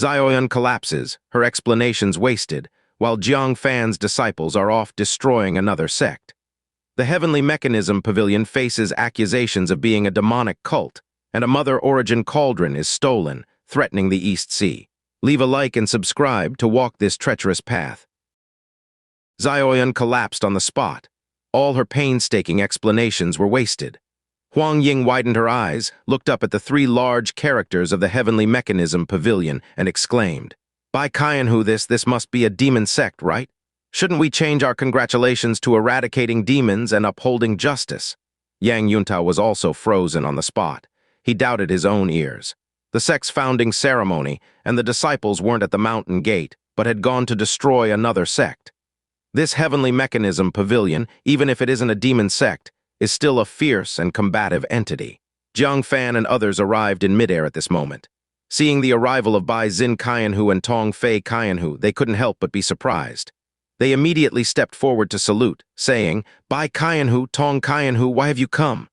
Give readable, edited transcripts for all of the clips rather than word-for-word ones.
Xiaoyun collapses, her explanations wasted, while Jiang Fan's disciples are off destroying another sect. The Heavenly Mechanism Pavilion faces accusations of being a demonic cult, and a Mother Origin cauldron is stolen, threatening the East Sea. Leave a like and subscribe to walk this treacherous path. Xiaoyun collapsed on the spot. All her painstaking explanations were wasted. Huang Ying widened her eyes, looked up at the three large characters of the Heavenly Mechanism Pavilion, and exclaimed, "By Xiaoyun, this must be a demon sect, right? Shouldn't we change our congratulations to eradicating demons and upholding justice?" Yang Yuntao was also frozen on the spot. He doubted his own ears. The sect's founding ceremony, and the disciples weren't at the mountain gate, but had gone to destroy another sect. This Heavenly Mechanism Pavilion, even if it isn't a demon sect, is still a fierce and combative entity. Jiang Fan and others arrived in midair at this moment. Seeing the arrival of Bai Xin Qianhu and Tong Fei Qianhu, they couldn't help but be surprised. They immediately stepped forward to salute, saying, "Bai Qianhu, Tong Qianhu, why have you come?"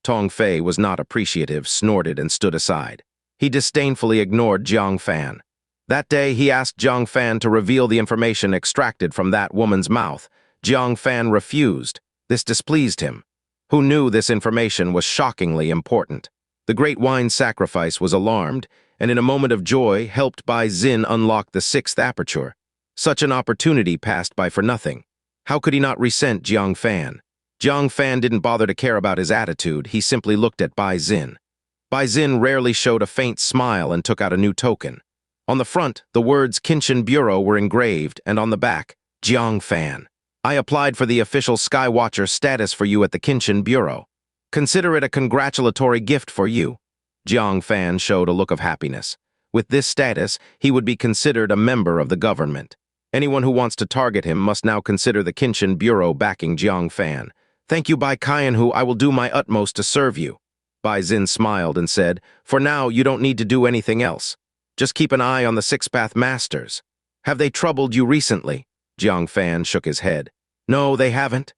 Tong Fei was not appreciative, snorted, and stood aside. He disdainfully ignored Jiang Fan. That day, he asked Jiang Fan to reveal the information extracted from that woman's mouth. Jiang Fan refused. This displeased him. Who knew this information was shockingly important? The great wine sacrifice was alarmed, and in a moment of joy helped Bai Xin unlock the sixth aperture. Such an opportunity passed by for nothing. How could he not resent Jiang Fan? Jiang Fan didn't bother to care about his attitude, he simply looked at Bai Xin. Bai Xin rarely showed a faint smile and took out a new token. On the front, the words Qinshan Bureau were engraved, and on the back, Jiang Fan. I applied for the official Skywatcher status for you at the Qinshan Bureau. Consider it a congratulatory gift for you. Jiang Fan showed a look of happiness. With this status, he would be considered a member of the government. Anyone who wants to target him must now consider the Qinshan Bureau backing Jiang Fan. Thank you, Bai Qianhu, I will do my utmost to serve you. Bai Xin smiled and said, "For now, you don't need to do anything else. Just keep an eye on the Six-Path Masters. Have they troubled you recently?" Jiang Fan shook his head. "No, they haven't."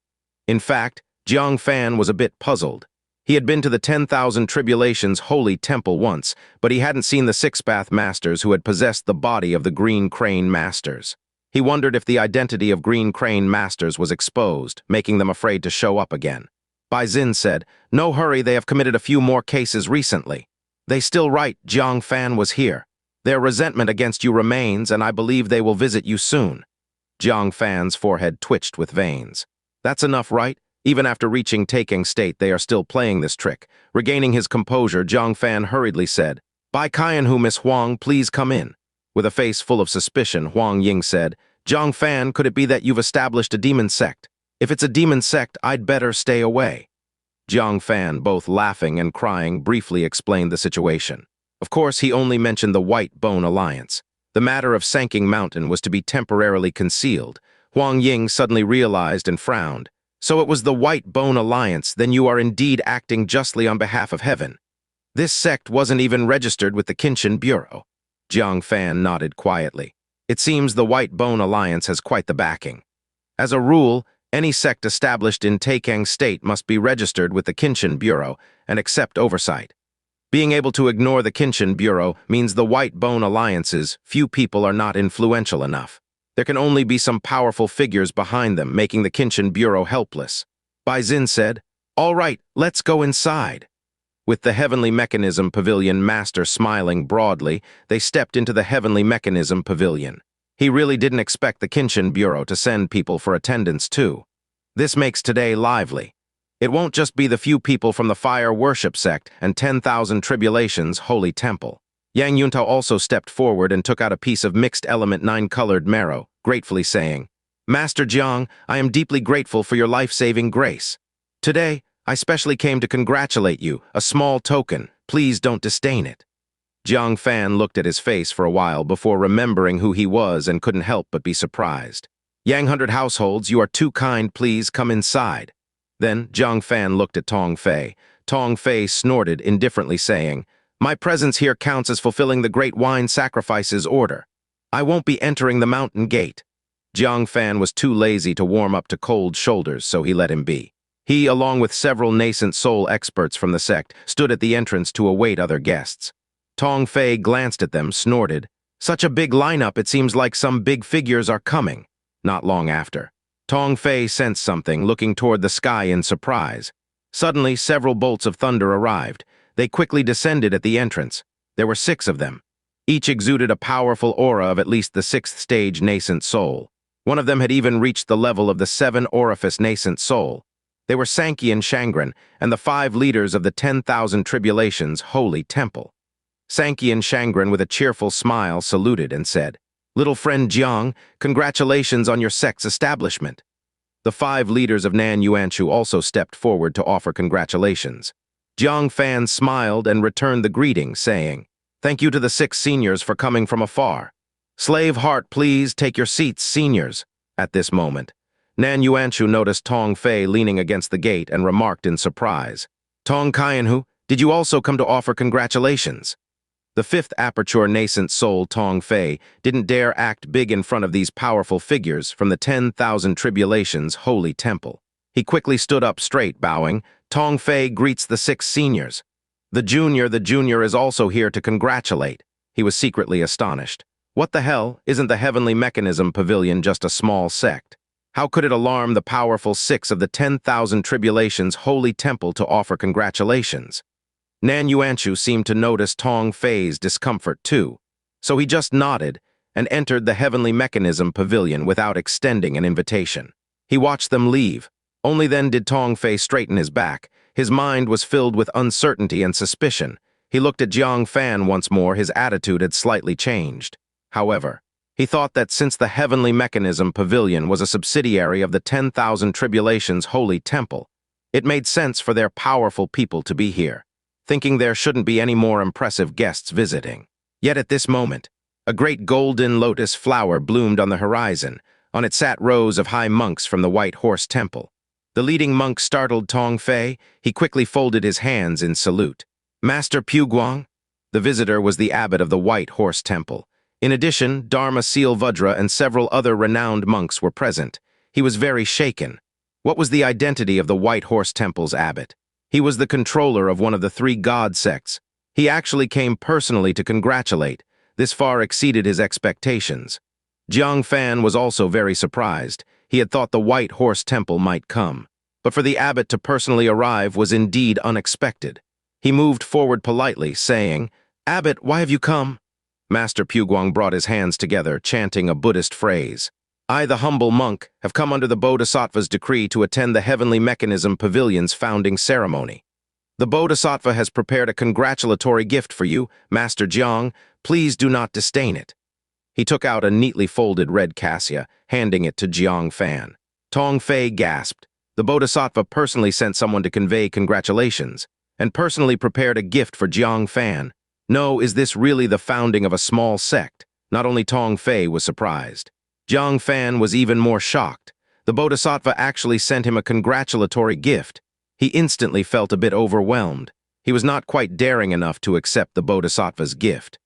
In fact, Jiang Fan was a bit puzzled. He had been to the 10,000 Tribulations Holy Temple once, but he hadn't seen the Six-Path Masters who had possessed the body of the Green Crane Masters. He wondered if the identity of Green Crane Masters was exposed, making them afraid to show up again. Bai Xin said, "No hurry, they have committed a few more cases recently. They still write Jiang Fan was here. Their resentment against you remains, and I believe they will visit you soon." Jiang Fan's forehead twitched with veins. "That's enough, right? Even after reaching taking state, they are still playing this trick." Regaining his composure, Jiang Fan hurriedly said, "Bai Qianhu, Miss Huang, please come in." With a face full of suspicion, Huang Ying said, "Jiang Fan, could it be that you've established a demon sect? If it's a demon sect, I'd better stay away." Jiang Fan, both laughing and crying, briefly explained the situation. Of course, he only mentioned the White Bone Alliance. The matter of Sanking Mountain was to be temporarily concealed. Huang Ying suddenly realized and frowned. "So it was the White Bone Alliance, then you are indeed acting justly on behalf of heaven. This sect wasn't even registered with the Qinshan Bureau." Jiang Fan nodded quietly. It seems the White Bone Alliance has quite the backing. As a rule, any sect established in Taikang State must be registered with the Qinshan Bureau and accept oversight. Being able to ignore the Qinshan Bureau means the White Bone Alliance's few people are not influential enough. There can only be some powerful figures behind them, making the Qinshan Bureau helpless. Bai Xin said, "All right, let's go inside." With the Heavenly Mechanism Pavilion master smiling broadly, they stepped into the Heavenly Mechanism Pavilion. He really didn't expect the Qinshan Bureau to send people for attendance too. This makes today lively. It won't just be the few people from the Fire Worship Sect and 10,000 Tribulations Holy Temple. Yang Yuntao also stepped forward and took out a piece of mixed element 9-colored marrow, gratefully saying, "Master Jiang, I am deeply grateful for your life-saving grace. Today, I specially came to congratulate you, a small token. Please don't disdain it." Jiang Fan looked at his face for a while before remembering who he was and couldn't help but be surprised. "Yang 100 households, you are too kind, please come inside." Then Jiang Fan looked at Tong Fei. Tong Fei snorted indifferently saying, "My presence here counts as fulfilling the Great Wine Sacrifice's order. I won't be entering the mountain gate." Jiang Fan was too lazy to warm up to cold shoulders, so he let him be. He, along with several nascent soul experts from the sect, stood at the entrance to await other guests. Tong Fei glanced at them, snorted. Such a big lineup, it seems like some big figures are coming. Not long after, Tong Fei sensed something, looking toward the sky in surprise. Suddenly, several bolts of thunder arrived. They quickly descended at the entrance. There were 6 of them. Each exuded a powerful aura of at least the 6th stage nascent soul. One of them had even reached the level of the 7-orifice nascent soul. They were Sanqian Shangren and the 5 leaders of the 10,000 Tribulations Holy Temple. Sanqian Shangren, with a cheerful smile, saluted and said, "Little friend Jiang, congratulations on your sect's establishment." The 5 leaders of Nan Yuanshu also stepped forward to offer congratulations. Jiang Fan smiled and returned the greeting, saying, "Thank you to the 6 seniors for coming from afar. Slave Heart, please take your seats, seniors." At this moment, Nan Yuanshu noticed Tong Fei leaning against the gate and remarked in surprise, "Tong Qianhu, did you also come to offer congratulations?" The 5th aperture nascent soul, Tong Fei, didn't dare act big in front of these powerful figures from the 10,000 Tribulations Holy Temple. He quickly stood up straight, bowing. Tong Fei greets the 6 seniors. The junior is also here to congratulate." He was secretly astonished. What the hell, isn't the Heavenly Mechanism Pavilion just a small sect? How could it alarm the powerful 6 of the 10,000 Tribulations Holy Temple to offer congratulations? Nan Yuanshu seemed to notice Tong Fei's discomfort too, so he just nodded and entered the Heavenly Mechanism Pavilion without extending an invitation. He watched them leave. Only then did Tong Fei straighten his back. His mind was filled with uncertainty and suspicion. He looked at Jiang Fan once more. His attitude had slightly changed. However, he thought that since the Heavenly Mechanism Pavilion was a subsidiary of the 10,000 Tribulations Holy Temple, it made sense for their powerful people to be here, thinking there shouldn't be any more impressive guests visiting. Yet at this moment, a great golden lotus flower bloomed on the horizon. On it sat rows of high monks from the White Horse Temple. The leading monk startled Tong Fei. He quickly folded his hands in salute. "Master Puguang?" The visitor was the abbot of the White Horse Temple. In addition, Dharma Sealvudra and several other renowned monks were present. He was very shaken. What was the identity of the White Horse Temple's abbot? He was the controller of one of the 3 god sects. He actually came personally to congratulate. This far exceeded his expectations. Jiang Fan was also very surprised. He had thought the White Horse Temple might come. But for the abbot to personally arrive was indeed unexpected. He moved forward politely, saying, "Abbot, why have you come?" Master Puguang brought his hands together, chanting a Buddhist phrase. "I, the humble monk, have come under the Bodhisattva's decree to attend the Heavenly Mechanism Pavilion's founding ceremony. The Bodhisattva has prepared a congratulatory gift for you, Master Jiang. Please do not disdain it." He took out a neatly folded red cassia, handing it to Jiang Fan. Tong Fei gasped. The Bodhisattva personally sent someone to convey congratulations, and personally prepared a gift for Jiang Fan. No, is this really the founding of a small sect? Not only Tong Fei was surprised. Jiang Fan was even more shocked. The Bodhisattva actually sent him a congratulatory gift. He instantly felt a bit overwhelmed. He was not quite daring enough to accept the Bodhisattva's gift.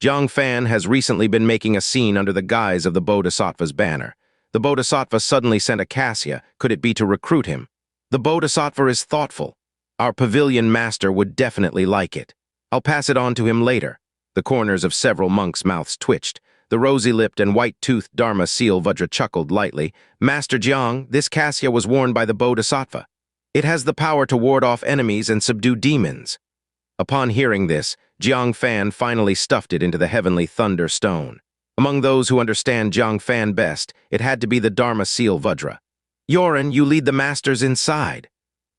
Jiang Fan has recently been making a scene under the guise of the Bodhisattva's banner. The Bodhisattva suddenly sent a cassia. Could it be to recruit him? The Bodhisattva is thoughtful. Our pavilion master would definitely like it. I'll pass it on to him later. The corners of several monks' mouths twitched. The rosy-lipped and white-toothed Dharma Sealvudra chuckled lightly. "Master Jiang, this cassia was worn by the Bodhisattva. It has the power to ward off enemies and subdue demons." Upon hearing this, Jiang Fan finally stuffed it into the heavenly thunder stone. Among those who understand Jiang Fan best, it had to be the Dharma Sealvudra. "Yoren, you lead the masters inside."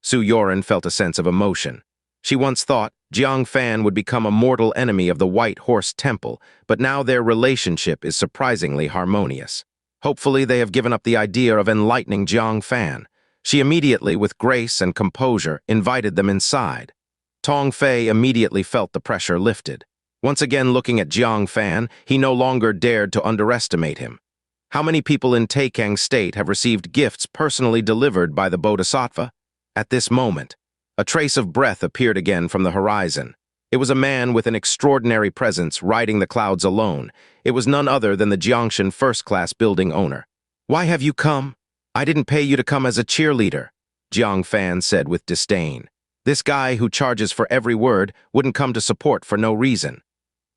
Su Yoren felt a sense of emotion. She once thought Jiang Fan would become a mortal enemy of the White Horse Temple, but now their relationship is surprisingly harmonious. Hopefully they have given up the idea of enlightening Jiang Fan. She immediately, with grace and composure, invited them inside. Tong Fei immediately felt the pressure lifted. Once again looking at Jiang Fan, he no longer dared to underestimate him. How many people in Taikang State have received gifts personally delivered by the Bodhisattva? At this moment, a trace of breath appeared again from the horizon. It was a man with an extraordinary presence riding the clouds alone. It was none other than the Jiangshan first-class building owner. "Why have you come? I didn't pay you to come as a cheerleader," Jiang Fan said with disdain. This guy who charges for every word wouldn't come to support for no reason.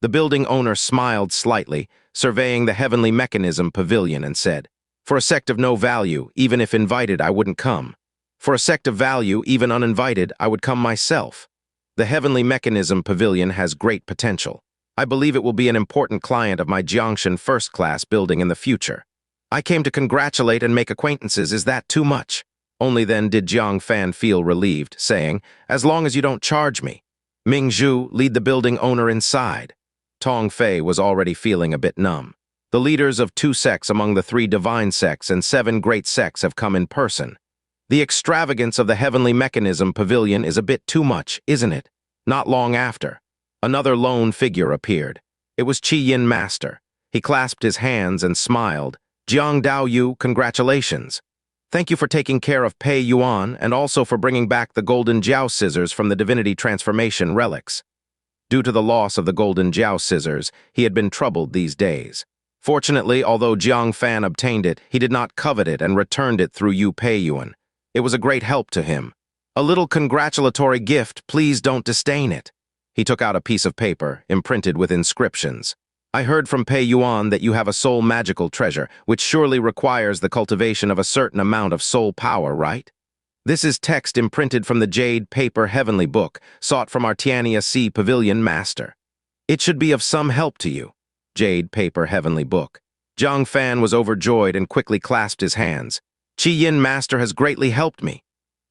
The building owner smiled slightly, surveying the Heavenly Mechanism Pavilion, and said, "For a sect of no value, even if invited, I wouldn't come. For a sect of value, even uninvited, I would come myself. The Heavenly Mechanism Pavilion has great potential. I believe it will be an important client of my Jiangshan first-class building in the future. I came to congratulate and make acquaintances. Is that too much?" Only then did Jiang Fan feel relieved, saying, "As long as you don't charge me." Ming Zhu, lead the building owner inside. Tong Fei was already feeling a bit numb. The leaders of 2 sects among the 3 divine sects and 7 great sects have come in person. The extravagance of the Heavenly Mechanism Pavilion is a bit too much, isn't it? Not long after, another lone figure appeared. It was Qi Yin Master. He clasped his hands and smiled. "Jiang Daoyu, congratulations. Thank you for taking care of Pei Yuan and also for bringing back the golden Jiao scissors from the Divinity Transformation Relics." Due to the loss of the golden Jiao scissors, he had been troubled these days. Fortunately, although Jiang Fan obtained it, he did not covet it and returned it through Yu Pei Yuan. It was a great help to him. "A little congratulatory gift, please don't disdain it." He took out a piece of paper, imprinted with inscriptions. "I heard from Pei Yuan that you have a soul magical treasure, which surely requires the cultivation of a certain amount of soul power, right? This is text imprinted from the Jade Paper Heavenly Book, sought from our Tiania Sea Pavilion Master. It should be of some help to you." Jade Paper Heavenly Book. Jiang Fan was overjoyed and quickly clasped his hands. "Qi Yin Master has greatly helped me.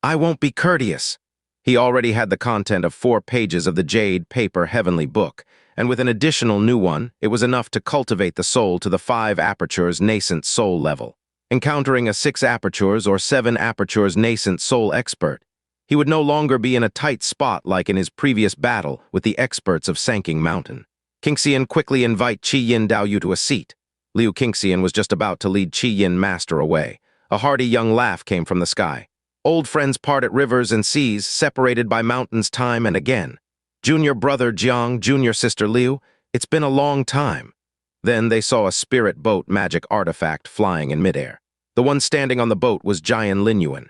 I won't be courteous." He already had the content of 4 pages of the Jade Paper Heavenly Book, and with an additional new one, it was enough to cultivate the soul to the 5 apertures nascent soul level. Encountering a 6 apertures or 7 apertures nascent soul expert, he would no longer be in a tight spot like in his previous battle with the experts of Sanking Mountain. Xianxian quickly invite Qi Yin Daoyu to a seat. Liu Xianxian was just about to lead Qi Yin Master away. A hearty young laugh came from the sky. Old friends part at rivers and seas, separated by mountains time and again. Junior brother Jiang, junior sister Liu, it's been a long time. Then they saw a spirit boat magic artifact flying in midair. The one standing on the boat was Jian Linyuan.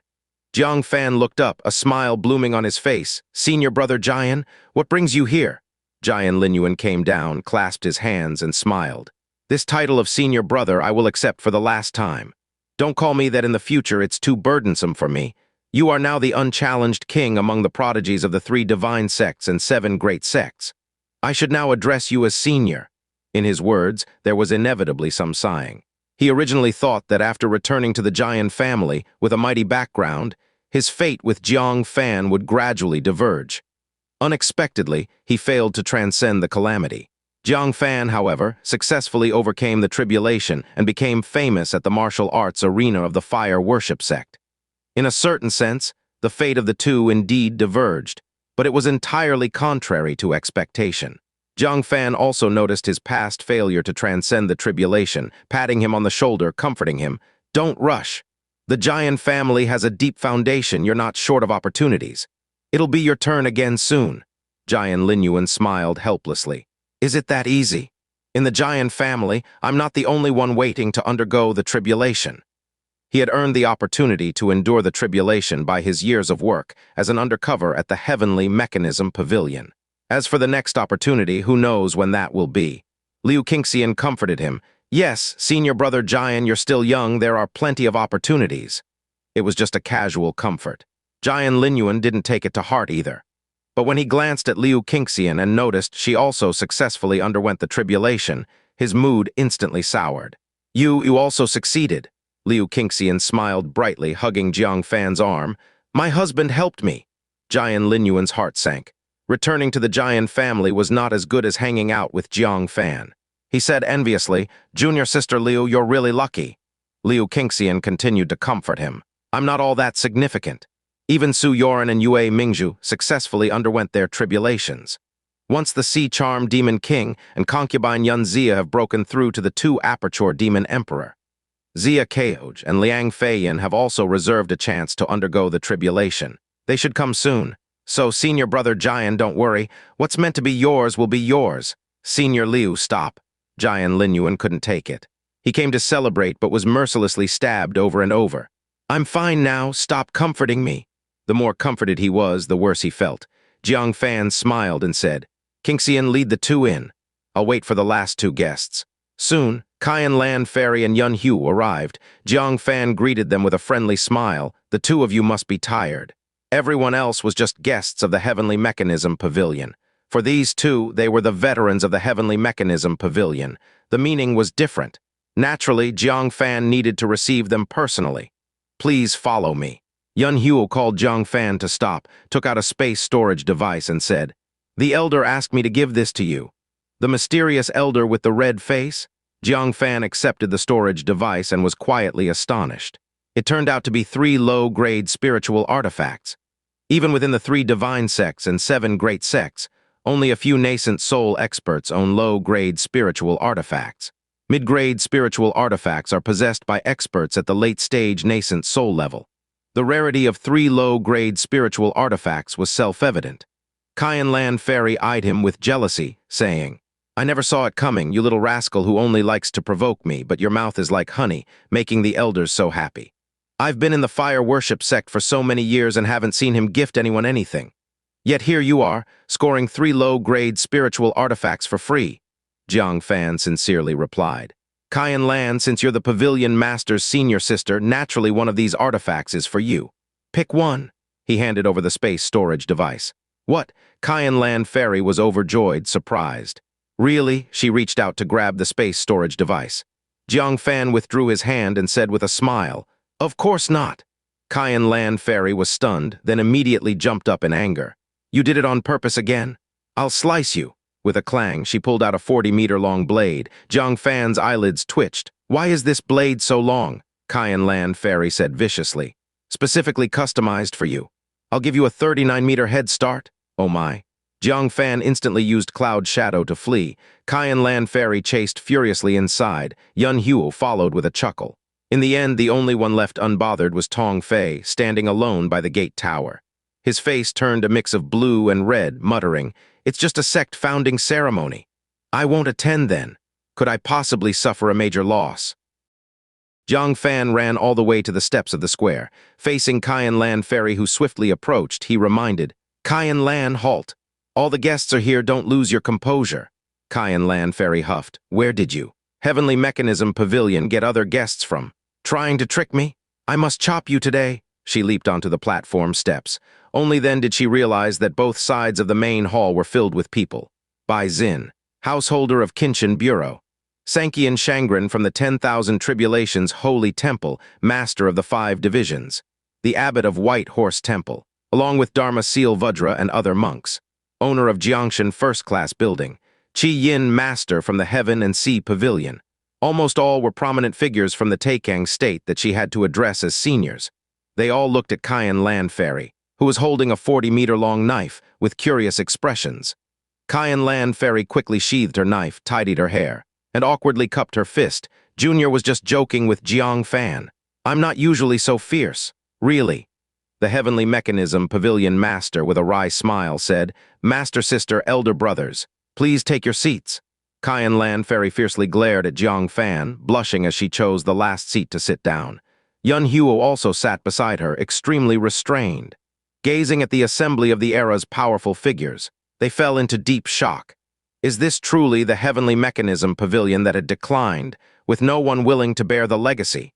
Jiang Fan looked up, a smile blooming on his face. "Senior brother Jian, what brings you here?" Jian Linyuan came down, clasped his hands, and smiled. "This title of senior brother I will accept for the last time. Don't call me that in the future, it's too burdensome for me. You are now the unchallenged king among the prodigies of the 3 divine sects and 7 great sects. I should now address you as senior." In his words, there was inevitably some sighing. He originally thought that after returning to the Jian family with a mighty background, his fate with Jiang Fan would gradually diverge. Unexpectedly, he failed to transcend the calamity. Jiang Fan, however, successfully overcame the tribulation and became famous at the martial arts arena of the Fire Worship Sect. In a certain sense, the fate of the 2 indeed diverged, but it was entirely contrary to expectation. Jiang Fan also noticed his past failure to transcend the tribulation, patting him on the shoulder, comforting him. "Don't rush. The Jian family has a deep foundation. You're not short of opportunities. It'll be your turn again soon." Jian Linyuan smiled helplessly. "Is it that easy? In the Jian family, I'm not the only one waiting to undergo the tribulation." He had earned the opportunity to endure the tribulation by his years of work as an undercover at the Heavenly Mechanism Pavilion. As for the next opportunity, who knows when that will be? Liu Xianxian comforted him. "Yes, senior brother Jian, you're still young, there are plenty of opportunities." It was just a casual comfort. Jian Linyuan didn't take it to heart either. But when he glanced at Liu Xianxian and noticed she also successfully underwent the tribulation, his mood instantly soured. You also succeeded." Liu Xianxian smiled brightly, hugging Jiang Fan's arm. "My husband helped me." Jian Linyuan's heart sank. Returning to the Jian family was not as good as hanging out with Jiang Fan. He said enviously, "Junior sister Liu, you're really lucky." Liu Xianxian continued to comfort him. "I'm not all that significant. Even Su Yoren and Yue Mingzhu successfully underwent their tribulations. Once the Sea Charm Demon King and concubine Yun Zia have broken through to the 2 Aperture Demon Emperor. Zia Keoj and Liang Feiyan have also reserved a chance to undergo the tribulation. They should come soon. So, senior brother Jian, don't worry. What's meant to be yours will be yours." "Senior Liu, stop." Jian Linyuan couldn't take it. He came to celebrate but was mercilessly stabbed over and over. "I'm fine now, stop comforting me." The more comforted he was, the worse he felt. Jiang Fan smiled and said, "Xianxian, lead the 2 in." I'll wait for the last two guests. Soon, Qian Land Fairy and Yun Hu arrived. Jiang Fan greeted them with a friendly smile. The two of you must be tired. Everyone else was just guests of the Heavenly Mechanism Pavilion. For these two, they were the veterans of the Heavenly Mechanism Pavilion. The meaning was different. Naturally, Jiang Fan needed to receive them personally. Please follow me. Yun Hu called Jiang Fan to stop, took out a space storage device and said, "The elder asked me to give this to you." The mysterious elder with the red face? Jiang Fan accepted the storage device and was quietly astonished. It turned out to be 3 low-grade spiritual artifacts. Even within the 3 divine sects and 7 great sects, only a few nascent soul experts own low-grade spiritual artifacts. Mid-grade spiritual artifacts are possessed by experts at the late-stage nascent soul level. The rarity of 3 low-grade spiritual artifacts was self-evident. Qian Land Fairy eyed him with jealousy, saying, "I never saw it coming, you little rascal who only likes to provoke me, but your mouth is like honey, making the elders so happy. I've been in the fire worship sect for so many years and haven't seen him gift anyone anything. Yet here you are, scoring 3 low-grade spiritual artifacts for free." Jiang Fan sincerely replied, "Qian Land, since you're the Pavilion Master's senior sister, naturally one of these artifacts is for you. Pick one." He handed over the space storage device. "What?" Qian Land Fairy was overjoyed, surprised. "Really?" She reached out to grab the space storage device. Jiang Fan withdrew his hand and said with a smile, "Of course not." Qian Land Fairy was stunned, then immediately jumped up in anger. "You did it on purpose again? I'll slice you." With a clang, she pulled out a 40-meter-long blade. Jiang Fan's eyelids twitched. "Why is this blade so long?" Qian Land Fairy said viciously. "Specifically customized for you. I'll give you a 39-meter head start." "Oh my." Jiang Fan instantly used Cloud Shadow to flee. Qian Land Fairy chased furiously inside. Yun Hu followed with a chuckle. In the end, the only one left unbothered was Tong Fei, standing alone by the gate tower. His face turned a mix of blue and red, muttering, "It's just a sect founding ceremony. I won't attend then. Could I possibly suffer a major loss?" Jiang Fan ran all the way to the steps of the square. Facing Qian Land Fairy, who swiftly approached, he reminded, "Qian Land, halt. All the guests are here, don't lose your composure." Qian Land Fairy huffed, "Where did you, Heavenly Mechanism Pavilion, get other guests from? Trying to trick me? I must chop you today." She leaped onto the platform steps. Only then did she realize that both sides of the main hall were filled with people. Bai Xin, householder of Qinshan Bureau. Sanqian Shangren from the 10,000 Tribulations Holy Temple, master of the 5 divisions. The abbot of White Horse Temple, along with Dharma Seal Vajra and other monks. Owner of Jiangshan First-Class Building. Qi Yin, master from the Heaven and Sea Pavilion. Almost all were prominent figures from the Taikang state that she had to address as seniors. They all looked at Qian Land Fairy, who was holding a 40-meter-long knife with curious expressions. Qian Land Fairy quickly sheathed her knife, tidied her hair, and awkwardly cupped her fist. Junior was just joking with Jiang Fan. "I'm not usually so fierce. Really." The Heavenly Mechanism Pavilion Master, with a wry smile, said, "Master, sister, elder brothers, please take your seats." Qian Land Fairy fiercely glared at Jiang Fan, blushing as she chose the last seat to sit down. Yun Hu also sat beside her, extremely restrained. Gazing at the assembly of the era's powerful figures, they fell into deep shock. Is this truly the Heavenly Mechanism Pavilion that had declined, with no one willing to bear the legacy?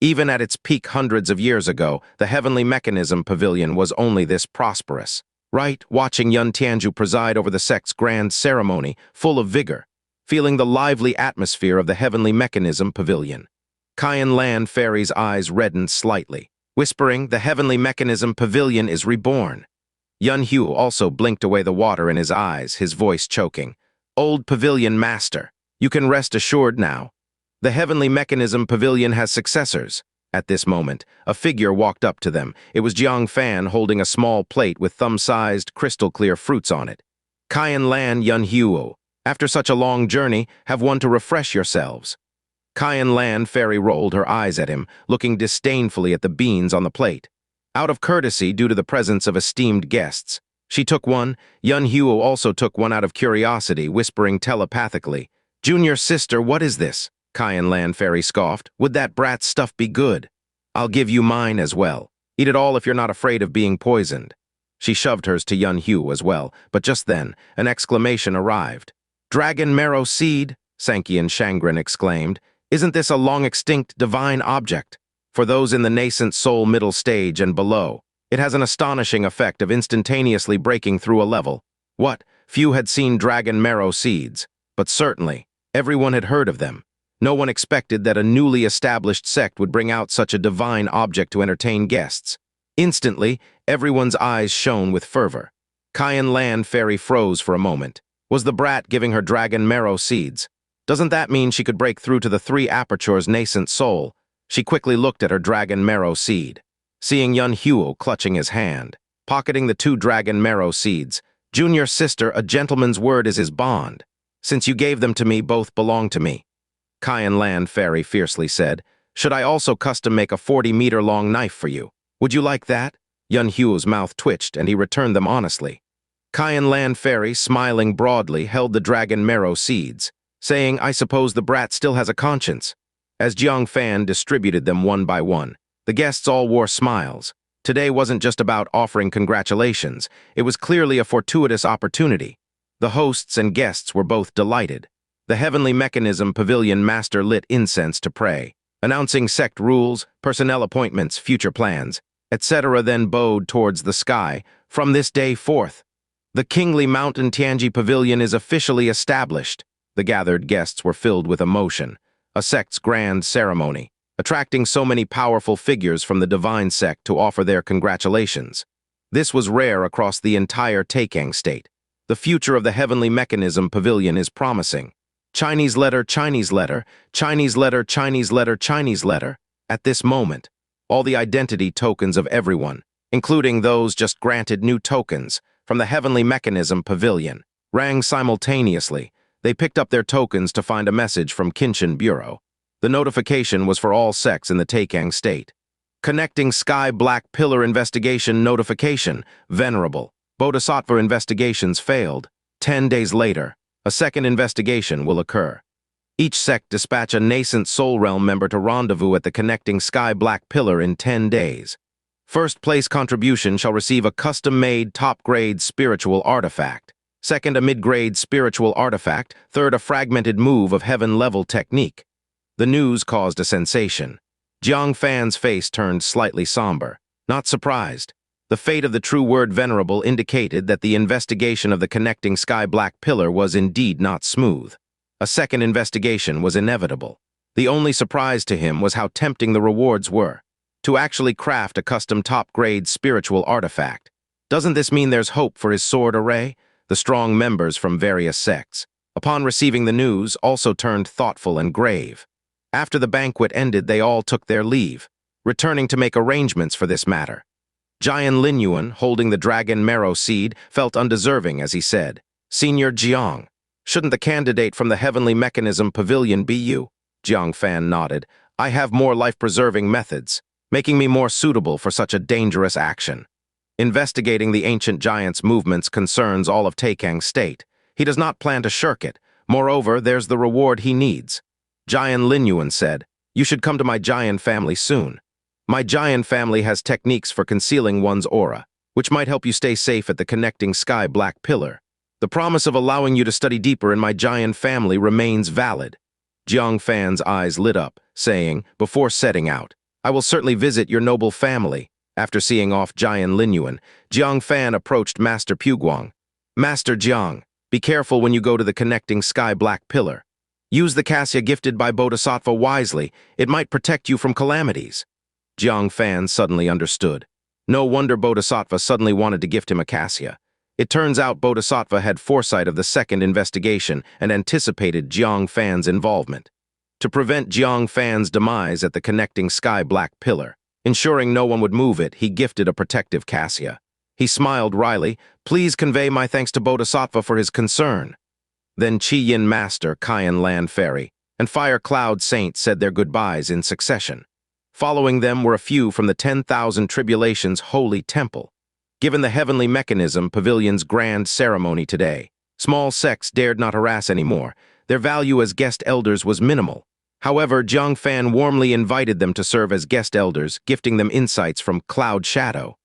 Even at its peak hundreds of years ago, the Heavenly Mechanism Pavilion was only this prosperous. Right, watching Yun Tianju preside over the sect's grand ceremony, full of vigor, feeling the lively atmosphere of the Heavenly Mechanism Pavilion. Qian Land Fairy's eyes reddened slightly, whispering, "The Heavenly Mechanism Pavilion is reborn." Yun Hu also blinked away the water in his eyes, his voice choking. "Old Pavilion Master, you can rest assured now. The Heavenly Mechanism Pavilion has successors." At this moment, a figure walked up to them. It was Jiang Fan holding a small plate with thumb-sized, crystal-clear fruits on it. "Qian Land, Yun Hu, after such a long journey, have one to refresh yourselves." Qian Land Fairy rolled her eyes at him, looking disdainfully at the beans on the plate. Out of courtesy due to the presence of esteemed guests, she took one. Yun Hu also took one out of curiosity, whispering telepathically, "Junior sister, what is this?" Qian Land Fairy scoffed. "Would that brat's stuff be good? I'll give you mine as well. Eat it all if you're not afraid of being poisoned." She shoved hers to Yun Hu as well, but just then, an exclamation arrived. Dragon marrow seed, Sankian Shangren exclaimed. Isn't this a long-extinct divine object? For those in the nascent soul middle stage and below, it has an astonishing effect of instantaneously breaking through a level. What? Few had seen dragon marrow seeds, but certainly, everyone had heard of them. No one expected that a newly established sect would bring out such a divine object to entertain guests. Instantly, everyone's eyes shone with fervor. Cayenne Land Fairy froze for a moment. Was the brat giving her dragon marrow seeds? Doesn't that mean she could break through to the three apertures nascent soul? She quickly looked at her dragon marrow seed. Seeing Yun Huo clutching his hand, pocketing the 2 dragon marrow seeds, "Junior sister, a gentleman's word is his bond. Since you gave them to me, both belong to me." Cayenne Land Fairy fiercely said, "Should I also custom make a 40-meter-long knife for you? Would you like that?" Yun Huo's mouth twitched, and he returned them honestly. Cayenne Land Fairy, smiling broadly, held the dragon marrow seeds, saying, "I suppose the brat still has a conscience." As Jiang Fan distributed them one by one, the guests all wore smiles. Today wasn't just about offering congratulations, it was clearly a fortuitous opportunity. The hosts and guests were both delighted. The Heavenly Mechanism Pavilion master lit incense to pray, announcing sect rules, personnel appointments, future plans, etc. Then bowed towards the sky. From this day forth, the Kingly Mountain Tianji Pavilion is officially established. The gathered guests were filled with emotion. A sect's grand ceremony, attracting so many powerful figures from the divine sect to offer their congratulations. This was rare across the entire Taikang state. The future of the Heavenly Mechanism Pavilion is promising. Chinese letter, Chinese letter, Chinese letter, Chinese letter, Chinese letter. At this moment, all the identity tokens of everyone, including those just granted new tokens from the Heavenly Mechanism Pavilion, rang simultaneously. They picked up their tokens to find a message from Kinshin Bureau. The notification was for all sects in the Taikang state. Connecting Sky Black Pillar Investigation Notification. Venerable Bodhisattva investigations failed. 10 days later, a second investigation will occur. Each sect dispatch a nascent Soul Realm member to rendezvous at the connecting Sky Black Pillar in 10 days. First place contribution shall receive a custom-made top-grade spiritual artifact. Second, a mid-grade spiritual artifact. Third, a fragmented move of heaven-level technique. The news caused a sensation. Jiang Fan's face turned slightly somber. Not surprised. The fate of the true word Venerable indicated that the investigation of the connecting Sky Black Pillar was indeed not smooth. A second investigation was inevitable. The only surprise to him was how tempting the rewards were. To actually craft a custom top-grade spiritual artifact. Doesn't this mean there's hope for his sword array? The strong members from various sects, upon receiving the news, also turned thoughtful and grave. After the banquet ended, they all took their leave, returning to make arrangements for this matter. Jian Linyuan, holding the dragon marrow seed, felt undeserving as he said, "Senior Jiang, shouldn't the candidate from the Heavenly Mechanism Pavilion be you?" Jiang Fan nodded. "I have more life-preserving methods, making me more suitable for such a dangerous action. Investigating the ancient giant's movements concerns all of Taikang State. He does not plan to shirk it. Moreover, there's the reward he needs." Jian Linyuan said, "You should come to my Jian family soon. My Jian family has techniques for concealing one's aura, which might help you stay safe at the connecting Sky Black Pillar. The promise of allowing you to study deeper in my Jian family remains valid." Jiang Fan's eyes lit up, saying, "Before setting out, I will certainly visit your noble family." After seeing off Jian Linyuan, Jiang Fan approached Master Puguang. "Master Jiang, be careful when you go to the connecting Sky Black Pillar. Use the cassia gifted by Bodhisattva wisely. It might protect you from calamities." Jiang Fan suddenly understood. No wonder Bodhisattva suddenly wanted to gift him a cassia. It turns out Bodhisattva had foresight of the second investigation and anticipated Jiang Fan's involvement. To prevent Jiang Fan's demise at the connecting Sky Black Pillar, ensuring no one would move it, he gifted a protective cassia. He smiled wryly. "Please convey my thanks to Bodhisattva for his concern." Then Chi Yin Master, Cayenne Land Fairy, and Fire Cloud Saint said their goodbyes in succession. Following them were a few from the 10,000 Tribulations Holy Temple. Given the Heavenly Mechanism Pavilion's grand ceremony today, small sects dared not harass anymore. Their value as guest elders was minimal. However, Jiang Fan warmly invited them to serve as guest elders, gifting them insights from Cloud Shadow.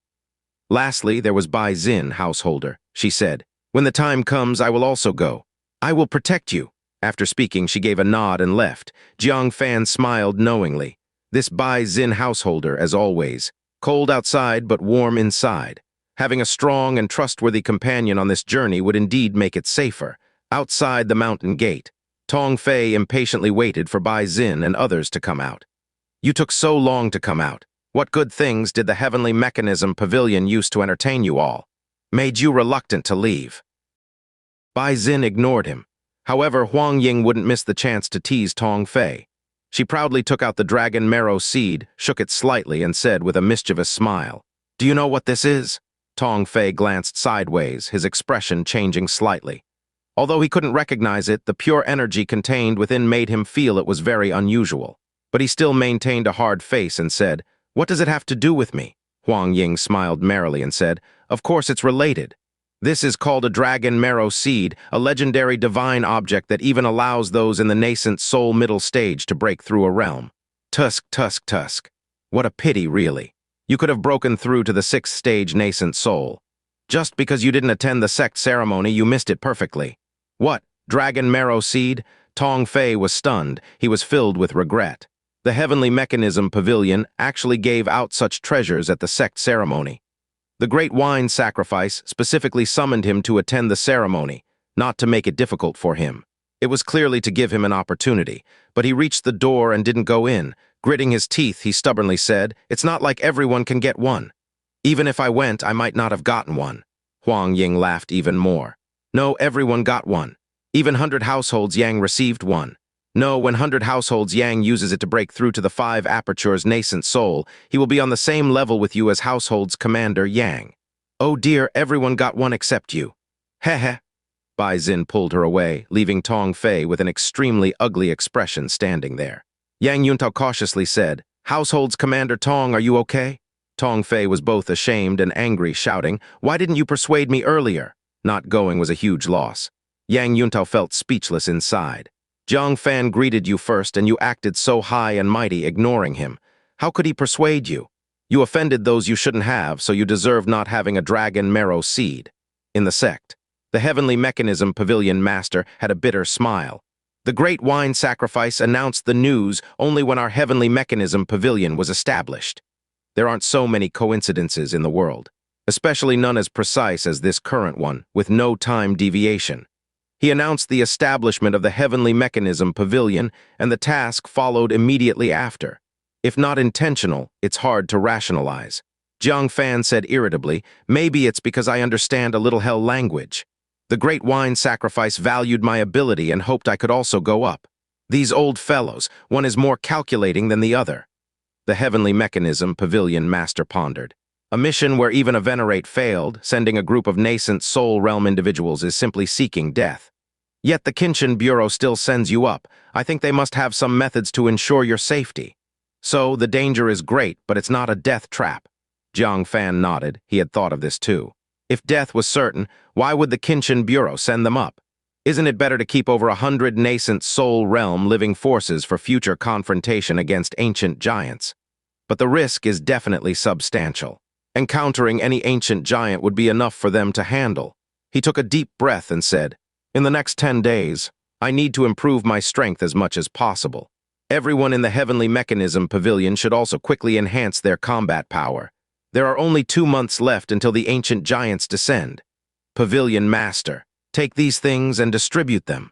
Lastly, there was Bai Xin, householder. She said, "When the time comes, I will also go. I will protect you. After speaking, she gave a nod and left. Jiang Fan smiled knowingly. This Bai Xin householder, as always. Cold outside, but warm inside. Having a strong and trustworthy companion on this journey would indeed make it safer. Outside the mountain gate, Tong Fei impatiently waited for Bai Xin and others to come out. You took so long to come out. What good things did the Heavenly Mechanism Pavilion use to entertain you all? Made you reluctant to leave. Bai Xin ignored him. However, Huang Ying wouldn't miss the chance to tease Tong Fei. She proudly took out the dragon marrow seed, shook it slightly, and said with a mischievous smile, "Do you know what this is?" Tong Fei glanced sideways, his expression changing slightly. Although he couldn't recognize it, the pure energy contained within made him feel it was very unusual. But he still maintained a hard face and said, "What does it have to do with me?" Huang Ying smiled merrily and said, "Of course it's related. This is called a dragon marrow seed, a legendary divine object that even allows those in the nascent soul middle stage to break through a realm. Tusk, tusk, tusk. What a pity, really. You could have broken through to the 6th stage nascent soul. Just because you didn't attend the Sect ceremony, you missed it perfectly." What? Dragon marrow seed? Tong Fei was stunned. He was filled with regret. The Heavenly Mechanism Pavilion actually gave out such treasures at the Sect ceremony. The Great Wine Sacrifice specifically summoned him to attend the ceremony, not to make it difficult for him. It was clearly to give him an opportunity, but he reached the door and didn't go in. Gritting his teeth, he stubbornly said, "It's not like everyone can get one. Even if I went, I might not have gotten one." Huang Ying laughed even more. "No, everyone got one. Even 100 households Yang received one. No, when 100 households Yang uses it to break through to the 5 apertures nascent soul, he will be on the same level with you as household's commander Yang. Oh dear, everyone got one except you." Heh. Bai Xin pulled her away, leaving Tong Fei with an extremely ugly expression standing there. Yang Yuntao cautiously said, "Household's commander Tong, are you okay?" Tong Fei was both ashamed and angry, shouting, "Why didn't you persuade me earlier?" Not going was a huge loss. Yang Yuntao felt speechless inside. Jiang Fan greeted you first and you acted so high and mighty, ignoring him. How could he persuade you? You offended those you shouldn't have, so you deserve not having a dragon marrow seed. In the Sect, the Heavenly Mechanism Pavilion master had a bitter smile. The Great Wine Sacrifice announced the news only when our Heavenly Mechanism Pavilion was established. There aren't so many coincidences in the world, especially none as precise as this current one, with no time deviation. He announced the establishment of the Heavenly Mechanism Pavilion, and the task followed immediately after. If not intentional, it's hard to rationalize. Jiang Fan said irritably, "Maybe it's because I understand a little hell language. The Great Wine Sacrifice valued my ability and hoped I could also go up. These old fellows, one is more calculating than the other." The Heavenly Mechanism Pavilion master pondered. A mission where even a venerate failed, sending a group of nascent soul realm individuals, is simply seeking death. Yet the Kinshin Bureau still sends you up. I think they must have some methods to ensure your safety. So, the danger is great, but it's not a death trap. Jiang Fan nodded. He had thought of this too. If death was certain, why would the Kinshin Bureau send them up? Isn't it better to keep over 100 nascent soul realm living forces for future confrontation against ancient giants? But the risk is definitely substantial. Encountering any ancient giant would be enough for them to handle. He took a deep breath and said, "In the next 10 days, I need to improve my strength as much as possible. Everyone in the Heavenly Mechanism Pavilion should also quickly enhance their combat power. There are only 2 months left until the ancient giants descend. Pavilion Master, take these things and distribute them."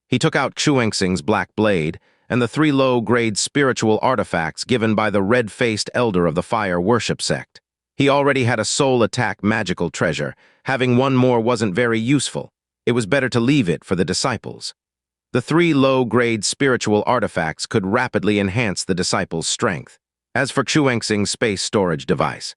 He took out Xuanxing's black blade and the 3 low-grade spiritual artifacts given by the red-faced elder of the Fire Worship Sect. He already had a soul attack magical treasure. Having one more wasn't very useful. It was better to leave it for the disciples. The 3 low-grade spiritual artifacts could rapidly enhance the disciples' strength. As for Xuanxing's space storage device,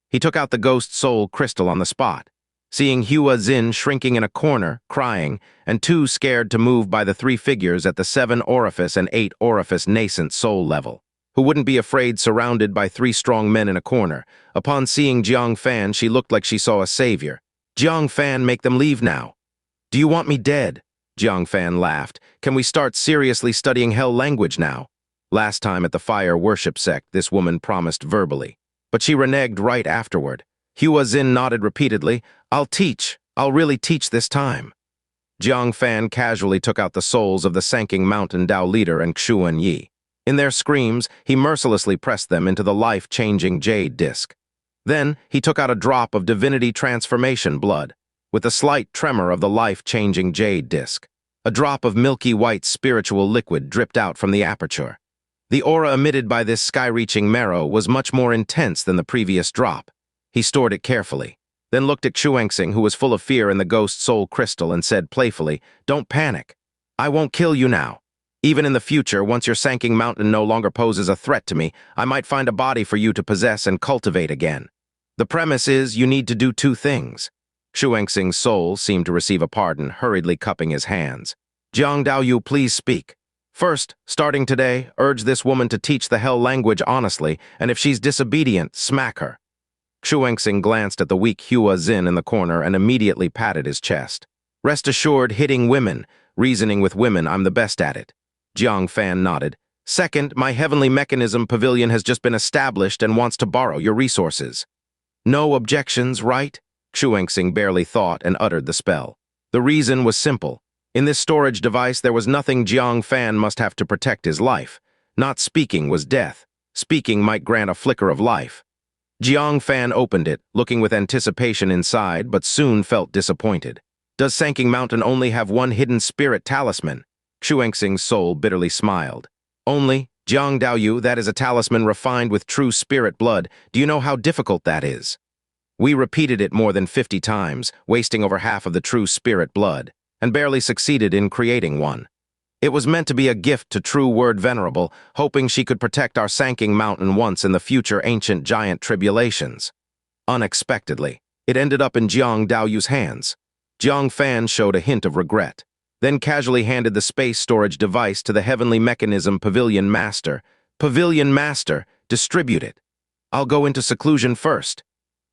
he took out the ghost soul crystal on the spot. Seeing Hua Xin shrinking in a corner, crying, and too scared to move by the 3 figures at the 7 orifice and 8 orifice nascent soul level, who wouldn't be afraid surrounded by 3 strong men in a corner. Upon seeing Jiang Fan, she looked like she saw a savior. "Jiang Fan, make them leave now." "Do you want me dead?" Jiang Fan laughed. "Can we start seriously studying hell language now?" Last time at the Fire Worship Sect, this woman promised verbally. But she reneged right afterward. Hua Xin nodded repeatedly. I'll really teach this time." Jiang Fan casually took out the souls of the Sanking Mountain Dao leader and Xuan Yi. In their screams, he mercilessly pressed them into the life-changing jade disc. Then, he took out a drop of Divinity Transformation blood, with a slight tremor of the life-changing jade disc. A drop of milky white spiritual liquid dripped out from the aperture. The aura emitted by this sky-reaching marrow was much more intense than the previous drop. He stored it carefully, then looked at Xuanxing, who was full of fear in the ghost soul crystal, and said playfully, "Don't panic. I won't kill you now. Even in the future, once your Sanking Mountain no longer poses a threat to me, I might find a body for you to possess and cultivate again. The premise is you need to do two things." Xuanxing's soul seemed to receive a pardon, hurriedly cupping his hands. "Jiang Daoyu, please speak. First, starting today, urge this woman to teach the hell language honestly, and if she's disobedient, smack her." Xuanxing glanced at the weak Hua Xin in the corner and immediately patted his chest. "Rest assured, hitting women, reasoning with women, I'm the best at it." Jiang Fan nodded. "Second, my Heavenly Mechanism Pavilion has just been established and wants to borrow your resources." "No objections, right?" Xuanxing barely thought and uttered the spell. The reason was simple. In this storage device, there was nothing Jiang Fan must have to protect his life. Not speaking was death. Speaking might grant a flicker of life. Jiang Fan opened it, looking with anticipation inside, but soon felt disappointed. Does Sanking Mountain only have one hidden spirit talisman? Xuanxing's soul bitterly smiled. Only, Jiang Daoyu, that is a talisman refined with true spirit blood. Do you know how difficult that is? We repeated it more than 50 times, wasting over half of the true spirit blood, and barely succeeded in creating one. It was meant to be a gift to True Word Venerable, hoping she could protect our Sanking Mountain once in the future ancient giant tribulations. Unexpectedly, it ended up in Jiang Daoyu's hands. Jiang Fan showed a hint of regret, then casually handed the space storage device to the Heavenly Mechanism Pavilion Master. "Pavilion Master, distribute it. I'll go into seclusion first."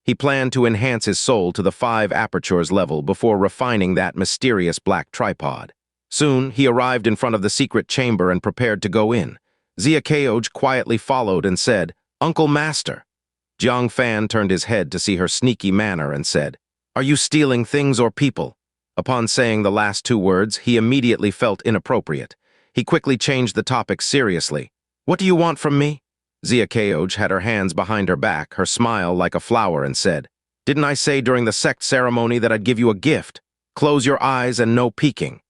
He planned to enhance his soul to the 5 apertures level before refining that mysterious black tripod. Soon, he arrived in front of the secret chamber and prepared to go in. Xiaoyun quietly followed and said, "Uncle Master." Jiang Fan turned his head to see her sneaky manner and said, "Are you stealing things or people?" Upon saying the last 2 words, he immediately felt inappropriate. He quickly changed the topic seriously. "What do you want from me?" Xiaoyun had her hands behind her back, her smile like a flower, and said, "Didn't I say during the Sect ceremony that I'd give you a gift? Close your eyes and no peeking."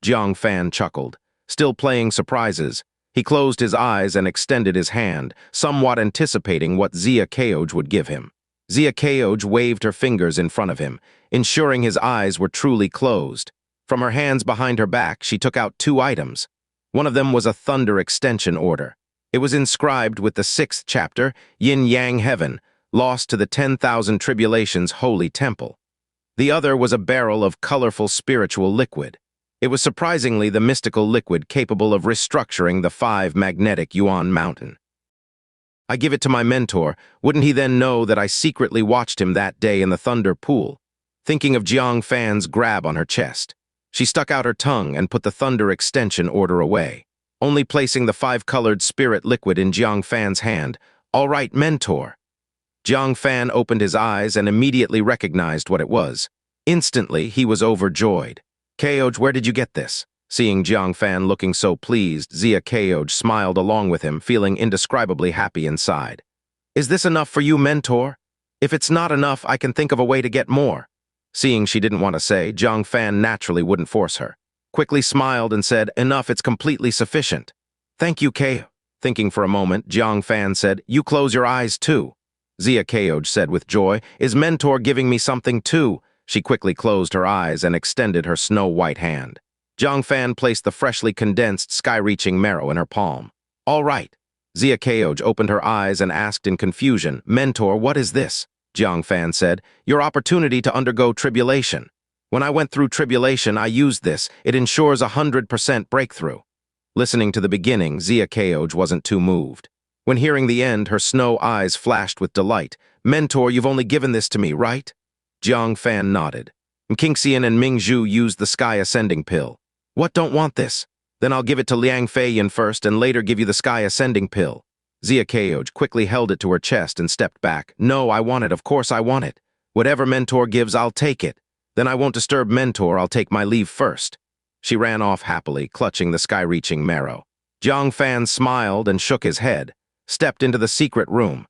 Jiang Fan chuckled. Still playing surprises, he closed his eyes and extended his hand, somewhat anticipating what Xiaoyun would give him. Xiaoyun waved her fingers in front of him, ensuring his eyes were truly closed. From her hands behind her back, she took out 2 items. One of them was a thunder extension order. It was inscribed with the 6th chapter, Yin Yang Heaven, lost to the 10,000 Tribulations Holy Temple. The other was a barrel of colorful spiritual liquid. It was surprisingly the mystical liquid capable of restructuring the 5 magnetic Yuan Mountain. "I give it to my mentor. Wouldn't he then know that I secretly watched him that day in the Thunder Pool?" Thinking of Jiang Fan's grab on her chest, she stuck out her tongue and put the Thunder Extension order away, only placing the 5-colored spirit liquid in Jiang Fan's hand. "All right, mentor." Jiang Fan opened his eyes and immediately recognized what it was. Instantly, he was overjoyed. "Xiaoyun, where did you get this?" Seeing Jiang Fan looking so pleased, Xiaoyun smiled along with him, feeling indescribably happy inside. "Is this enough for you, mentor? If it's not enough, I can think of a way to get more." Seeing she didn't want to say, Jiang Fan naturally wouldn't force her. Quickly smiled and said, "Enough, it's completely sufficient." "Thank you, Xiaoyun." Thinking for a moment, Jiang Fan said, "You close your eyes too." Xiaoyun said with joy, "Is mentor giving me something too?" She quickly closed her eyes and extended her snow-white hand. Jiang Fan placed the freshly condensed, sky-reaching marrow in her palm. "All right." Xiaoyun opened her eyes and asked in confusion, "Mentor, what is this?" Jiang Fan said, "Your opportunity to undergo tribulation. When I went through tribulation, I used this. It ensures 100% breakthrough." Listening to the beginning, Xiaoyun wasn't too moved. When hearing the end, her snow eyes flashed with delight. "Mentor, you've only given this to me, right?" Jiang Fan nodded. "Mingxian and Mingzhu used the Sky Ascending pill." "What, don't want this? Then I'll give it to Liang Feiyan first and later give you the Sky Ascending pill." Xiaoyun quickly held it to her chest and stepped back. "No, I want it. Of course I want it. Whatever mentor gives, I'll take it." Then I won't disturb Mentor, I'll take my leave first. She ran off happily, clutching the sky-reaching marrow. Jiang Fan smiled and shook his head, stepped into the secret room.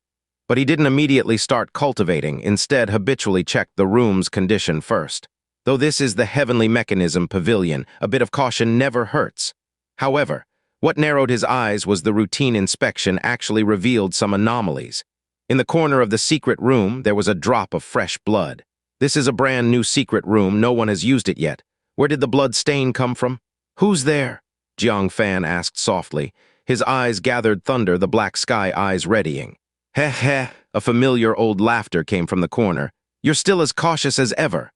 But he didn't immediately start cultivating, instead habitually checked the room's condition first. Though this is the Heavenly Mechanism Pavilion, a bit of caution never hurts. However, what narrowed his eyes was the routine inspection actually revealed some anomalies. In the corner of the secret room, there was a drop of fresh blood. This is a brand new secret room, no one has used it yet. Where did the blood stain come from? Who's there? Jiang Fan asked softly. His eyes gathered thunder, the black sky eyes readying. Heh heh, a familiar old laughter came from the corner. You're still as cautious as ever.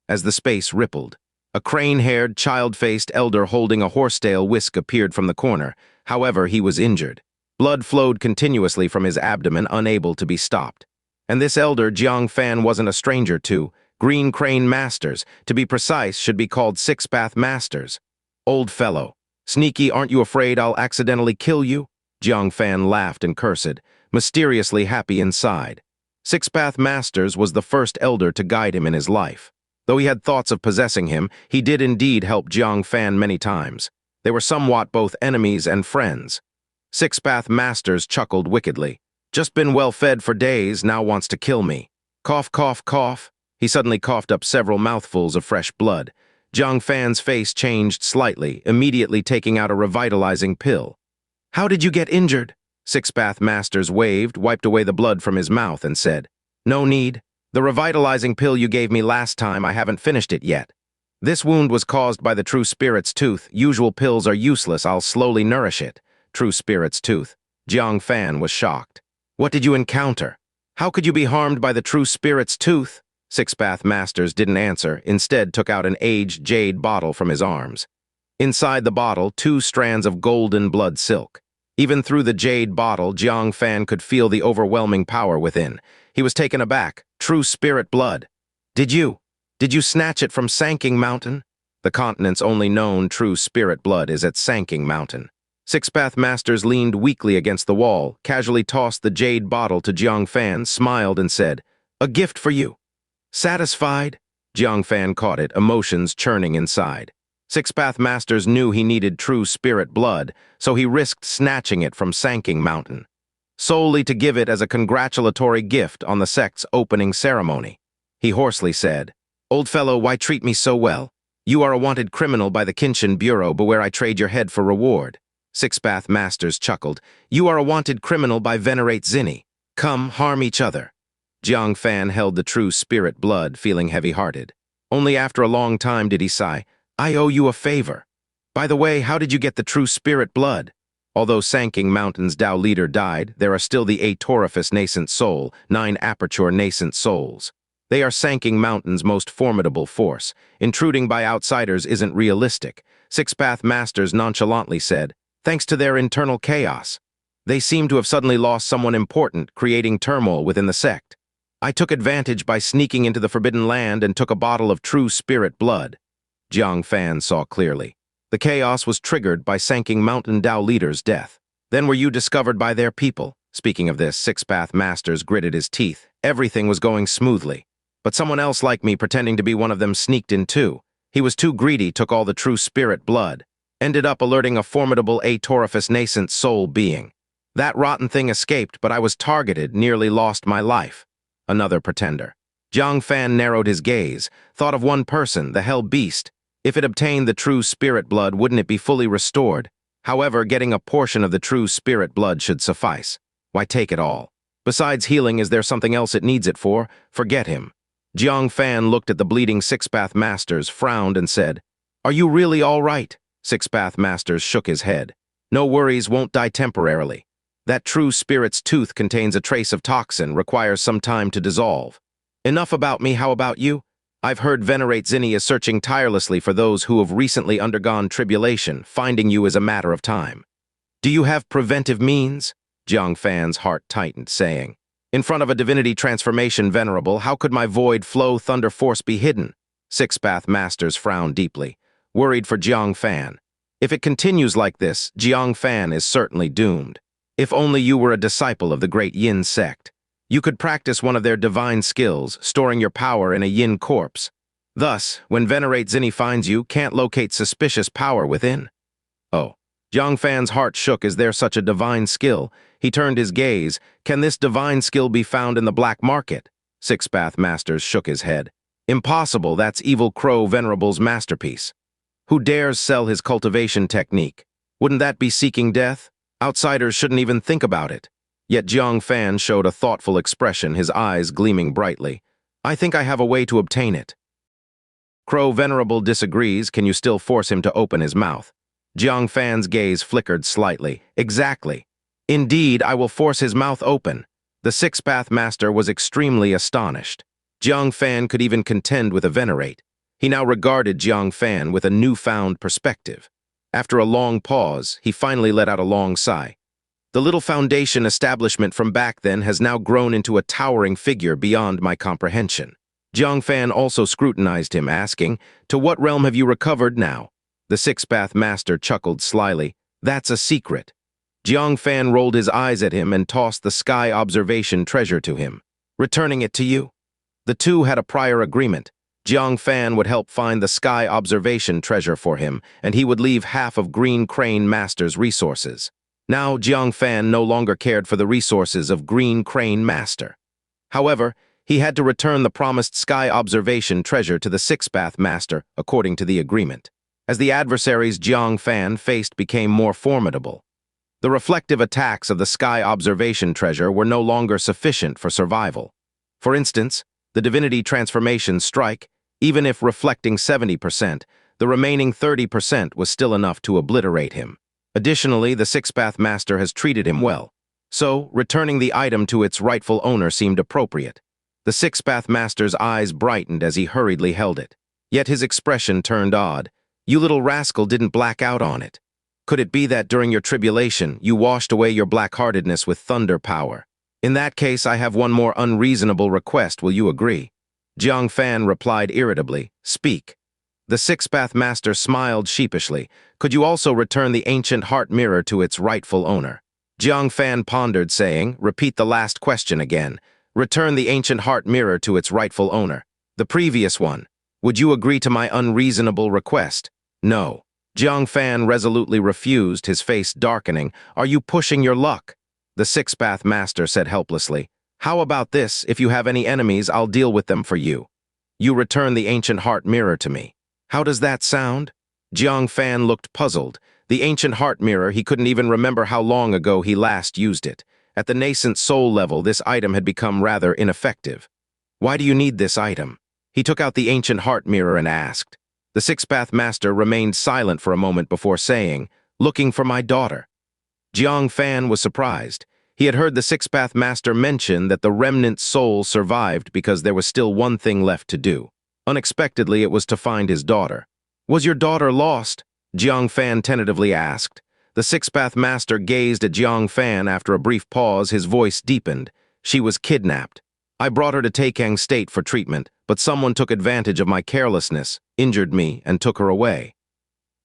As the space rippled, a crane-haired, child-faced elder holding a horsetail whisk appeared from the corner. However, he was injured. Blood flowed continuously from his abdomen, unable to be stopped. And this elder Jiang Fan wasn't a stranger to. Green Crane Masters, to be precise, should be called Six-Path Masters. Old fellow, sneaky, aren't you afraid I'll accidentally kill you? Jiang Fan laughed and cursed, mysteriously happy inside. Six-Path Masters was the first elder to guide him in his life. Though he had thoughts of possessing him, he did indeed help Jiang Fan many times. They were somewhat both enemies and friends. Six-Path Masters chuckled wickedly. Just been well-fed for days, now wants to kill me. Cough, cough, cough. He suddenly coughed up several mouthfuls of fresh blood. Jiang Fan's face changed slightly, immediately taking out a revitalizing pill. How did you get injured? Six-Path Masters waved, wiped away the blood from his mouth, and said, No need. The revitalizing pill you gave me last time, I haven't finished it yet. This wound was caused by the True Spirit's tooth. Usual pills are useless, I'll slowly nourish it. True Spirit's tooth. Jiang Fan was shocked. What did you encounter? How could you be harmed by the True Spirit's tooth? Six-Path Masters didn't answer, instead took out an aged jade bottle from his arms. Inside the bottle, 2 strands of golden blood silk. Even through the jade bottle, Jiang Fan could feel the overwhelming power within. He was taken aback. True Spirit blood. Did you snatch it from Sanking Mountain? The continent's only known True Spirit blood is at Sanking Mountain. Six-Path Masters leaned weakly against the wall, casually tossed the jade bottle to Jiang Fan, smiled and said, A gift for you. Satisfied? Jiang Fan caught it, emotions churning inside. Six-Path Masters knew he needed True Spirit blood, so he risked snatching it from Sanking Mountain, solely to give it as a congratulatory gift on the sect's opening ceremony. He hoarsely said, Old fellow, why treat me so well? You are a wanted criminal by the Kinshin Bureau, but where I trade your head for reward. Six-Path Masters chuckled. You are a wanted criminal by Venerable Zinny. Come, harm each other. Jiang Fan held the True Spirit blood, feeling heavy-hearted. Only after a long time did he sigh, I owe you a favor. By the way, how did you get the True Spirit blood? Although Sanking Mountain's Tao leader died, there are still the 8 Torifice nascent soul, 9 Aperture nascent souls. They are Sanking Mountain's most formidable force. Intruding by outsiders isn't realistic. Six-Path Masters nonchalantly said, thanks to their internal chaos. They seem to have suddenly lost someone important, creating turmoil within the sect. I took advantage by sneaking into the Forbidden Land and took a bottle of True Spirit blood. Jiang Fan saw clearly. The chaos was triggered by Sanking Mountain Tao leader's death. Then were you discovered by their people? Speaking of this, Six-Path Masters gritted his teeth. Everything was going smoothly. But someone else like me pretending to be one of them sneaked in too. He was too greedy, took all the True Spirit blood. Ended up alerting a formidable Atorifice nascent soul being. That rotten thing escaped, but I was targeted, nearly lost my life. Another pretender. Jiang Fan narrowed his gaze, thought of one person, the Hell Beast. If it obtained the True Spirit blood, wouldn't it be fully restored? However, getting a portion of the True Spirit blood should suffice. Why take it all? Besides healing, is there something else it needs it for? Forget him. Jiang Fan looked at the bleeding Six-Path Masters, frowned and said, Are you really all right? Six-Path Masters shook his head. No worries, won't die temporarily. That True Spirit's tooth contains a trace of toxin, requires some time to dissolve. Enough about me, how about you? I've heard Venerable Zinny is searching tirelessly for those who have recently undergone tribulation. Finding you is a matter of time. Do you have preventive means? Jiang Fan's heart tightened, saying, In front of a Divinity Transformation Venerable, how could my void flow thunder force be hidden? Six-Path Masters frowned deeply, worried for Jiang Fan. If it continues like this, Jiang Fan is certainly doomed. If only you were a disciple of the great Yin sect. You could practice one of their divine skills, storing your power in a Yin corpse. Thus, when Venerate Zinny finds you, can't locate suspicious power within. Oh. Jiang Fan's heart shook. Is there such a divine skill? He turned his gaze. Can this divine skill be found in the black market? Six Path Masters shook his head. Impossible, that's Evil Crow Venerable's masterpiece. Who dares sell his cultivation technique? Wouldn't that be seeking death? Outsiders shouldn't even think about it. Yet Jiang Fan showed a thoughtful expression, his eyes gleaming brightly. I think I have a way to obtain it. Crow Venerable disagrees. Can you still force him to open his mouth? Jiang Fan's gaze flickered slightly. Exactly. Indeed, I will force his mouth open. The Six Path Master was extremely astonished. Jiang Fan could even contend with a Venerate. He now regarded Jiang Fan with a newfound perspective. After a long pause, he finally let out a long sigh. The little foundation establishment from back then has now grown into a towering figure beyond my comprehension. Jiang Fan also scrutinized him, asking, "To what realm have you recovered now?" The Six Path Master chuckled slyly. "That's a secret." Jiang Fan rolled his eyes at him and tossed the Sky Observation treasure to him. "Returning it to you?" The two had a prior agreement. Jiang Fan would help find the Sky Observation treasure for him, and he would leave half of Green Crane Master's resources. Now Jiang Fan no longer cared for the resources of Green Crane Master. However, he had to return the promised Sky Observation treasure to the Six Path Master, according to the agreement. As the adversaries Jiang Fan faced became more formidable, the reflective attacks of the Sky Observation treasure were no longer sufficient for survival. For instance, the Divinity Transformation strike, even if reflecting 70%, the remaining 30% was still enough to obliterate him. Additionally, the Six Path Master has treated him well, so returning the item to its rightful owner seemed appropriate. The Six Path Master's eyes brightened as he hurriedly held it. Yet his expression turned odd. "You little rascal didn't black out on it. Could it be that during your tribulation, you washed away your black-heartedness with thunder power? In that case, I have one more unreasonable request. Will you agree?" Jiang Fan replied irritably, "Speak." The Six Path Master smiled sheepishly. "Could you also return the ancient heart mirror to its rightful owner?" Jiang Fan pondered, saying, "Repeat the last question again. Return the ancient heart mirror to its rightful owner. The previous one. Would you agree to my unreasonable request?" "No." Jiang Fan resolutely refused, his face darkening. "Are you pushing your luck?" The Six Path Master said helplessly, "How about this? If you have any enemies, I'll deal with them for you. You return the ancient heart mirror to me. How does that sound?" Jiang Fan looked puzzled. The ancient heart mirror, he couldn't even remember how long ago he last used it. At the nascent soul level, this item had become rather ineffective. "Why do you need this item?" He took out the ancient heart mirror and asked. The Six Path Master remained silent for a moment before saying, "Looking for my daughter." Jiang Fan was surprised. He had heard the Six Path Master mention that the remnant soul survived because there was still one thing left to do. Unexpectedly, it was to find his daughter. "Was your daughter lost?" Jiang Fan tentatively asked. The Six Path Master gazed at Jiang Fan. After a brief pause, his voice deepened. "She was kidnapped. I brought her to Taikang State for treatment, but someone took advantage of my carelessness, injured me, and took her away.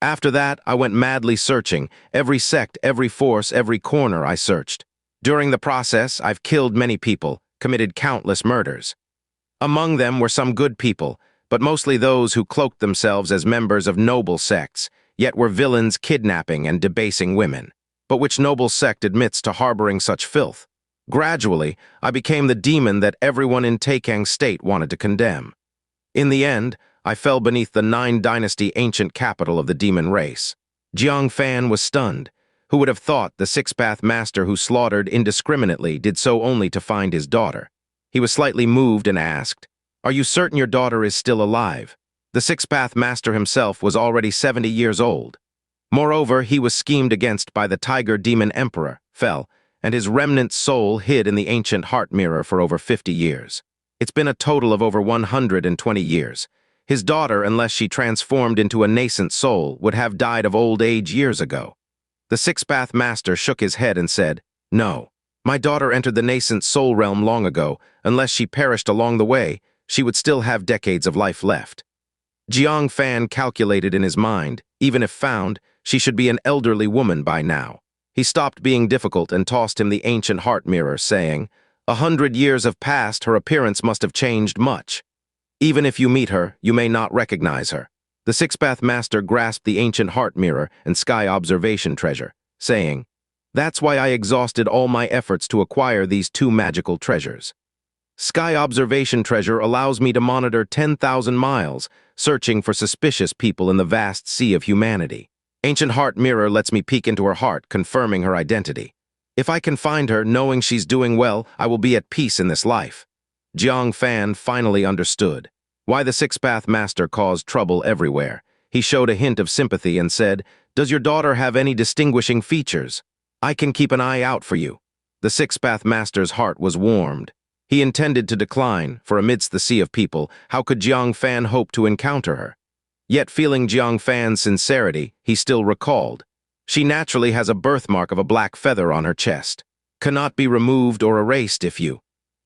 After that, I went madly searching. Every sect, every force, every corner I searched. During the process, I've killed many people, committed countless murders. Among them were some good people, but mostly those who cloaked themselves as members of noble sects, yet were villains kidnapping and debasing women. But which noble sect admits to harboring such filth? Gradually, I became the demon that everyone in Taikang State wanted to condemn. In the end, I fell beneath the Nine-Dynasty ancient capital of the demon race." Jiang Fan was stunned. Who would have thought the Six Path Master who slaughtered indiscriminately did so only to find his daughter? He was slightly moved and asked, "Are you certain your daughter is still alive?" The Six Path Master himself was already 70 years old. Moreover, he was schemed against by the Tiger Demon Emperor, fell, and his remnant soul hid in the ancient heart mirror for over 50 years. It's been a total of over 120 years. His daughter, unless she transformed into a nascent soul, would have died of old age years ago. The Six Path Master shook his head and said, "No. My daughter entered the nascent soul realm long ago. Unless she perished along the way, she would still have decades of life left." Jiang Fan calculated in his mind, even if found, she should be an elderly woman by now. He stopped being difficult and tossed him the ancient heart mirror, saying, 100 years have passed, her appearance must have changed much. Even if you meet her, you may not recognize her. The six-path master grasped the ancient heart mirror and sky observation treasure, saying, "That's why I exhausted all my efforts to acquire these two magical treasures. Sky observation treasure allows me to monitor 10,000 miles, searching for suspicious people in the vast sea of humanity. Ancient heart mirror lets me peek into her heart, confirming her identity. If I can find her, knowing she's doing well, I will be at peace in this life." Jiang Fan finally understood why the six-path master caused trouble everywhere. He showed a hint of sympathy and said, "Does your daughter have any distinguishing features? I can keep an eye out for you." The six-path master's heart was warmed. He intended to decline, for amidst the sea of people, how could Jiang Fan hope to encounter her? Yet feeling Jiang Fan's sincerity, he still recalled, "She naturally has a birthmark of a black feather on her chest. Cannot be removed or erased if you—"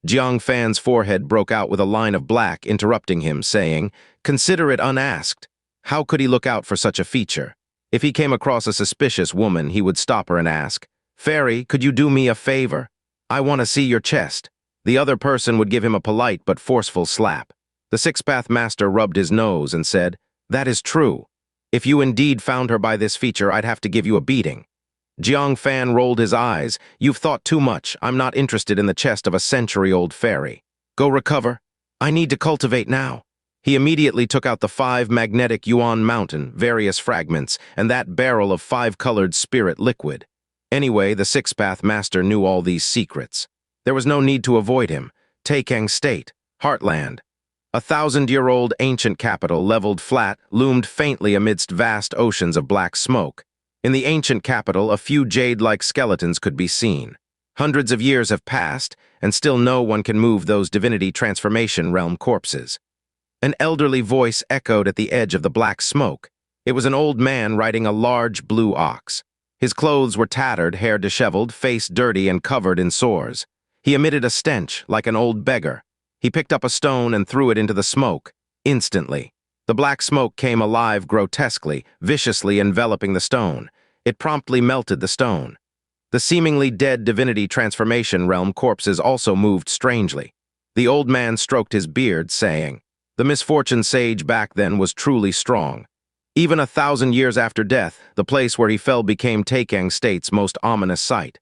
Jiang Fan's forehead broke out with a line of black, interrupting him, saying, "Consider it unasked." How could he look out for such a feature? If he came across a suspicious woman, he would stop her and ask, "Fairy, could you do me a favor? I want to see your chest." The other person would give him a polite but forceful slap. The six-path master rubbed his nose and said, "That is true. If you indeed found her by this feature, I'd have to give you a beating." Jiang Fan rolled his eyes. "You've thought too much. I'm not interested in the chest of a century-old fairy. Go recover. I need to cultivate now." He immediately took out the 5 magnetic Yuan mountain, various fragments, and that barrel of 5-colored spirit liquid. Anyway, the six-path master knew all these secrets. There was no need to avoid him. Taikang State, Heartland. A 1,000-year-old ancient capital, leveled flat, loomed faintly amidst vast oceans of black smoke. In the ancient capital, a few jade-like skeletons could be seen. Hundreds of years have passed, and still no one can move those Divinity Transformation Realm corpses. An elderly voice echoed at the edge of the black smoke. It was an old man riding a large blue ox. His clothes were tattered, hair disheveled, face dirty and covered in sores. He emitted a stench like an old beggar. He picked up a stone and threw it into the smoke. Instantly, the black smoke came alive grotesquely, viciously enveloping the stone. It promptly melted the stone. The seemingly dead Divinity Transformation Realm corpses also moved strangely. The old man stroked his beard, saying, "The misfortune sage back then was truly strong. Even 1,000 years after death, the place where he fell became Taikang State's most ominous sight.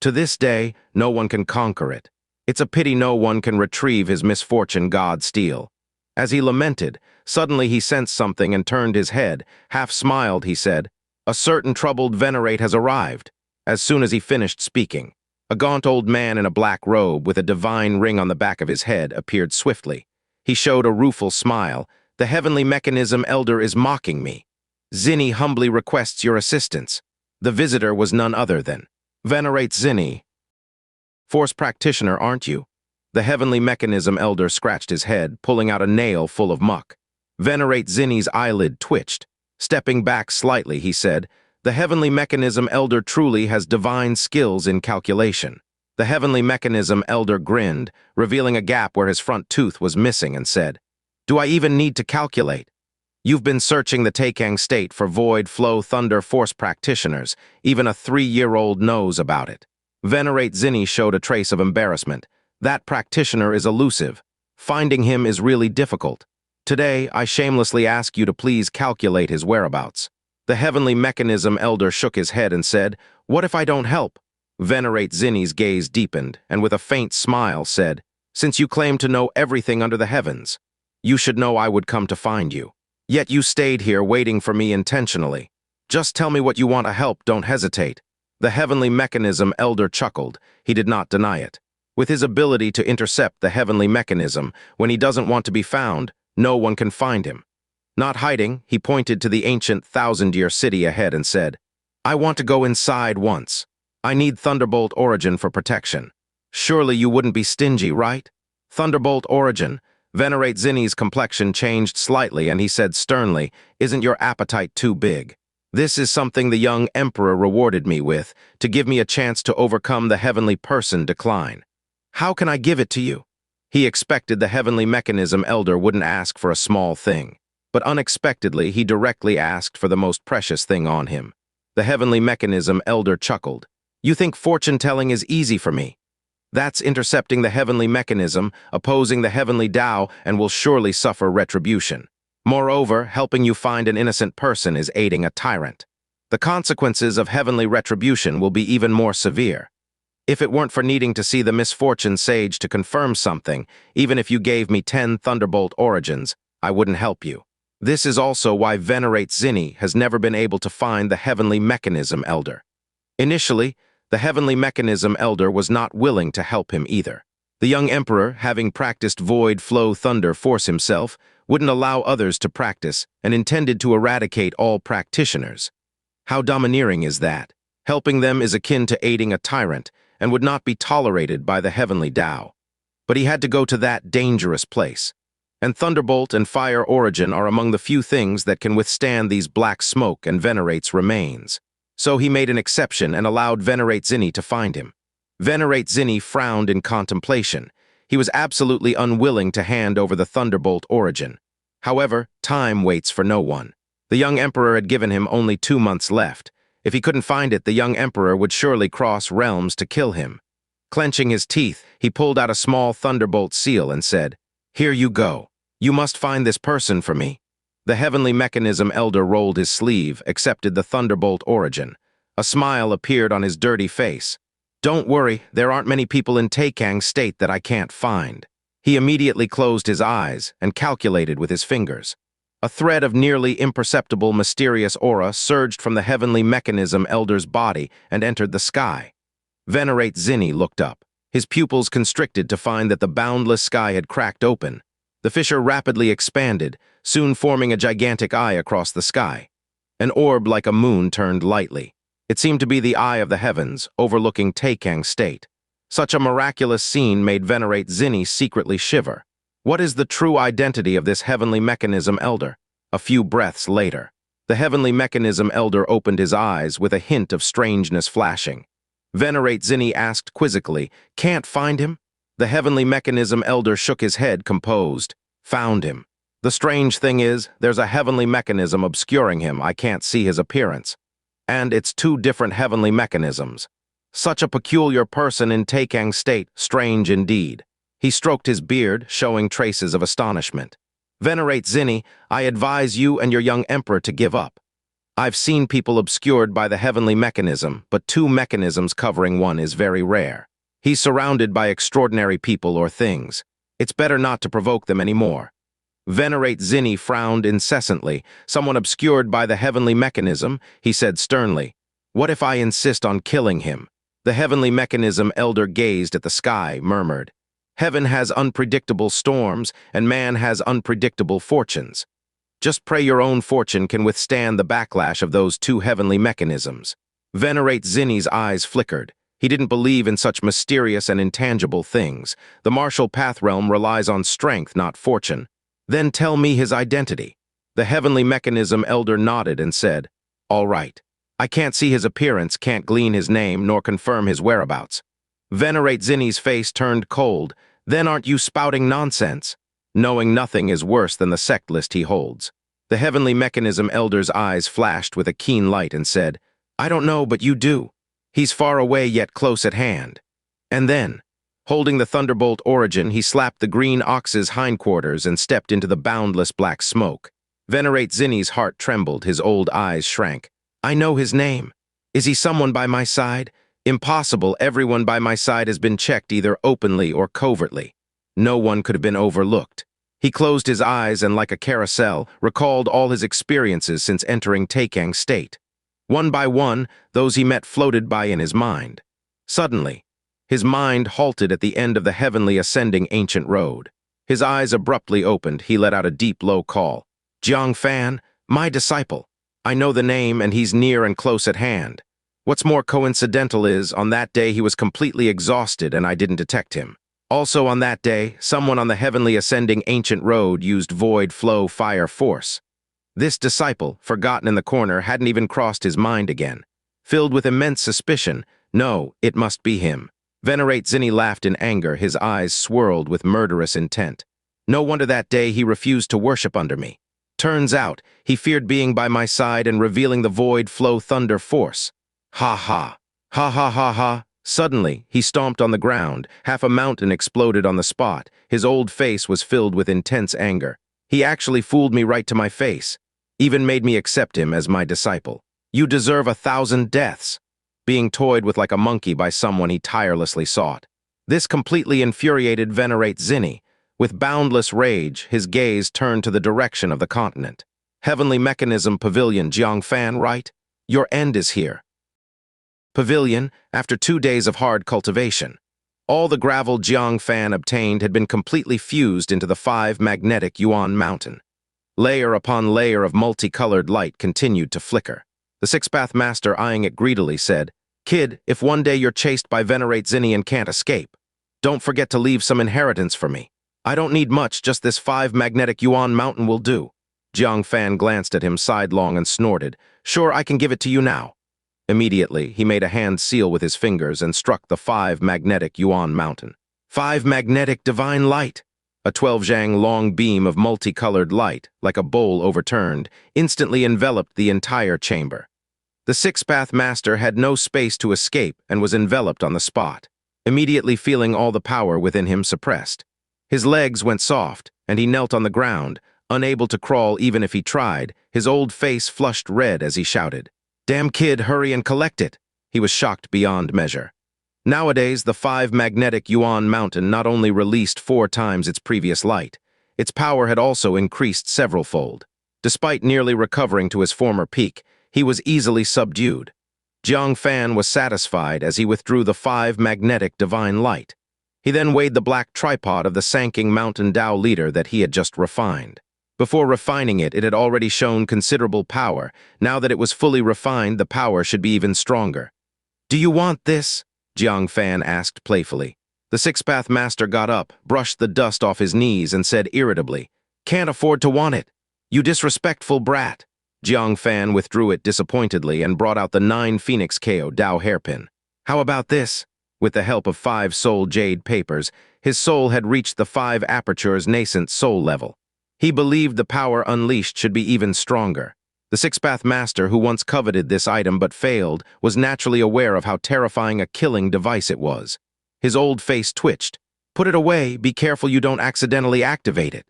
To this day, no one can conquer it. It's a pity no one can retrieve his misfortune god steel." As he lamented, suddenly he sensed something and turned his head. Half smiled, he said, "A certain troubled venerate has arrived." As soon as he finished speaking, a gaunt old man in a black robe with a divine ring on the back of his head appeared swiftly. He showed a rueful smile. "The Heavenly Mechanism Elder is mocking me. Zinny humbly requests your assistance." The visitor was none other than Venerable Zinny. "Force practitioner, aren't you?" The Heavenly Mechanism Elder scratched his head, pulling out a nail full of muck. Venerable Zinny's eyelid twitched. Stepping back slightly, he said, "The Heavenly Mechanism Elder truly has divine skills in calculation." The Heavenly Mechanism Elder grinned, revealing a gap where his front tooth was missing, and said, "Do I even need to calculate? You've been searching the Taikang State for void, flow, thunder, force practitioners. Even a 3-year-old knows about it." Venerable Zinny showed a trace of embarrassment. "That practitioner is elusive. Finding him is really difficult. Today, I shamelessly ask you to please calculate his whereabouts." The Heavenly Mechanism Elder shook his head and said, "What if I don't help?" Venerable Zinny's gaze deepened, and with a faint smile said, "Since you claim to know everything under the heavens, you should know I would come to find you. Yet you stayed here waiting for me intentionally. Just tell me what you want to help, don't hesitate." The Heavenly Mechanism Elder chuckled. He did not deny it. With his ability to intercept the Heavenly Mechanism, when he doesn't want to be found, no one can find him. Not hiding, he pointed to the ancient 1,000-year city ahead and said, "I want to go inside once. I need Thunderbolt Origin for protection. Surely you wouldn't be stingy, right?" "Thunderbolt Origin." Venerable Zinny's complexion changed slightly, and he said sternly, "Isn't your appetite too big? This is something the young emperor rewarded me with, to give me a chance to overcome the heavenly person decline. How can I give it to you?" He expected the Heavenly Mechanism Elder wouldn't ask for a small thing, but unexpectedly he directly asked for the most precious thing on him. The Heavenly Mechanism Elder chuckled. "You think fortune-telling is easy for me? That's intercepting the heavenly mechanism, opposing the heavenly Tao, and will surely suffer retribution. Moreover, helping you find an innocent person is aiding a tyrant. The consequences of heavenly retribution will be even more severe. If it weren't for needing to see the misfortune sage to confirm something, even if you gave me 10 Thunderbolt origins, I wouldn't help you. This is also why Venerable Zinny has never been able to find the Heavenly Mechanism Elder. Initially, the Heavenly Mechanism Elder was not willing to help him either. The young emperor, having practiced Void Flow Thunder Force himself, wouldn't allow others to practice and intended to eradicate all practitioners. How domineering is that? Helping them is akin to aiding a tyrant and would not be tolerated by the Heavenly Tao. But he had to go to that dangerous place. And Thunderbolt and Fire Origin are among the few things that can withstand these black smoke and Venerate's remains. So he made an exception and allowed Venerable Zinny to find him. Venerable Zinny frowned in contemplation. He was absolutely unwilling to hand over the Thunderbolt origin. However, time waits for no one. The young emperor had given him only 2 months left. If he couldn't find it, the young emperor would surely cross realms to kill him. Clenching his teeth, he pulled out a small Thunderbolt seal and said, "Here you go. You must find this person for me." The Heavenly Mechanism Elder rolled his sleeve, accepted the Thunderbolt origin. A smile appeared on his dirty face. "Don't worry, there aren't many people in Taikang State that I can't find." He immediately closed his eyes and calculated with his fingers. A thread of nearly imperceptible mysterious aura surged from the Heavenly Mechanism Elder's body and entered the sky. Venerable Zinny looked up. His pupils constricted to find that the boundless sky had cracked open. The fissure rapidly expanded, soon forming a gigantic eye across the sky. An orb like a moon turned lightly. It seemed to be the eye of the heavens, overlooking Taikang State. Such a miraculous scene made Venerable Zinny secretly shiver. What is the true identity of this Heavenly Mechanism Elder? A few breaths later, the Heavenly Mechanism Elder opened his eyes with a hint of strangeness flashing. Venerable Zinny asked quizzically, "Can't find him?" The Heavenly Mechanism Elder shook his head, composed. "Found him. The strange thing is, there's a heavenly mechanism obscuring him. I can't see his appearance. And it's 2 different heavenly mechanisms. Such a peculiar person in Taikang State, strange indeed." He stroked his beard, showing traces of astonishment. "Venerable Zinny, I advise you and your young emperor to give up. I've seen people obscured by the heavenly mechanism, but 2 mechanisms covering one is very rare. He's surrounded by extraordinary people or things. It's better not to provoke them anymore." Venerable Zinny frowned incessantly. "Someone obscured by the heavenly mechanism," he said sternly. "What if I insist on killing him?" The Heavenly Mechanism Elder gazed at the sky, murmured, "Heaven has unpredictable storms, and man has unpredictable fortunes. Just pray your own fortune can withstand the backlash of those 2 heavenly mechanisms." Venerable Zinny's eyes flickered. He didn't believe in such mysterious and intangible things. The martial path realm relies on strength, not fortune. "Then tell me his identity." The Heavenly Mechanism Elder nodded and said, "All right. I can't see his appearance, can't glean his name, nor confirm his whereabouts." Venerable Zinny's face turned cold. "Then aren't you spouting nonsense?" Knowing nothing is worse than the sect list he holds. The Heavenly Mechanism Elder's eyes flashed with a keen light and said, "I don't know, but you do. He's far away yet close at hand." And then, holding the Thunderbolt origin, he slapped the green ox's hindquarters and stepped into the boundless black smoke. Venerable Zinny's heart trembled, his old eyes shrank. "I know his name. Is he someone by my side?" "Impossible. Everyone by my side has been checked either openly or covertly. No one could have been overlooked." He closed his eyes and, like a carousel, recalled all his experiences since entering Taikang State. One by one, those he met floated by in his mind. Suddenly, his mind halted at the end of the heavenly ascending ancient road. His eyes abruptly opened. He let out a deep, low call. "Jiang Fan, my disciple. I know the name, and he's near and close at hand. What's more coincidental is, on that day he was completely exhausted and I didn't detect him. Also on that day, someone on the heavenly ascending ancient road used Void Flow Fire Force. This disciple, forgotten in the corner, hadn't even crossed his mind again. Filled with immense suspicion, no, it must be him." Venerable Zinny laughed in anger, his eyes swirled with murderous intent. "No wonder that day he refused to worship under me. Turns out, he feared being by my side and revealing the Void Flow Thunder Force. Ha ha. Ha ha ha ha." Suddenly, he stomped on the ground. Half a mountain exploded on the spot. His old face was filled with intense anger. He actually fooled me right to my face. Even made me accept him as my disciple. You deserve 1,000 deaths. Being toyed with like a monkey by someone he tirelessly sought. This completely infuriated Venerable Zinny. With boundless rage, his gaze turned to the direction of the continent. Heavenly Mechanism Pavilion, Jiang Fan, right? Your end is here. Pavilion, after 2 days of hard cultivation. All the gravel Jiang Fan obtained had been completely fused into the 5 magnetic Yuan mountain. Layer upon layer of multicolored light continued to flicker. The six-path master, eyeing it greedily, said, "Kid, if one day you're chased by Venerable Zinny and can't escape, don't forget to leave some inheritance for me. I don't need much, just this 5 magnetic Yuan mountain will do." Jiang Fan glanced at him sidelong and snorted, "Sure, I can give it to you now." Immediately, he made a hand seal with his fingers and struck the 5 magnetic Yuan mountain. 5 magnetic divine light! A 12-zhang long beam of multicolored light, like a bowl overturned, instantly enveloped the entire chamber. The six-path master had no space to escape and was enveloped on the spot, immediately feeling all the power within him suppressed. His legs went soft, and he knelt on the ground, unable to crawl even if he tried, his old face flushed red as he shouted, "Damn kid, hurry and collect it!" He was shocked beyond measure. Nowadays, the 5 magnetic Yuan mountain not only released 4 times its previous light, its power had also increased several-fold. Despite nearly recovering to his former peak, he was easily subdued. Jiang Fan was satisfied as he withdrew the 5 magnetic divine light. He then weighed the black tripod of the Sanking Mountain Tao leader that he had just refined. Before refining it, it had already shown considerable power. Now that it was fully refined, the power should be even stronger. "Do you want this?" Jiang Fan asked playfully. The six-path master got up, brushed the dust off his knees, and said irritably, "Can't afford to want it. You disrespectful brat." Jiang Fan withdrew it disappointedly and brought out the 9 Phoenix KO Tao hairpin. "How about this?" With the help of 5 soul jade papers, his soul had reached the 5 apertures nascent soul level. He believed the power unleashed should be even stronger. The six-path master, who once coveted this item but failed, was naturally aware of how terrifying a killing device it was. His old face twitched. "Put it away, be careful you don't accidentally activate it."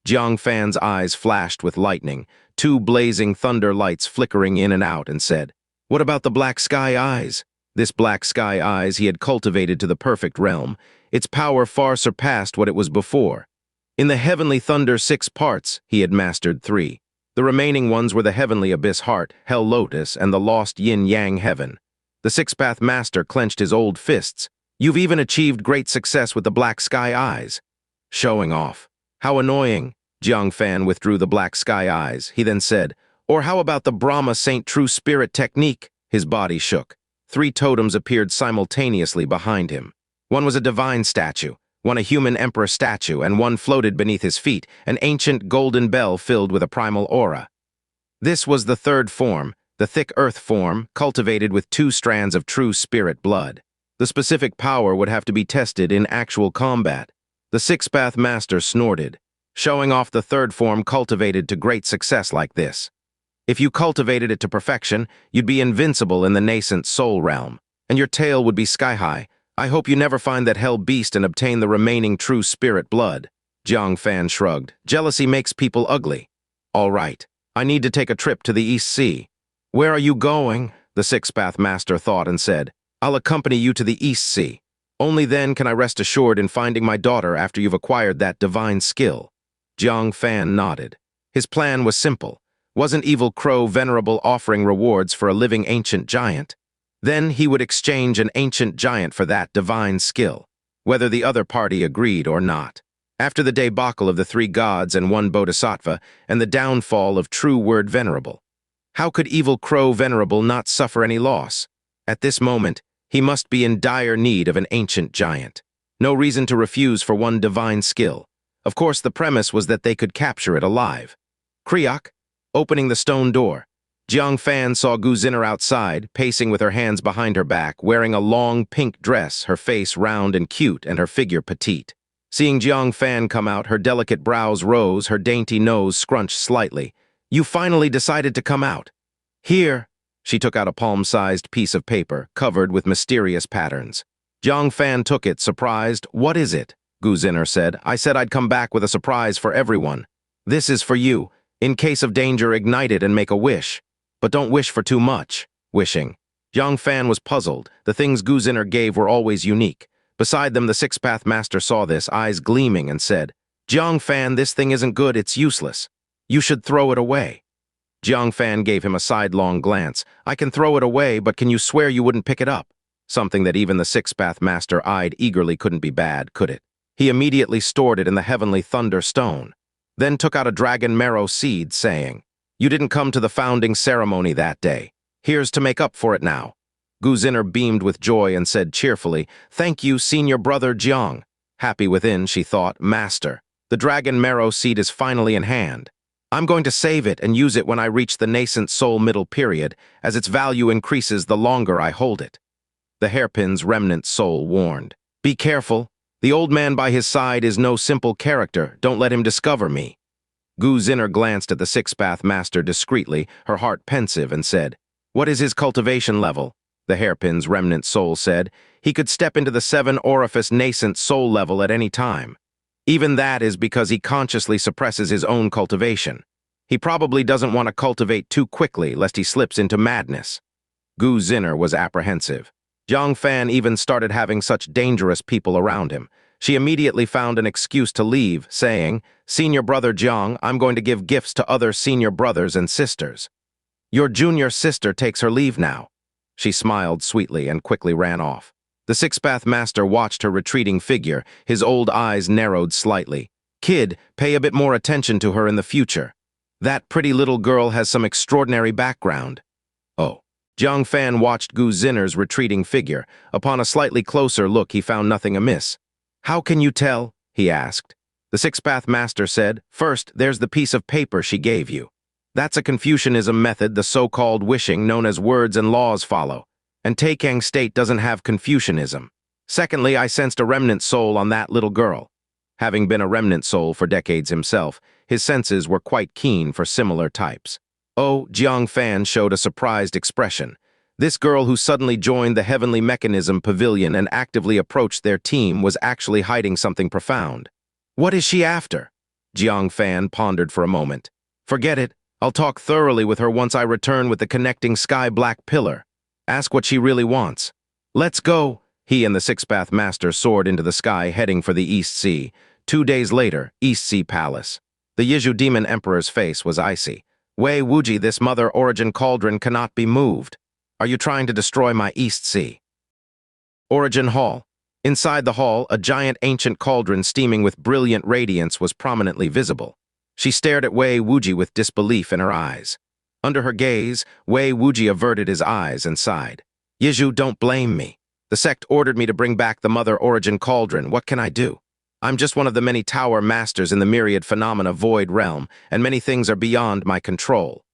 Jiang Fan's eyes flashed with lightning, 2 blazing thunder lights flickering in and out, and said, "What about the black sky eyes?" This black sky eyes he had cultivated to the perfect realm. Its power far surpassed what it was before. In the heavenly thunder 6 parts, he had mastered 3. The remaining ones were the heavenly abyss heart, hell lotus, and the lost yin-yang heaven. The six-path master clenched his old fists. "You've even achieved great success with the black sky eyes." Showing off. "How annoying." Jiang Fan withdrew the black sky eyes. He then said, "Or how about the Brahma Saint True Spirit technique?" His body shook. 3 totems appeared simultaneously behind him. One was a divine statue, one a human emperor statue, and one floated beneath his feet, an ancient golden bell filled with a primal aura. This was the 3rd form, the thick earth form, cultivated with 2 strands of true spirit blood. The specific power would have to be tested in actual combat. The six-path master snorted, showing off the 3rd form cultivated to great success like this. If you cultivated it to perfection, you'd be invincible in the nascent soul realm, and your tail would be sky-high. I hope you never find that hell beast and obtain the remaining true spirit blood." Jiang Fan shrugged. "Jealousy makes people ugly." "All right, I need to take a trip to the East Sea." "Where are you going?" The six-path master thought and said, "I'll accompany you to the East Sea. Only then can I rest assured in finding my daughter after you've acquired that divine skill." Jiang Fan nodded. His plan was simple. Wasn't Evil Crow Venerable offering rewards for a living ancient giant? Then he would exchange an ancient giant for that divine skill, whether the other party agreed or not. After the debacle of the 3 gods and 1 bodhisattva and the downfall of True Word Venerable, how could Evil Crow Venerable not suffer any loss? At this moment, he must be in dire need of an ancient giant. No reason to refuse for 1 divine skill. Of course, the premise was that they could capture it alive. Kriok, opening the stone door. Jiang Fan saw Gu Zinner outside, pacing with her hands behind her back, wearing a long pink dress, her face round and cute and her figure petite. Seeing Jiang Fan come out, her delicate brows rose, her dainty nose scrunched slightly. "You finally decided to come out." "Here." She took out a palm-sized piece of paper, covered with mysterious patterns. Jiang Fan took it, surprised. "What is it?" Gu Zinner said. "I said I'd come back with a surprise for everyone. This is for you. In case of danger, ignite it and make a wish. But don't wish for too much." Wishing. Jiang Fan was puzzled. The things Gu Zinner gave were always unique. Beside them, the Sixth-Path Master saw this, eyes gleaming, and said, "Jiang Fan, this thing isn't good, it's useless. You should throw it away." Jiang Fan gave him a sidelong glance. "I can throw it away, but can you swear you wouldn't pick it up?" Something that even the Sixth-Path Master eyed eagerly couldn't be bad, could it? He immediately stored it in the Heavenly Thunder Stone, then took out a dragon marrow seed, saying, "You didn't come to the founding ceremony that day. Here's to make up for it now." Gu Zinner beamed with joy and said cheerfully, "Thank you, senior brother Jiang." Happy within, she thought, "Master, the dragon marrow seed is finally in hand. I'm going to save it and use it when I reach the nascent soul middle period, as its value increases the longer I hold it." The hairpin's remnant soul warned, "Be careful. The old man by his side is no simple character. Don't let him discover me." Gu Zinner glanced at the Sixth-Path Master discreetly, her heart pensive, and said, "What is his cultivation level?" The hairpin's remnant soul said, "He could step into the 7-orifice nascent soul level at any time. Even that is because he consciously suppresses his own cultivation. He probably doesn't want to cultivate too quickly lest he slips into madness." Gu Zinner was apprehensive. Jiang Fan even started having such dangerous people around him. She immediately found an excuse to leave, saying, "Senior brother Jiang, I'm going to give gifts to other senior brothers and sisters. Your junior sister takes her leave now." She smiled sweetly and quickly ran off. The Sixth-Path Master watched her retreating figure, his old eyes narrowed slightly. "Kid, pay a bit more attention to her in the future. That pretty little girl has some extraordinary background." Oh. Jiang Fan watched Gu Zinner's retreating figure. Upon a slightly closer look, he found nothing amiss. "How can you tell?" he asked. The Sixth-Path Master said, "First, there's the piece of paper she gave you. That's a Confucianism method, the so-called wishing, known as words and laws follow. And Taikang State doesn't have Confucianism. Secondly, I sensed a remnant soul on that little girl." Having been a remnant soul for decades himself, his senses were quite keen for similar types. Oh, Jiang Fan showed a surprised expression. This girl who suddenly joined the Heavenly Mechanism Pavilion and actively approached their team was actually hiding something profound. What is she after? Jiang Fan pondered for a moment. "Forget it. I'll talk thoroughly with her once I return with the connecting sky-black pillar. Ask what she really wants." "Let's go." He and the Sixth-Path Master soared into the sky, heading for the East Sea. 2 days later, East Sea Palace. The Yizhu Demon Emperor's face was icy. "Wei Wuji, this Mother Origin Cauldron cannot be moved. Are you trying to destroy my East Sea?" Origin Hall. Inside the hall, a giant ancient cauldron steaming with brilliant radiance was prominently visible. She stared at Wei Wuji with disbelief in her eyes. Under her gaze, Wei Wuji averted his eyes and sighed. "Yizhu, don't blame me. The sect ordered me to bring back the Mother Origin Cauldron. What can I do? I'm just one of the many tower masters in the myriad phenomena void realm, and many things are beyond my control."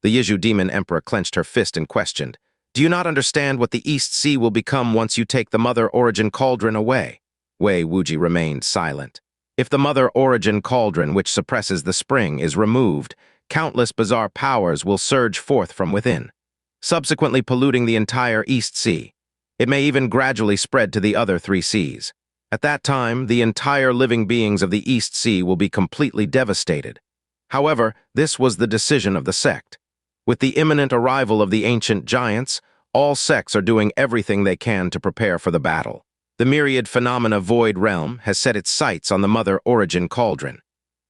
The Yizhu Demon Emperor clenched her fist and questioned, "Do you not understand what the East Sea will become once you take the Mother Origin Cauldron away?" Wei Wuji remained silent. "If the Mother Origin Cauldron, which suppresses the spring, is removed, countless bizarre powers will surge forth from within, subsequently polluting the entire East Sea. It may even gradually spread to the other 3 seas. At that time, the entire living beings of the East Sea will be completely devastated. However, this was the decision of the sect. With the imminent arrival of the ancient giants, all sects are doing everything they can to prepare for the battle. The myriad phenomena void realm has set its sights on the Mother Origin Cauldron.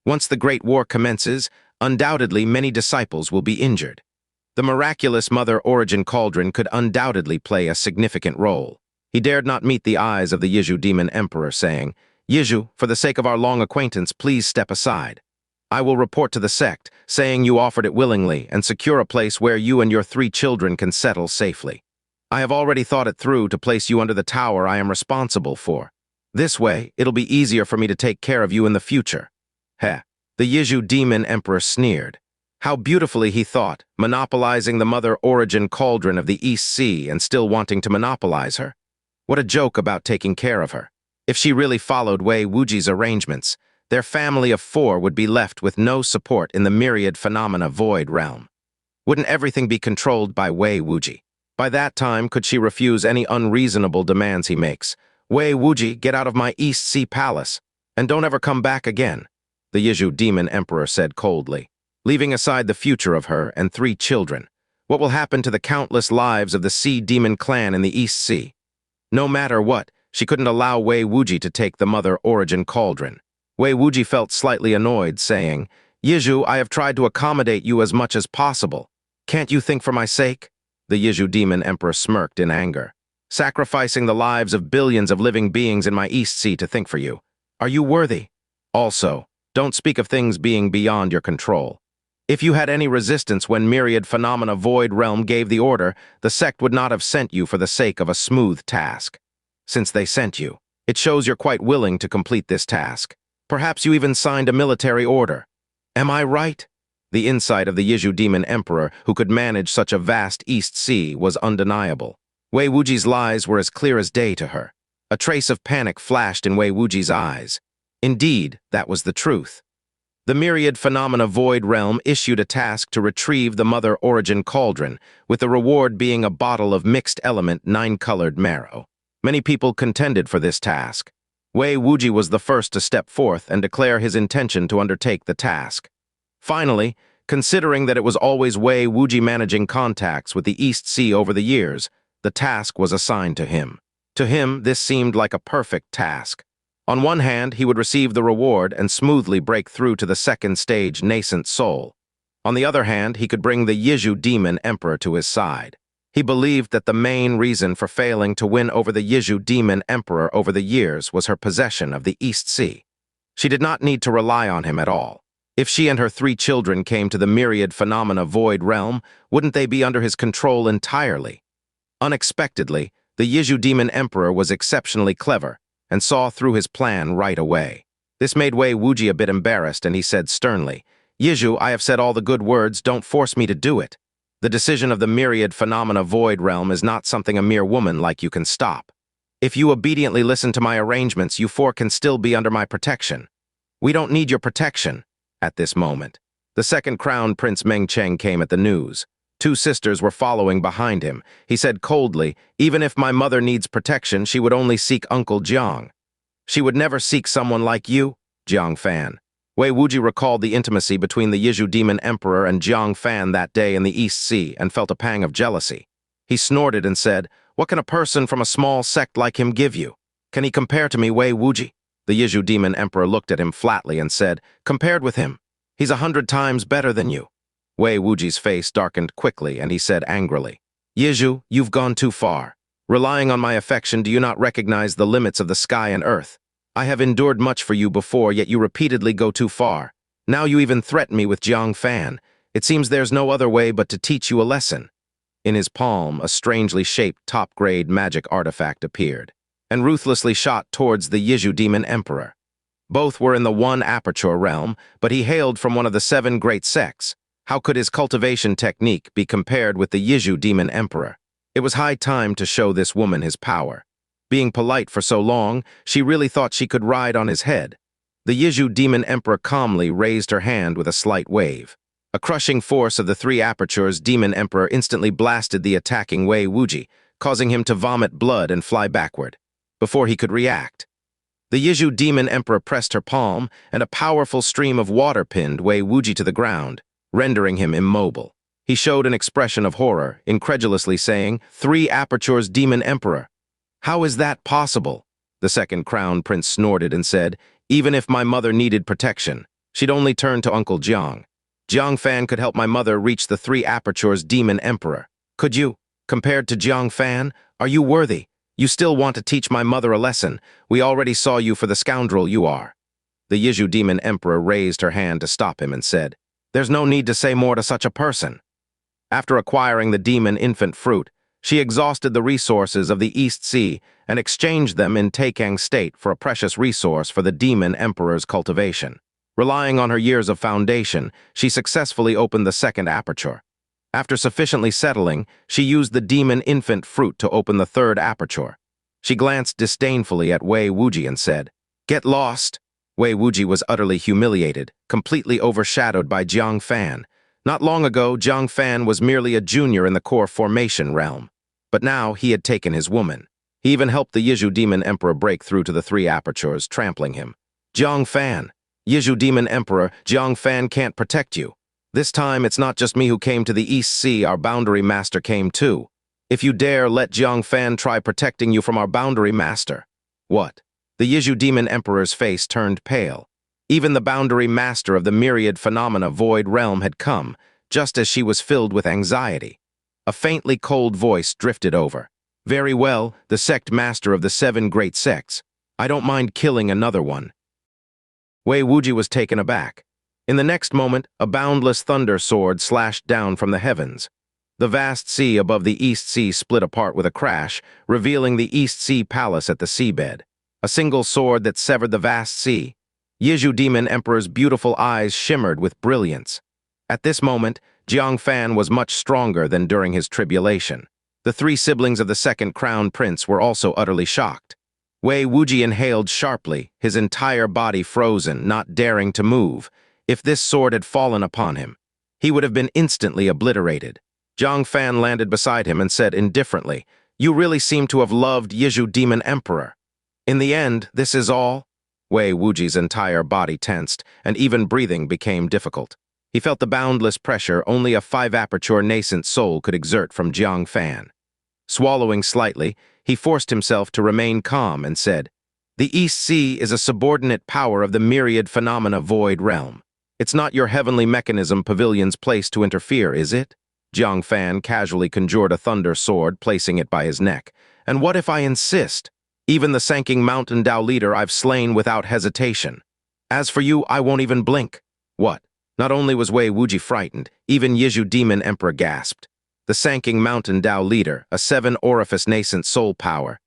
Once the Great War commences, undoubtedly many disciples will be injured. The miraculous Mother Origin Cauldron could undoubtedly play a significant role. He dared not meet the eyes of the Yizhu Demon Emperor, saying, "Yizhu, for the sake of our long acquaintance, please step aside. I will report to the sect, saying you offered it willingly, and secure a place where you and your 3 children can settle safely. I have already thought it through to place you under the tower I am responsible for. This way, it'll be easier for me to take care of you in the future." Heh. The Yizhu Demon Emperor sneered. How beautifully he thought, monopolizing the Mother Origin Cauldron of the East Sea and still wanting to monopolize her. What a joke about taking care of her. If she really followed Wei Wuji's arrangements, their family of 4 would be left with no support in the myriad phenomena void realm. Wouldn't everything be controlled by Wei Wuji? By that time, could she refuse any unreasonable demands he makes? Wei Wuji, get out of my East Sea Palace, and don't ever come back again, the Yizhu Demon Emperor said coldly, leaving aside the future of her and 3 children. What will happen to the countless lives of the Sea Demon clan in the East Sea? No matter what, she couldn't allow Wei Wuji to take the Mother Origin Cauldron. Wei Wuji felt slightly annoyed, saying, Yizhu, I have tried to accommodate you as much as possible. Can't you think for my sake? The Yizhu Demon Emperor smirked in anger. Sacrificing the lives of billions of living beings in my East Sea to think for you. Are you worthy? Also, don't speak of things being beyond your control. If you had any resistance when Myriad Phenomena Void Realm gave the order, the Sect would not have sent you for the sake of a smooth task. Since they sent you, it shows you're quite willing to complete this task. Perhaps you even signed a military order. Am I right? The insight of the Yizhu Demon Emperor, who could manage such a vast East Sea, was undeniable. Wei Wuji's lies were as clear as day to her. A trace of panic flashed in Wei Wuji's eyes. Indeed, that was the truth. The Myriad Phenomena Void Realm issued a task to retrieve the Mother Origin Cauldron, with the reward being a bottle of mixed-element 9-colored marrow. Many people contended for this task. Wei Wuji was the first to step forth and declare his intention to undertake the task. Finally, considering that it was always Wei Wuji managing contacts with the East Sea over the years, the task was assigned to him. To him, this seemed like a perfect task. On one hand, he would receive the reward and smoothly break through to the second stage nascent soul. On the other hand, he could bring the Yizhu Demon Emperor to his side. He believed that the main reason for failing to win over the Yizhu Demon Emperor over the years was her possession of the East Sea. She did not need to rely on him at all. If she and her 3 children came to the Myriad Phenomena Void Realm, wouldn't they be under his control entirely? Unexpectedly, the Yizhu Demon Emperor was exceptionally clever and saw through his plan right away. This made Wei Wuji a bit embarrassed, and he said sternly, Yizhu, I have said all the good words, don't force me to do it. The decision of the Myriad Phenomena Void Realm is not something a mere woman like you can stop. If you obediently listen to my arrangements, you 4 can still be under my protection. We don't need your protection. At this moment, the second crown Prince Mengcheng came at the news. 2 sisters were following behind him. He said coldly, even if my mother needs protection, she would only seek Uncle Jiang. She would never seek someone like you, Jiang Fan. Wei Wuji recalled the intimacy between the Yizhu Demon Emperor and Jiang Fan that day in the East Sea and felt a pang of jealousy. He snorted and said, what can a person from a small sect like him give you? Can he compare to me, Wei Wuji? The Yizhu Demon Emperor looked at him flatly and said, compared with him, he's 100 times better than you. Wei Wuji's face darkened quickly, and he said angrily, Yizhu, you've gone too far. Relying on my affection, do you not recognize the limits of the sky and earth? I have endured much for you before, yet you repeatedly go too far. Now you even threaten me with Jiang Fan. It seems there's no other way but to teach you a lesson. In his palm, a strangely shaped top-grade magic artifact appeared, and ruthlessly shot towards the Yizhu Demon Emperor. Both were in the one aperture realm, but he hailed from one of the 7 great sects. How could his cultivation technique be compared with the Yizhu Demon Emperor? It was high time to show this woman his power. Being polite for so long, she really thought she could ride on his head. The Yizhu Demon Emperor calmly raised her hand with a slight wave. A crushing force of the 3 apertures, Demon Emperor instantly blasted the attacking Wei Wuji, causing him to vomit blood and fly backward. Before he could react, the Yizhu Demon Emperor pressed her palm, and a powerful stream of water pinned Wei Wuji to the ground, rendering him immobile. He showed an expression of horror, incredulously saying, 3 apertures, Demon Emperor. How is that possible? The second crown prince snorted and said, even if my mother needed protection, she'd only turn to Uncle Jiang. Jiang Fan could help my mother reach the 3 apertures, Demon Emperor. Could you? Compared to Jiang Fan, are you worthy? You still want to teach my mother a lesson. We already saw you for the scoundrel you are. The Yizhu Demon Emperor raised her hand to stop him and said, there's no need to say more to such a person. After acquiring the demon infant fruit, she exhausted the resources of the East Sea and exchanged them in Taikang State for a precious resource for the Demon Emperor's cultivation. Relying on her years of foundation, she successfully opened the 2nd aperture. After sufficiently settling, she used the demon infant fruit to open the 3rd aperture. She glanced disdainfully at Wei Wuji and said, get lost. Wei Wuji was utterly humiliated, completely overshadowed by Jiang Fan. Not long ago, Jiang Fan was merely a junior in the core formation realm. But now he had taken his woman. He even helped the Yizhu Demon Emperor break through to the three apertures, trampling him. Jiang Fan, Yizhu Demon Emperor, Jiang Fan can't protect you. This time, it's not just me who came to the East Sea, our boundary master came too. If you dare, let Jiang Fan try protecting you from our boundary master. What? The Yizhu Demon Emperor's face turned pale. Even the boundary master of the myriad phenomena void realm had come, just as she was filled with anxiety. A faintly cold voice drifted over. Very well, the sect master of the 7 great sects. I don't mind killing another one. Wei Wuji was taken aback. In the next moment, a boundless thunder sword slashed down from the heavens. The vast sea above the East Sea split apart with a crash, revealing the East Sea Palace at the seabed. A single sword that severed the vast sea. Yizhu Demon Emperor's beautiful eyes shimmered with brilliance. At this moment, Jiang Fan was much stronger than during his tribulation. The 3 siblings of the second crown prince were also utterly shocked. Wei Wuji inhaled sharply, his entire body frozen, not daring to move. If this sword had fallen upon him, he would have been instantly obliterated. Jiang Fan landed beside him and said indifferently, "You really seem to have loved Yizhu Demon Emperor. In the end, this is all?" Wei Wuji's entire body tensed, and even breathing became difficult. He felt the boundless pressure only a 5-aperture nascent soul could exert from Jiang Fan. Swallowing slightly, he forced himself to remain calm and said, "The East Sea is a subordinate power of the myriad phenomena void realm. It's not your Heavenly Mechanism Pavilion's place to interfere, is it?" Jiang Fan casually conjured a thunder sword, placing it by his neck. "And what if I insist? Even the Sanking Mountain Dao leader I've slain without hesitation. As for you, I won't even blink." What? Not only was Wei Wuji frightened, even Yizhu Demon Emperor gasped. The Sanking Mountain Dao leader, a 7-orifice nascent soul power.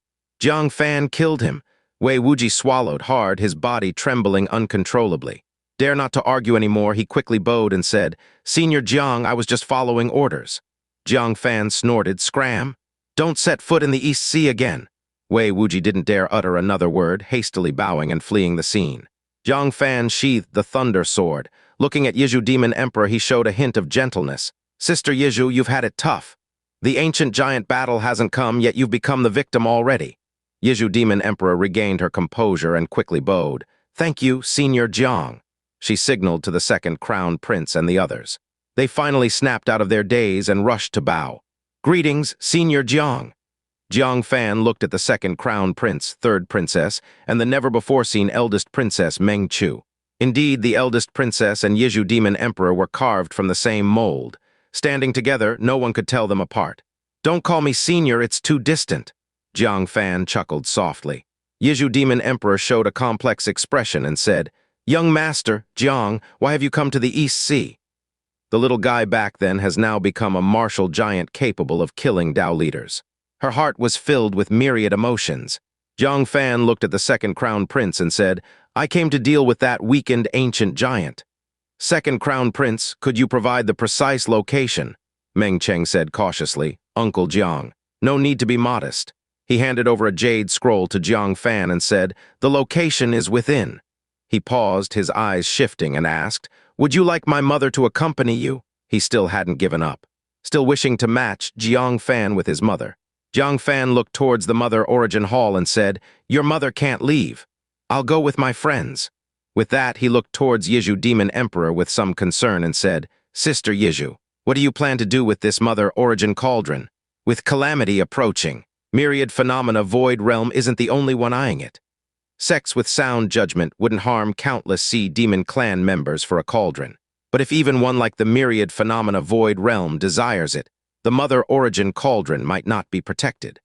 Jiang Fan killed him. Wei Wuji swallowed hard, his body trembling uncontrollably. Dare not to argue anymore, he quickly bowed and said, "Senior Jiang, I was just following orders." Jiang Fan snorted, "Scram! Don't set foot in the East Sea again." Wei Wuji didn't dare utter another word, hastily bowing and fleeing the scene. Jiang Fan sheathed the thunder sword. Looking at Yizhu Demon Emperor, he showed a hint of gentleness. "Sister Yizhu, you've had it tough. The ancient giant battle hasn't come, yet you've become the victim already." Yizhu Demon Emperor regained her composure and quickly bowed. "Thank you, Senior Jiang." She signaled to the second crown prince and the others. They finally snapped out of their daze and rushed to bow. "Greetings, Senior Jiang." Jiang Fan looked at the second crown prince, third princess, and the never-before-seen eldest princess Meng Chu. Indeed, the eldest princess and Yizhu Demon Emperor were carved from the same mold. Standing together, no one could tell them apart. "Don't call me senior, it's too distant." Jiang Fan chuckled softly. Yizhu Demon Emperor showed a complex expression and said, "Young master, Jiang, why have you come to the East Sea?" The little guy back then has now become a martial giant capable of killing Dao leaders. Her heart was filled with myriad emotions. Jiang Fan looked at the second crown prince and said, "I came to deal with that weakened ancient giant." "Second crown prince, could you provide the precise location?" Meng Cheng said cautiously. "Uncle Jiang, no need to be modest." He handed over a jade scroll to Jiang Fan and said, "The location is within." He paused, his eyes shifting, and asked, "Would you like my mother to accompany you?" He still hadn't given up, still wishing to match Jiang Fan with his mother. Jiang Fan looked towards the Mother Origin Hall and said, "Your mother can't leave. I'll go with my friends." With that, he looked towards Yizhu Demon Emperor with some concern and said, "Sister Yizhu, what do you plan to do with this Mother Origin Cauldron? With calamity approaching, myriad phenomena void realm isn't the only one eyeing it. Sects with sound judgment wouldn't harm countless Sea Demon clan members for a cauldron. But if even one like the myriad phenomena void realm desires it, the Mother Origin Cauldron might not be protected.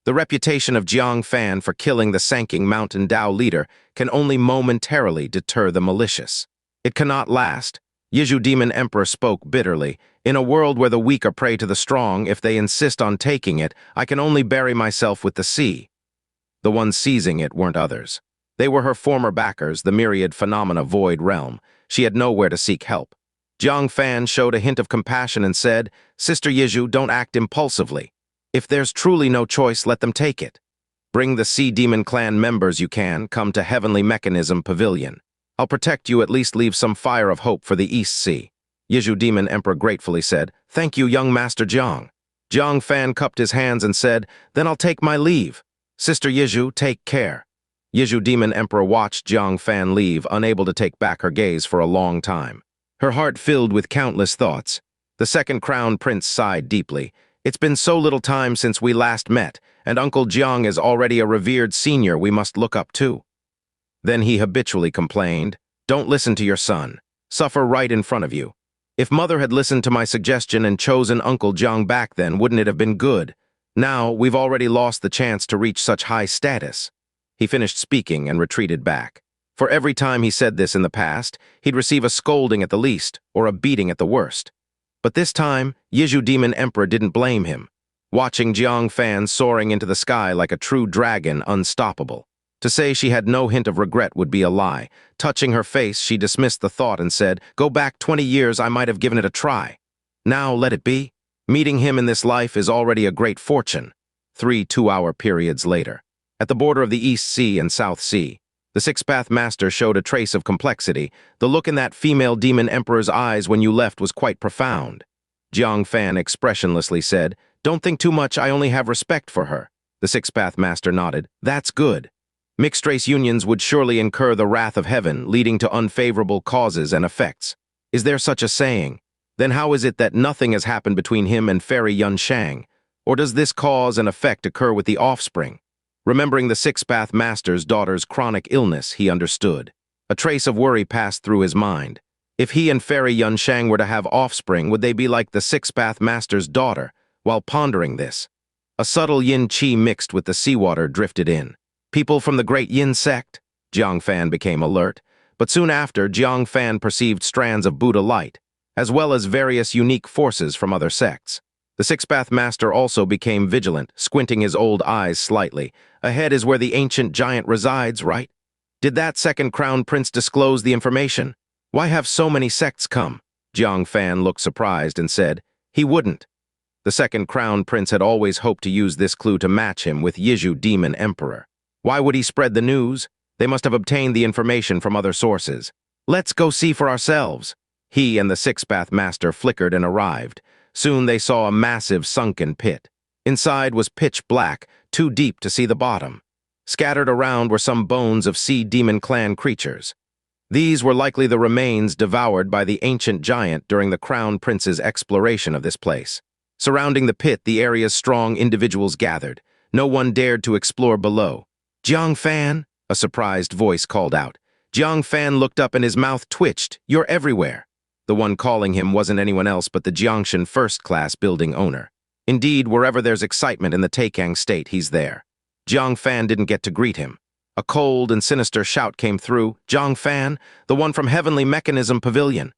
The reputation of Jiang Fan for killing the Sanking Mountain Dao leader can only momentarily deter the malicious. It cannot last. Yizhu Demon Emperor spoke bitterly. "In a world where the weak are prey to the strong, if they insist on taking it, I can only bury myself with the sea." The ones seizing it weren't others. They were her former backers, the myriad phenomena void realm. She had nowhere to seek help. Jiang Fan showed a hint of compassion and said, "Sister Yizhu, don't act impulsively. If there's truly no choice, let them take it. Bring the Sea Demon clan members you can, come to Heavenly Mechanism Pavilion. I'll protect you, at least leave some fire of hope for the East Sea." Yizhu Demon Emperor gratefully said, "Thank you, young Master Jiang." Jiang Fan cupped his hands and said, "Then I'll take my leave. Sister Yizhu, take care." Yizhu Demon Emperor watched Jiang Fan leave, unable to take back her gaze for a long time. Her heart filled with countless thoughts. The second crown prince sighed deeply. "It's been so little time since we last met, and Uncle Jiang is already a revered senior we must look up to." Then he habitually complained, "Don't listen to your son. Suffer right in front of you. If Mother had listened to my suggestion and chosen Uncle Jiang back then, wouldn't it have been good? Now, we've already lost the chance to reach such high status." He finished speaking and retreated back. For every time he said this in the past, he'd receive a scolding at the least, or a beating at the worst. But this time, Yizhu Demon Emperor didn't blame him, watching Jiang Fan soaring into the sky like a true dragon, unstoppable. To say she had no hint of regret would be a lie. Touching her face, she dismissed the thought and said, "Go back 20 years, I might have given it a try. Now let it be. Meeting him in this life is already a great fortune." 3 two-hour periods later. At the border of the East Sea and South Sea, the Six-Path Master showed a trace of complexity. The look in that female demon emperor's eyes when you left was quite profound. Jiang Fan expressionlessly said, "Don't think too much, I only have respect for her." The Six-Path Master nodded. "That's good. Mixed-race unions would surely incur the wrath of heaven, leading to unfavorable causes and effects. Is there such a saying? Then how is it that nothing has happened between him and Fairy Yunshang? Or does this cause and effect occur with the offspring?" Remembering the Six-Path Master's daughter's chronic illness, he understood. A trace of worry passed through his mind. If he and Fairy Yunshang were to have offspring, would they be like the Six-Path Master's daughter? While pondering this, a subtle yin-chi mixed with the seawater drifted in. "People from the great Yin sect?" Jiang Fan became alert, but soon after, Jiang Fan perceived strands of Buddha light, as well as various unique forces from other sects. The Six-Path Master also became vigilant, squinting his old eyes slightly. "Ahead is where the ancient giant resides, right? Did that second crown prince disclose the information? Why have so many sects come?" Jiang Fan looked surprised and said, "He wouldn't." The second crown prince had always hoped to use this clue to match him with Yizhu Demon Emperor. Why would he spread the news? They must have obtained the information from other sources. "Let's go see for ourselves." He and the Six-Path Master flickered and arrived. Soon they saw a massive sunken pit. Inside was pitch black, too deep to see the bottom. Scattered around were some bones of Sea Demon Clan creatures. These were likely the remains devoured by the ancient giant during the Crown Prince's exploration of this place. Surrounding the pit, the area's strong individuals gathered. No one dared to explore below. "Jiang Fan?" a surprised voice called out. Jiang Fan looked up and his mouth twitched. "You're everywhere." The one calling him wasn't anyone else but the Jiangshan first-class building owner. Indeed, wherever there's excitement in the Taikang state, he's there. Jiang Fan didn't get to greet him. A cold and sinister shout came through. "Jiang Fan, the one from Heavenly Mechanism Pavilion.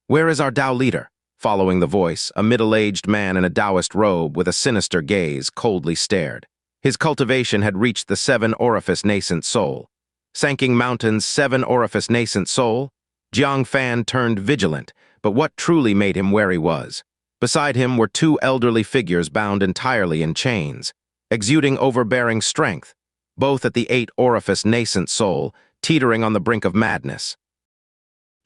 Where is our Dao leader?" Following the voice, a middle-aged man in a Taoist robe with a sinister gaze coldly stared. His cultivation had reached the 7-orifice nascent soul. Sanking Mountain's 7-orifice nascent soul? Jiang Fan turned vigilant, but what truly made him wary was. Beside him were 2 elderly figures bound entirely in chains, exuding overbearing strength, both at the 8-orifice nascent soul, teetering on the brink of madness.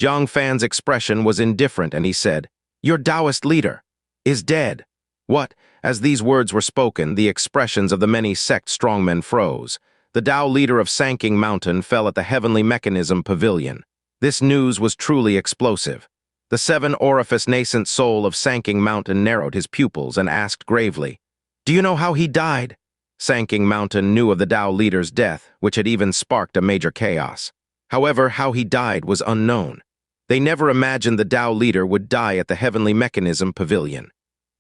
Jiang Fan's expression was indifferent and he said, "Your Taoist leader is dead." What? As these words were spoken, the expressions of the many sect strongmen froze. The Tao leader of Sanking Mountain fell at the Heavenly Mechanism Pavilion. This news was truly explosive. The 7-orifice nascent soul of Sanking Mountain narrowed his pupils and asked gravely, "Do you know how he died?" Sanking Mountain knew of the Tao leader's death, which had even sparked a major chaos. However, how he died was unknown. They never imagined the Tao leader would die at the Heavenly Mechanism Pavilion.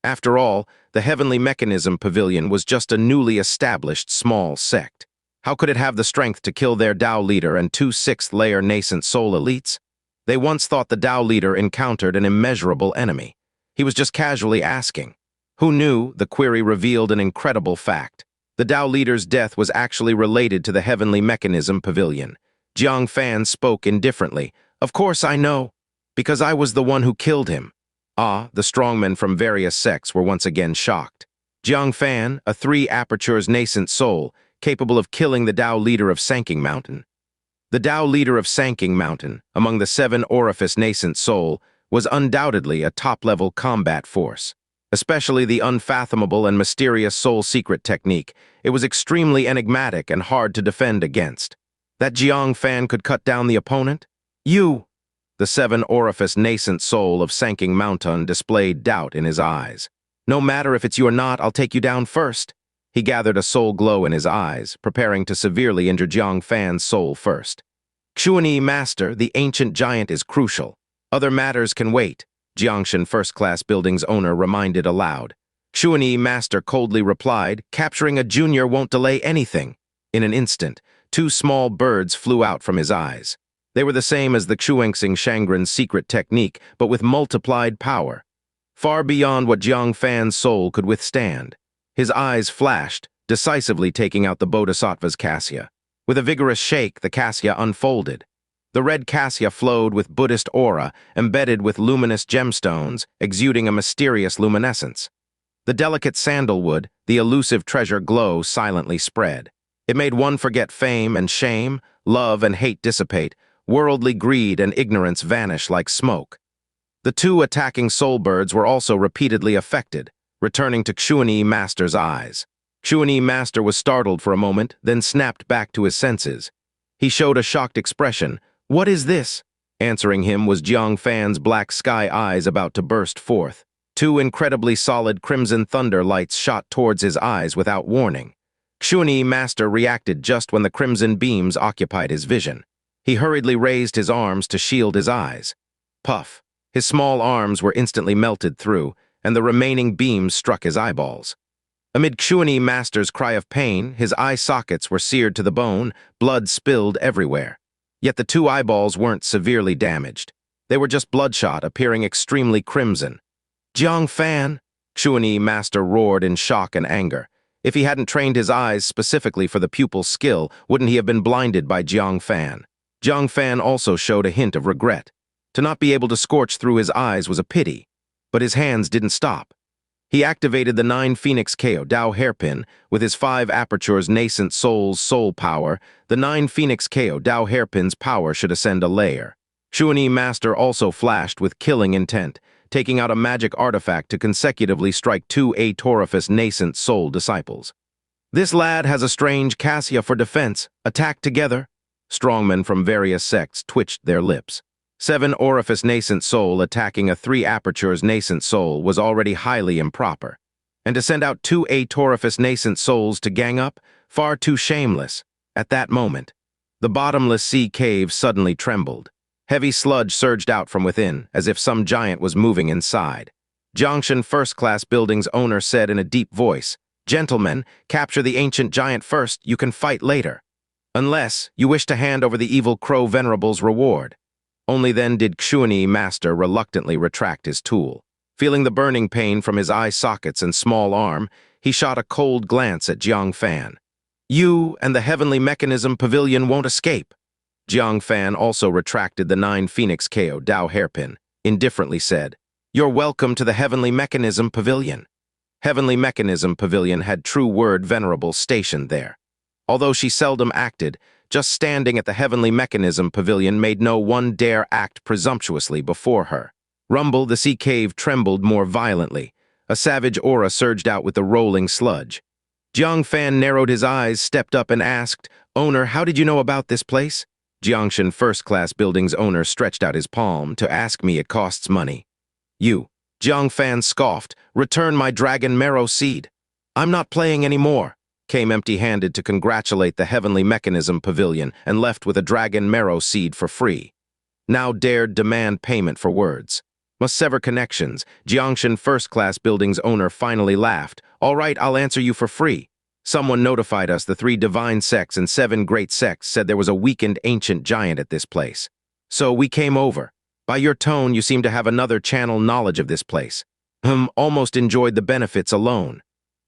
After all, the Heavenly Mechanism Pavilion was just a newly established small sect. How could it have the strength to kill their Tao leader and 2 6th-layer nascent soul elites? They once thought the Tao leader encountered an immeasurable enemy. He was just casually asking. Who knew? The query revealed an incredible fact. The Tao leader's death was actually related to the Heavenly Mechanism Pavilion. Jiang Fan spoke indifferently. "Of course I know, because I was the one who killed him." The strongmen from various sects were once again shocked. Jiang Fan, a 3-apertures nascent soul, capable of killing the Tao leader of Sanking Mountain. The Tao leader of Sanking Mountain, among the 7-orifice nascent soul, was undoubtedly a top-level combat force. Especially the unfathomable and mysterious soul secret technique, it was extremely enigmatic and hard to defend against. That Jiang Fan could cut down the opponent? You! The seven-orifice nascent soul of Sanking Mountain displayed doubt in his eyes. No matter if it's you or not, I'll take you down first. He gathered a soul glow in his eyes, preparing to severely injure Jiang Fan's soul first. Xiaoyun, Master, the ancient giant is crucial. Other matters can wait, Jiangshan first-class building's owner reminded aloud. Xiaoyun, Master coldly replied, capturing a junior won't delay anything. In an instant, two small birds flew out from his eyes. They were the same as the Xuanxing Shangren's secret technique, but with multiplied power. Far beyond what Jiang Fan's soul could withstand. His eyes flashed, decisively taking out the Bodhisattva's cassia. With a vigorous shake, the cassia unfolded. The red cassia flowed with Buddhist aura, embedded with luminous gemstones, exuding a mysterious luminescence. The delicate sandalwood, the elusive treasure glow silently spread. It made one forget fame and shame, love and hate dissipate, worldly greed and ignorance vanish like smoke. The two attacking soul birds were also repeatedly affected, returning to Xiaoyun Master's eyes. Xiaoyun Master was startled for a moment, then snapped back to his senses. He showed a shocked expression. What is this? Answering him was Jiang Fan's black sky eyes about to burst forth. Two incredibly solid crimson thunder lights shot towards his eyes without warning. Xiaoyun Master reacted just when the crimson beams occupied his vision. He hurriedly raised his arms to shield his eyes. Puff. His small arms were instantly melted through, and the remaining beams struck his eyeballs. Amid Xiaoyun Master's cry of pain, his eye sockets were seared to the bone, blood spilled everywhere. Yet the two eyeballs weren't severely damaged. They were just bloodshot, appearing extremely crimson. Jiang Fan! Xiaoyun Master roared in shock and anger. If he hadn't trained his eyes specifically for the pupil's skill, wouldn't he have been blinded by Jiang Fan? Jiang Fan also showed a hint of regret. To not be able to scorch through his eyes was a pity, but his hands didn't stop. He activated the 9 Phoenix KO Dao hairpin with his 5 apertures nascent soul's soul power. The 9 Phoenix KO Dao hairpin's power should ascend a layer. Xiaoyun Master also flashed with killing intent, taking out a magic artifact to consecutively strike 2 atorifice nascent soul disciples. This lad has a strange cassia for defense. Attack together. Strongmen from various sects twitched their lips. 7 orifice nascent soul attacking a 3 apertures nascent soul was already highly improper. And to send out 2 atorifice nascent souls to gang up, far too shameless. At that moment, the bottomless sea cave suddenly trembled. Heavy sludge surged out from within, as if some giant was moving inside. Jiangshan first-class building's owner said in a deep voice, "Gentlemen, capture the ancient giant first, you can fight later. Unless you wish to hand over the evil crow venerable's reward." Only then did Xiaoyun Master reluctantly retract his tool. Feeling the burning pain from his eye sockets and small arm, he shot a cold glance at Jiang Fan. You and the Heavenly Mechanism Pavilion won't escape. Jiang Fan also retracted the 9 Phoenix KO Dao hairpin, indifferently said, "You're welcome to the Heavenly Mechanism Pavilion." Heavenly Mechanism Pavilion had true word Venerable stationed there. Although she seldom acted, just standing at the Heavenly Mechanism Pavilion made no one dare act presumptuously before her. Rumble, the sea cave trembled more violently. A savage aura surged out with the rolling sludge. Jiang Fan narrowed his eyes, stepped up and asked, "Owner, how did you know about this place?" Jiangshan first-class building's owner stretched out his palm. "To ask me, it costs money." "You," Jiang Fan scoffed, "return my dragon marrow seed." "I'm not playing anymore." Came empty-handed to congratulate the Heavenly Mechanism Pavilion and left with a dragon marrow seed for free. Now dared demand payment for words. Must sever connections. Jiangshan first-class building's owner finally laughed. "All right, I'll answer you for free. Someone notified us the 3 divine sects and 7 great sects said there was a weakened ancient giant at this place. So we came over. By your tone, you seem to have another channel knowledge of this place." Almost enjoyed the benefits alone.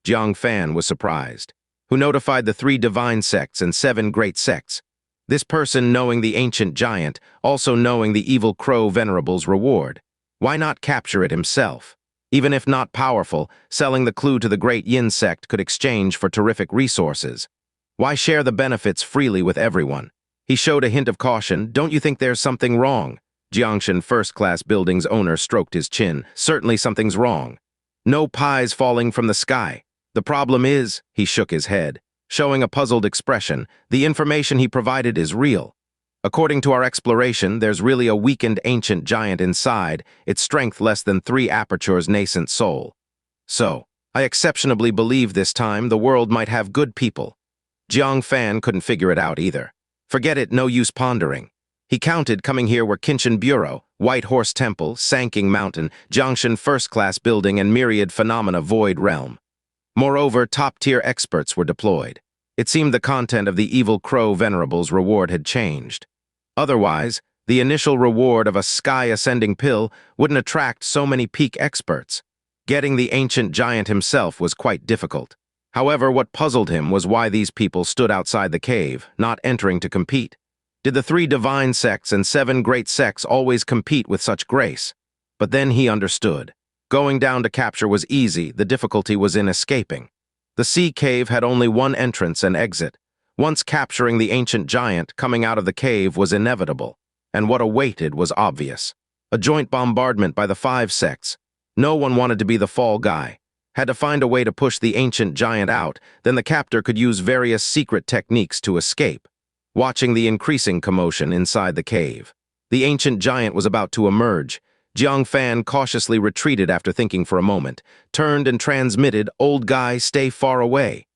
Jiang Fan was surprised. Who notified the 3 divine sects and 7 great sects? This person knowing the ancient giant, also knowing the evil crow venerable's reward. Why not capture it himself? Even if not powerful, selling the clue to the great Yin sect could exchange for terrific resources. Why share the benefits freely with everyone? He showed a hint of caution. "Don't you think there's something wrong?" Jiangshan first-class building's owner stroked his chin. Certainly something's wrong. No pies falling from the sky. The problem is, he shook his head, showing a puzzled expression, the information he provided is real. According to our exploration, there's really a weakened ancient giant inside, its strength less than 3 apertures nascent soul. So, I exceptionally believe this time the world might have good people. Jiang Fan couldn't figure it out either. Forget it, no use pondering. He counted coming here were Qinshan Bureau, White Horse Temple, Sanking Mountain, Jiangshan first-class building, and myriad phenomena void realm. Moreover, top-tier experts were deployed. It seemed the content of the Evil Crow Venerable's reward had changed. Otherwise, the initial reward of a sky-ascending pill wouldn't attract so many peak experts. Getting the ancient giant himself was quite difficult. However, what puzzled him was why these people stood outside the cave, not entering to compete. Did the 3 divine sects and 7 great sects always compete with such grace? But then he understood. Going down to capture was easy, the difficulty was in escaping. The sea cave had only one entrance and exit. Once capturing the ancient giant, coming out of the cave was inevitable, and what awaited was obvious. A joint bombardment by the 5 sects. No one wanted to be the fall guy. Had to find a way to push the ancient giant out, then the captor could use various secret techniques to escape. Watching the increasing commotion inside the cave, the ancient giant was about to emerge. Jiang Fan cautiously retreated after thinking for a moment, turned and transmitted, "Old guy, stay far away.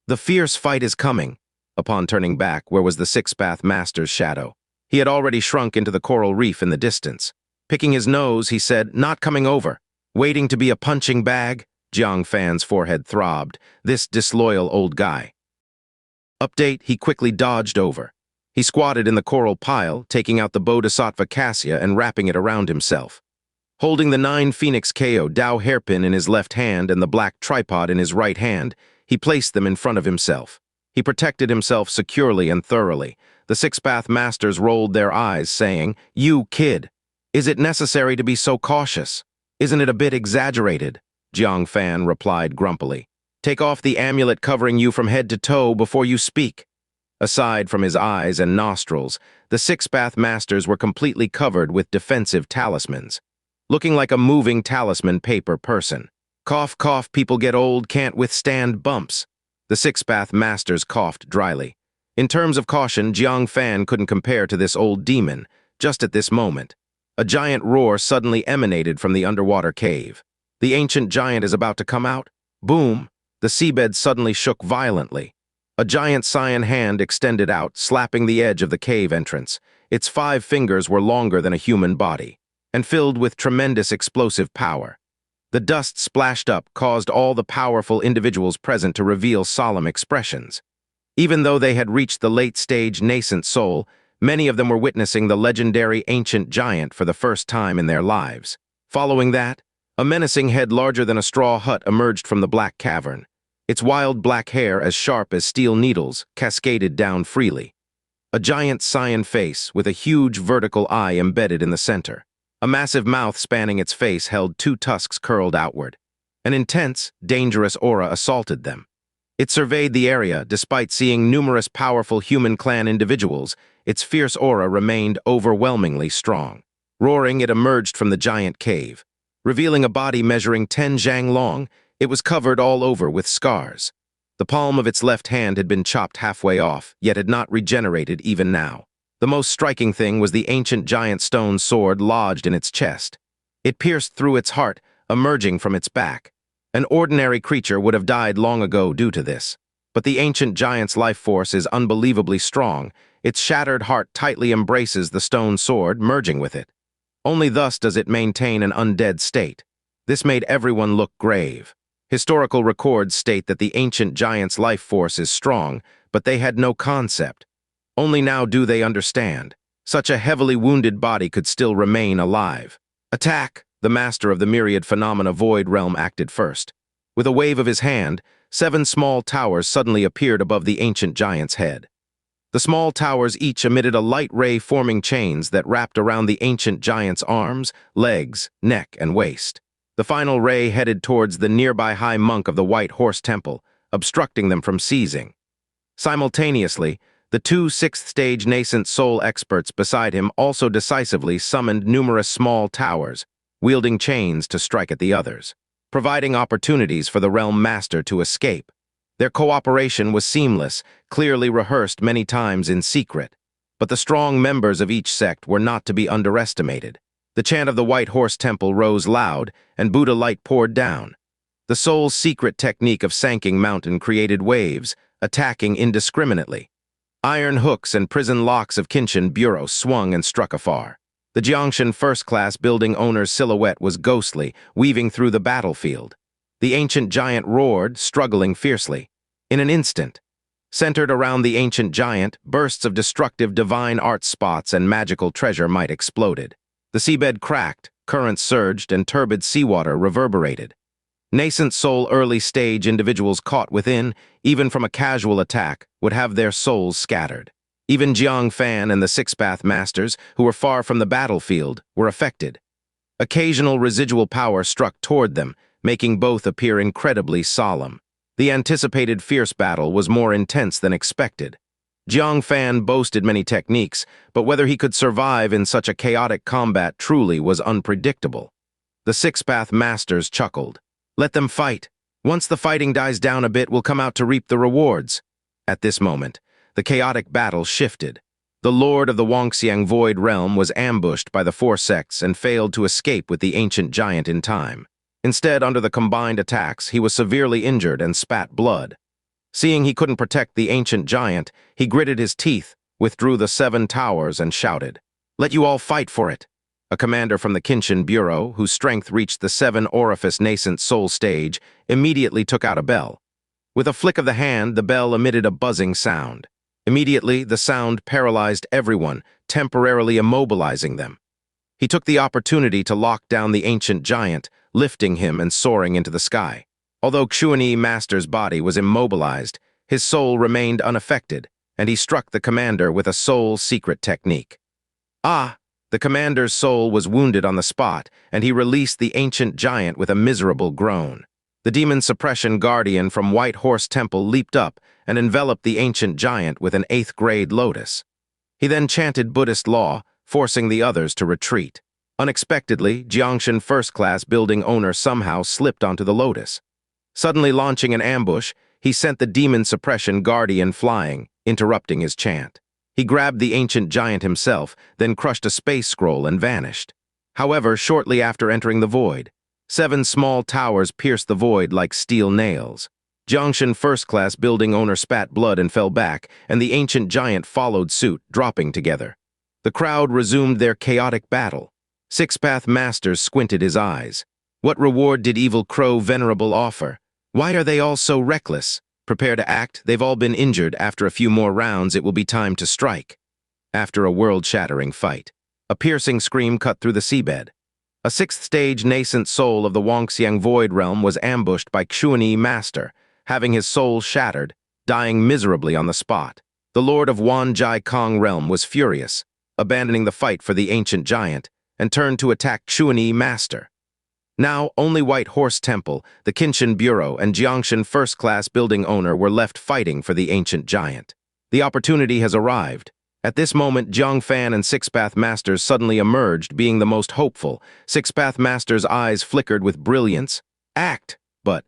The fierce fight is coming." Upon turning back, where was the Six-Path Master's shadow? He had already shrunk into the coral reef in the distance. Picking his nose, he said, "Not coming over. Waiting to be a punching bag?" Jiang Fan's forehead throbbed. This disloyal old guy. Update, he quickly dodged over. He squatted in the coral pile, taking out the Bodhisattva cassia and wrapping it around himself. Holding the 9 Phoenix KO Dao hairpin in his left hand and the black tripod in his right hand, he placed them in front of himself. He protected himself securely and thoroughly. The Six-Path Masters rolled their eyes, saying, "You, kid, is it necessary to be so cautious? Isn't it a bit exaggerated?" Jiang Fan replied grumpily. "Take off the amulet covering you from head to toe before you speak." Aside from his eyes and nostrils, the Six-Path Masters were completely covered with defensive talismans, looking like a moving talisman paper person. "Cough, cough, people get old, can't withstand bumps." The Six-Path Masters coughed dryly. In terms of caution, Jiang Fan couldn't compare to this old demon. Just at this moment, a giant roar suddenly emanated from the underwater cave. The ancient giant is about to come out. Boom! The seabed suddenly shook violently. A giant cyan hand extended out, slapping the edge of the cave entrance. Its 5 fingers were longer than a human body, and filled with tremendous explosive power. The dust splashed up caused all the powerful individuals present to reveal solemn expressions. Even though they had reached the late-stage nascent soul, many of them were witnessing the legendary ancient giant for the first time in their lives. Following that, a menacing head larger than a straw hut emerged from the black cavern. Its wild black hair, as sharp as steel needles, cascaded down freely. A giant cyan face with a huge vertical eye embedded in the center. A massive mouth spanning its face held 2 tusks curled outward. An intense, dangerous aura assaulted them. It surveyed the area, despite seeing numerous powerful human clan individuals. Its fierce aura remained overwhelmingly strong. Roaring, it emerged from the giant cave. Revealing a body measuring 10 zhang long, it was covered all over with scars. The palm of its left hand had been chopped halfway off, yet had not regenerated even now. The most striking thing was the ancient giant stone sword lodged in its chest. It pierced through its heart, emerging from its back. An ordinary creature would have died long ago due to this. But the ancient giant's life force is unbelievably strong. Its shattered heart tightly embraces the stone sword, merging with it. Only thus does it maintain an undead state. This made everyone look grave. Historical records state that the ancient giant's life force is strong, but they had no concept. Only now do they understand. Such a heavily wounded body could still remain alive. "Attack!" The master of the myriad phenomena void realm acted first. With a wave of his hand, 7 small towers suddenly appeared above the ancient giant's head. The small towers each emitted a light ray forming chains that wrapped around the ancient giant's arms, legs, neck, and waist. The final ray headed towards the nearby high monk of the White Horse Temple, obstructing them from seizing. Simultaneously, The two sixth-stage nascent soul experts beside him also decisively summoned numerous small towers, wielding chains to strike at the others, providing opportunities for the realm master to escape. Their cooperation was seamless, clearly rehearsed many times in secret. But the strong members of each sect were not to be underestimated. The chant of the White Horse Temple rose loud, and Buddha light poured down. The soul's secret technique of sanking mountain created waves, attacking indiscriminately. Iron hooks and prison locks of Qinshan Bureau swung and struck afar. The Jiangshan first-class building owner's silhouette was ghostly, weaving through the battlefield. The ancient giant roared, struggling fiercely. In an instant, centered around the ancient giant, bursts of destructive divine art spots and magical treasure might exploded. The seabed cracked, currents surged, and turbid seawater reverberated. Nascent soul early-stage individuals caught within, even from a casual attack, would have their souls scattered. Even Jiang Fan and the Six-Path Masters, who were far from the battlefield, were affected. Occasional residual power struck toward them, making both appear incredibly solemn. The anticipated fierce battle was more intense than expected. Jiang Fan boasted many techniques, but whether he could survive in such a chaotic combat truly was unpredictable. The Six-Path Masters chuckled. "Let them fight. Once the fighting dies down a bit, we'll come out to reap the rewards." At this moment, the chaotic battle shifted. The Lord of the Wangxiang Void Realm was ambushed by the four sects and failed to escape with the ancient giant in time. Instead, under the combined attacks, he was severely injured and spat blood. Seeing he couldn't protect the ancient giant, he gritted his teeth, withdrew the 7 towers, and shouted, "Let you all fight for it!" A commander from the Qinshan Bureau, whose strength reached the 7-orifice nascent soul stage, immediately took out a bell. With a flick of the hand, the bell emitted a buzzing sound. Immediately, the sound paralyzed everyone, temporarily immobilizing them. He took the opportunity to lock down the ancient giant, lifting him and soaring into the sky. Although Xiaoyun Master's body was immobilized, his soul remained unaffected, and he struck the commander with a soul secret technique. Ah! The commander's soul was wounded on the spot, and he released the ancient giant with a miserable groan. The demon suppression guardian from White Horse Temple leaped up and enveloped the ancient giant with an 8th-grade lotus. He then chanted Buddhist law, forcing the others to retreat. Unexpectedly, Jiangshan first-class building owner somehow slipped onto the lotus. Suddenly launching an ambush, he sent the demon suppression guardian flying, interrupting his chant. He grabbed the ancient giant himself, then crushed a space scroll and vanished. However, shortly after entering the void, 7 small towers pierced the void like steel nails. Jiangshan first-class building owner spat blood and fell back, and the ancient giant followed suit, dropping together. The crowd resumed their chaotic battle. Six-Path Masters squinted his eyes. What reward did Evil Crow Venerable offer? Why are they all so reckless? Prepare to act, they've all been injured. After a few more rounds, it will be time to strike. After a world-shattering fight, a piercing scream cut through the seabed. A 6th-stage nascent soul of the Wangxiang Void Realm was ambushed by Xiaoyun Master, having his soul shattered, dying miserably on the spot. The Lord of Wanjai Kong Realm was furious, abandoning the fight for the ancient giant, and turned to attack Xiaoyun Master. Now, only White Horse Temple, the Qinshan Bureau, and Jiangshan first-class building owner were left fighting for the ancient giant. The opportunity has arrived. At this moment, Jiang Fan and Six-Path Masters suddenly emerged, being the most hopeful. Six-Path Masters' eyes flickered with brilliance. "Act!" But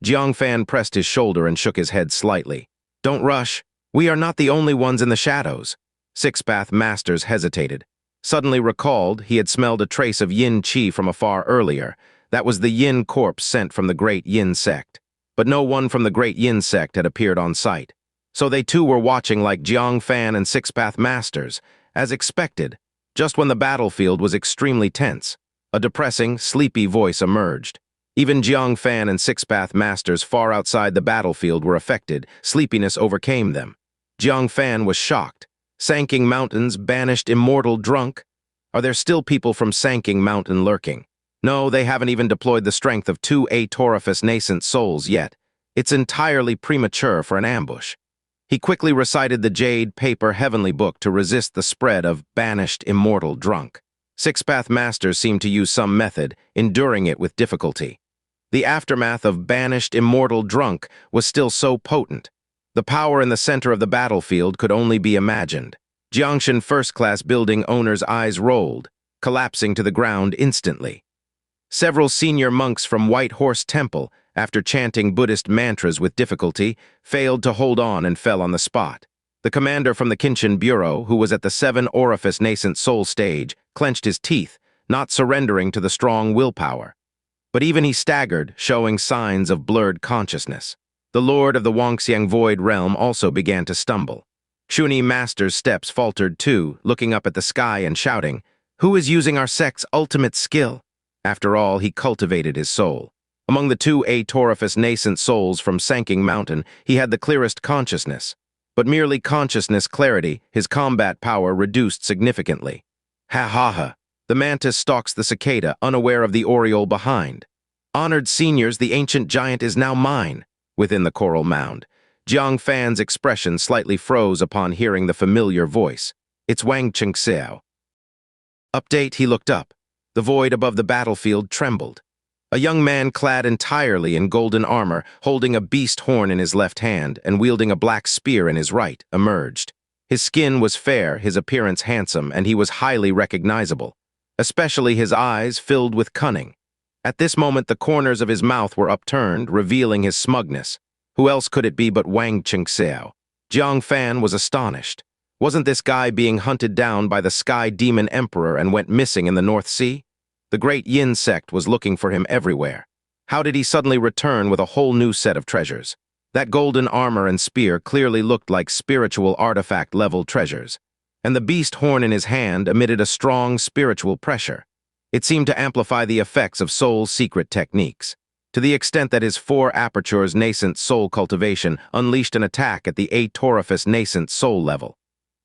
Jiang Fan pressed his shoulder and shook his head slightly. "Don't rush. We are not the only ones in the shadows." Six-Path Masters hesitated. Suddenly recalled, he had smelled a trace of yin qi from afar earlier. That was the yin corpse sent from the Great Yin Sect. But no one from the Great Yin Sect had appeared on site. So they too were watching like Jiang Fan and Six-Path Masters. As expected, just when the battlefield was extremely tense, a depressing, sleepy voice emerged. Even Jiang Fan and Six-Path Masters far outside the battlefield were affected. Sleepiness overcame them. Jiang Fan was shocked. Sanking Mountain's banished immortal drunk? Are there still people from Sanking Mountain lurking? No, they haven't even deployed the strength of 2 atorifice nascent souls yet. It's entirely premature for an ambush. He quickly recited the jade paper heavenly book to resist the spread of banished immortal drunk. Six-Path Masters seemed to use some method, enduring it with difficulty. The aftermath of banished immortal drunk was still so potent. The power in the center of the battlefield could only be imagined. Jiangshan first-class building owner's eyes rolled, collapsing to the ground instantly. Several senior monks from White Horse Temple, after chanting Buddhist mantras with difficulty, failed to hold on and fell on the spot. The commander from the Kinshin Bureau, who was at the 7-orifice nascent soul stage, clenched his teeth, not surrendering to the strong willpower. But even he staggered, showing signs of blurred consciousness. The lord of the Wangxiang Void Realm also began to stumble. Xuni Master's steps faltered too, looking up at the sky and shouting, "Who is using our sect's ultimate skill?" After all, he cultivated his soul. Among the 2 atorifice nascent souls from Sanking Mountain, he had the clearest consciousness. But merely consciousness clarity, his combat power reduced significantly. Ha ha ha. The mantis stalks the cicada, unaware of the oriole behind. "Honored seniors, the ancient giant is now mine." Within the coral mound, Jiang Fan's expression slightly froze upon hearing the familiar voice. "It's Wang Chengxiao." Update, he looked up. The void above the battlefield trembled. A young man clad entirely in golden armor, holding a beast horn in his left hand and wielding a black spear in his right, emerged. His skin was fair, his appearance handsome, and he was highly recognizable, especially his eyes filled with cunning. At this moment, the corners of his mouth were upturned, revealing his smugness. Who else could it be but Wang Chengxiao? Jiang Fan was astonished. Wasn't this guy being hunted down by the Sky Demon Emperor and went missing in the North Sea? The great Yin sect was looking for him everywhere. How did he suddenly return with a whole new set of treasures? That golden armor and spear clearly looked like spiritual artifact-level treasures, and the beast horn in his hand emitted a strong spiritual pressure. It seemed to amplify the effects of soul's secret techniques, to the extent that his 4 apertures nascent soul cultivation unleashed an attack at the atorifice nascent soul level,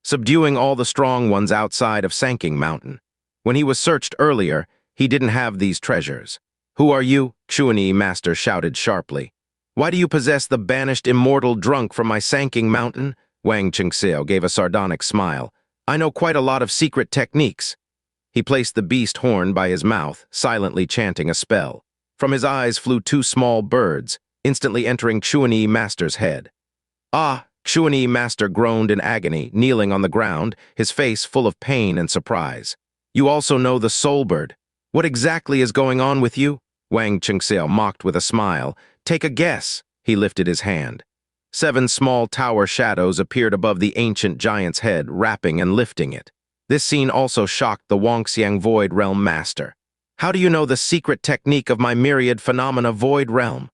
subduing all the strong ones outside of Sanking Mountain. When he was searched earlier, he didn't have these treasures. "Who are you?" Xuni Master shouted sharply. "Why do you possess the banished immortal drunk from my Sanking Mountain?" Wang Chengxiao gave a sardonic smile. "I know quite a lot of secret techniques." He placed the beast horn by his mouth, silently chanting a spell. From his eyes flew 2 small birds, instantly entering Xuni Master's head. "Ah!" Xuni Master groaned in agony, kneeling on the ground, his face full of pain and surprise. "You also know the soul bird. What exactly is going on with you?" Wang Chengxiao mocked with a smile. "Take a guess." He lifted his hand. 7 small tower shadows appeared above the ancient giant's head, wrapping and lifting it. This scene also shocked the Wangxiang Void Realm Master. "How do you know the secret technique of my myriad phenomena Void Realm?"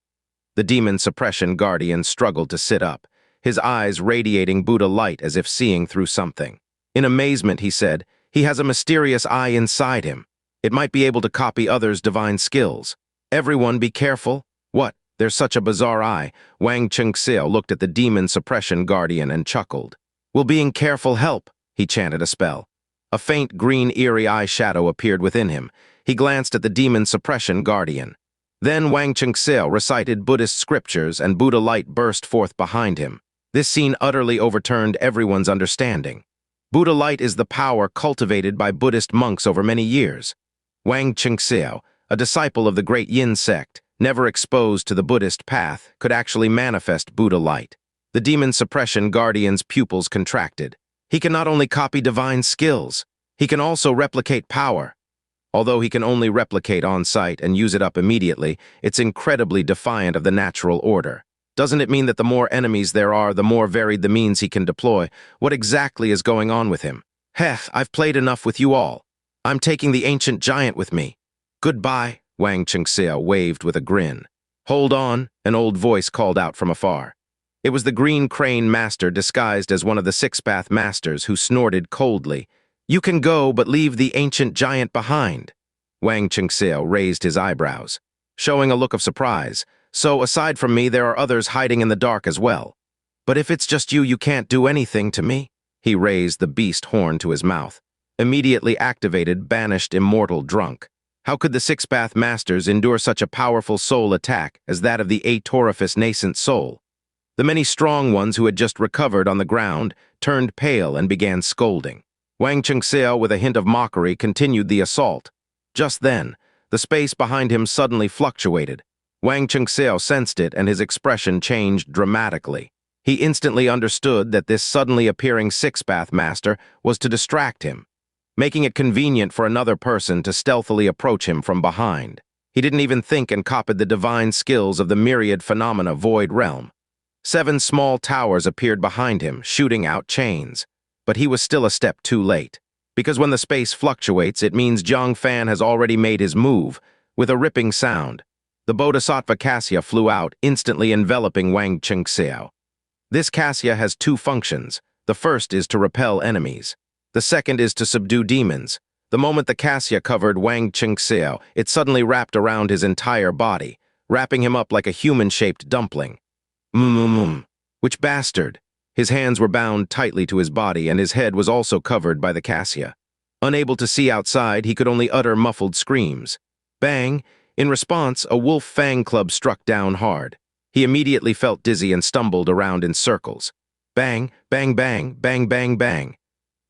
The demon suppression guardian struggled to sit up, his eyes radiating Buddha light as if seeing through something. In amazement, he said, "He has a mysterious eye inside him. It might be able to copy others' divine skills. Everyone be careful." "What? There's such a bizarre eye." Wang Chengxiao looked at the demon suppression guardian and chuckled. "Will being careful help?" He chanted a spell. A faint green eerie eye shadow appeared within him. He glanced at the demon suppression guardian. Then Wang Chengxiao recited Buddhist scriptures and Buddha light burst forth behind him. This scene utterly overturned everyone's understanding. Buddha light is the power cultivated by Buddhist monks over many years. Wang Chengxiao, a disciple of the great Yin sect, never exposed to the Buddhist path, could actually manifest Buddha light. The demon suppression guardian's pupils contracted. He can not only copy divine skills, he can also replicate power. Although he can only replicate on-site and use it up immediately, it's incredibly defiant of the natural order. Doesn't it mean that the more enemies there are, the more varied the means he can deploy? What exactly is going on with him? "Heh, I've played enough with you all. I'm taking the ancient giant with me. Goodbye," Wang Chengxiao waved with a grin. "Hold on," an old voice called out from afar. It was the Green Crane Master disguised as one of the 6-path masters who snorted coldly. "You can go, but leave the ancient giant behind." Wang Chengxiao raised his eyebrows, showing a look of surprise. "So, aside from me, there are others hiding in the dark as well. But if it's just you, you can't do anything to me." He raised the beast horn to his mouth. Immediately activated banished immortal drunk. How could the 6-path masters endure such a powerful soul attack as that of the atorifice nascent soul? The many strong ones who had just recovered on the ground turned pale and began scolding. Wang Chengxiao, with a hint of mockery, continued the assault. Just then, the space behind him suddenly fluctuated. Wang Chengxiao sensed it, and his expression changed dramatically. He instantly understood that this suddenly appearing six-path master was to distract him, making it convenient for another person to stealthily approach him from behind. He didn't even think and copied the divine skills of the myriad phenomena void realm. 7 small towers appeared behind him, shooting out chains. But he was still a step too late. Because when the space fluctuates, it means Jiang Fan has already made his move. With a ripping sound, the Bodhisattva Cassia flew out, instantly enveloping Wang Xiao. This Cassia has 2 functions. The first is to repel enemies. The second is to subdue demons. The moment the Cassia covered Wang Xiao, it suddenly wrapped around his entire body, wrapping him up like a human-shaped dumpling. Which bastard? His hands were bound tightly to his body, and his head was also covered by the Cassia. Unable to see outside, he could only utter muffled screams. Bang! In response, a wolf fang club struck down hard. He immediately felt dizzy and stumbled around in circles. Bang, bang, bang, bang, bang, bang.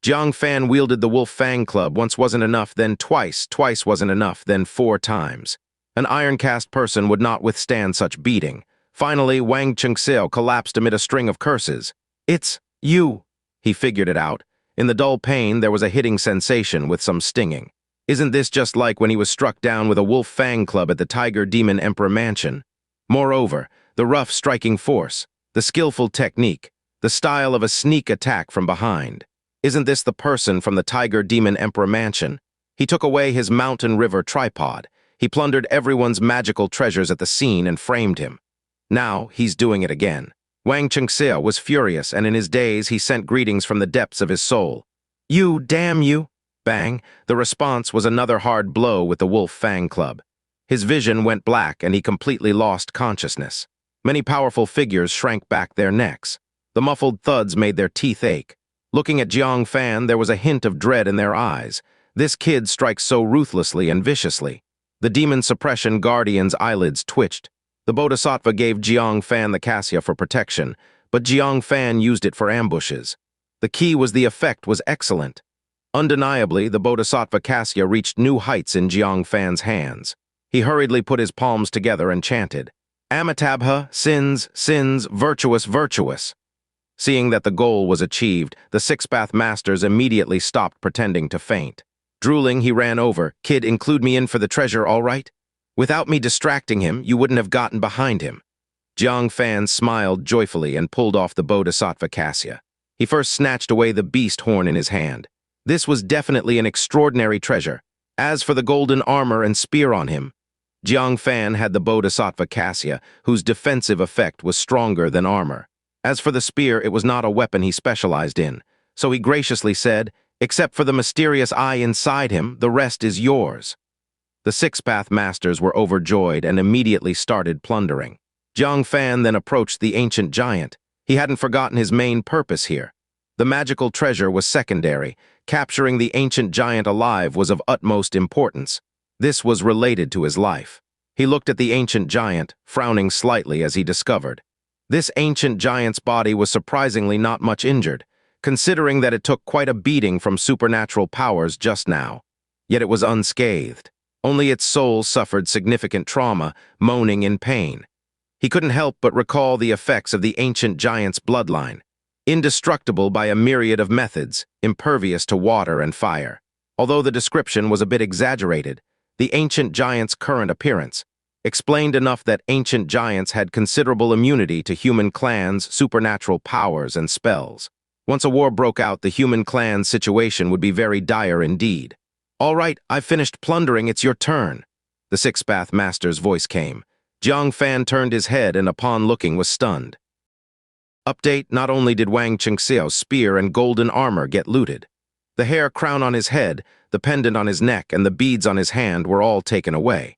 Jiang Fan wielded the wolf fang club. Once wasn't enough, then twice wasn't enough, then 4 times. An iron-cast person would not withstand such beating. Finally, Wang Xiao collapsed amid a string of curses. It's you, he figured it out. In the dull pain, there was a hitting sensation with some stinging. Isn't this just like when he was struck down with a wolf fang club at the Tiger Demon Emperor Mansion? Moreover, the rough striking force, the skillful technique, the style of a sneak attack from behind. Isn't this the person from the Tiger Demon Emperor Mansion? He took away his mountain river tripod. He plundered everyone's magical treasures at the scene and framed him. Now, he's doing it again. Wang Xiao was furious, and in his daze, he sent greetings from the depths of his soul. You, damn you! Bang! The response was another hard blow with the wolf fang club. His vision went black, and he completely lost consciousness. Many powerful figures shrank back their necks. The muffled thuds made their teeth ache. Looking at Jiang Fan, there was a hint of dread in their eyes. This kid strikes so ruthlessly and viciously. The demon suppression guardian's eyelids twitched. The Bodhisattva gave Jiang Fan the Cassia for protection, but Jiang Fan used it for ambushes. The key was the effect was excellent. Undeniably, the Bodhisattva Cassia reached new heights in Jiang Fan's hands. He hurriedly put his palms together and chanted, Amitabha, sins, sins, virtuous, virtuous. Seeing that the goal was achieved, the six-path masters immediately stopped pretending to faint. Drooling, he ran over. Kid, include me in for the treasure, all right? Without me distracting him, you wouldn't have gotten behind him. Jiang Fan smiled joyfully and pulled off the Bodhisattva Cassia. He first snatched away the beast horn in his hand. This was definitely an extraordinary treasure. As for the golden armor and spear on him, Jiang Fan had the Bodhisattva Cassia, whose defensive effect was stronger than armor. As for the spear, it was not a weapon he specialized in, so he graciously said, except for the mysterious eye inside him, the rest is yours. The six-path masters were overjoyed and immediately started plundering. Jiang Fan then approached the ancient giant. He hadn't forgotten his main purpose here. The magical treasure was secondary. Capturing the ancient giant alive was of utmost importance. This was related to his life. He looked at the ancient giant, frowning slightly as he discovered. This ancient giant's body was surprisingly not much injured, considering that it took quite a beating from supernatural powers just now. Yet it was unscathed. Only its soul suffered significant trauma, moaning in pain. He couldn't help but recall the effects of the ancient giant's bloodline. Indestructible by a myriad of methods, impervious to water and fire. Although the description was a bit exaggerated, the ancient giant's current appearance explained enough that ancient giants had considerable immunity to human clans, supernatural powers, and spells. Once a war broke out, the human clan's situation would be very dire indeed. All right, I've finished plundering, it's your turn. The six-path master's voice came. Jiang Fan turned his head and upon looking was stunned. Update, not only did Wang Xiao's spear and golden armor get looted. The hair crown on his head, the pendant on his neck, and the beads on his hand were all taken away.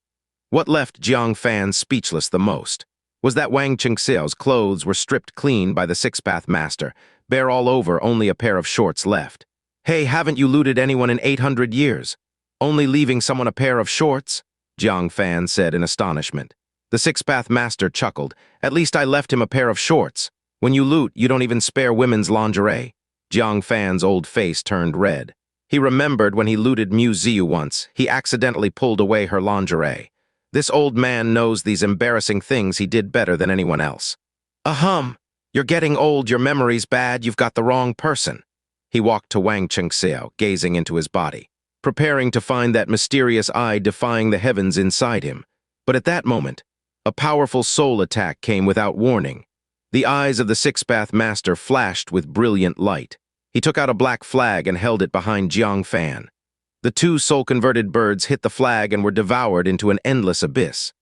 What left Jiang Fan speechless the most was that Wang Xiao's clothes were stripped clean by the six-path master, bare all over, only a pair of shorts left. Hey, haven't you looted anyone in 800 years? Only leaving someone a pair of shorts? Jiang Fan said in astonishment. The six-path master chuckled. At least I left him a pair of shorts. When you loot, you don't even spare women's lingerie. Jiang Fan's old face turned red. He remembered when he looted Mu Ziyu once, he accidentally pulled away her lingerie. This old man knows these embarrassing things he did better than anyone else. Ahem, You're getting old, your memory's bad, you've got the wrong person. He walked to Wang Chengxiao, gazing into his body, preparing to find that mysterious eye defying the heavens inside him. But at that moment, a powerful soul attack came without warning. The eyes of the six-path master flashed with brilliant light. He took out a black flag and held it behind Jiang Fan. The two soul-converted birds hit the flag and were devoured into an endless abyss.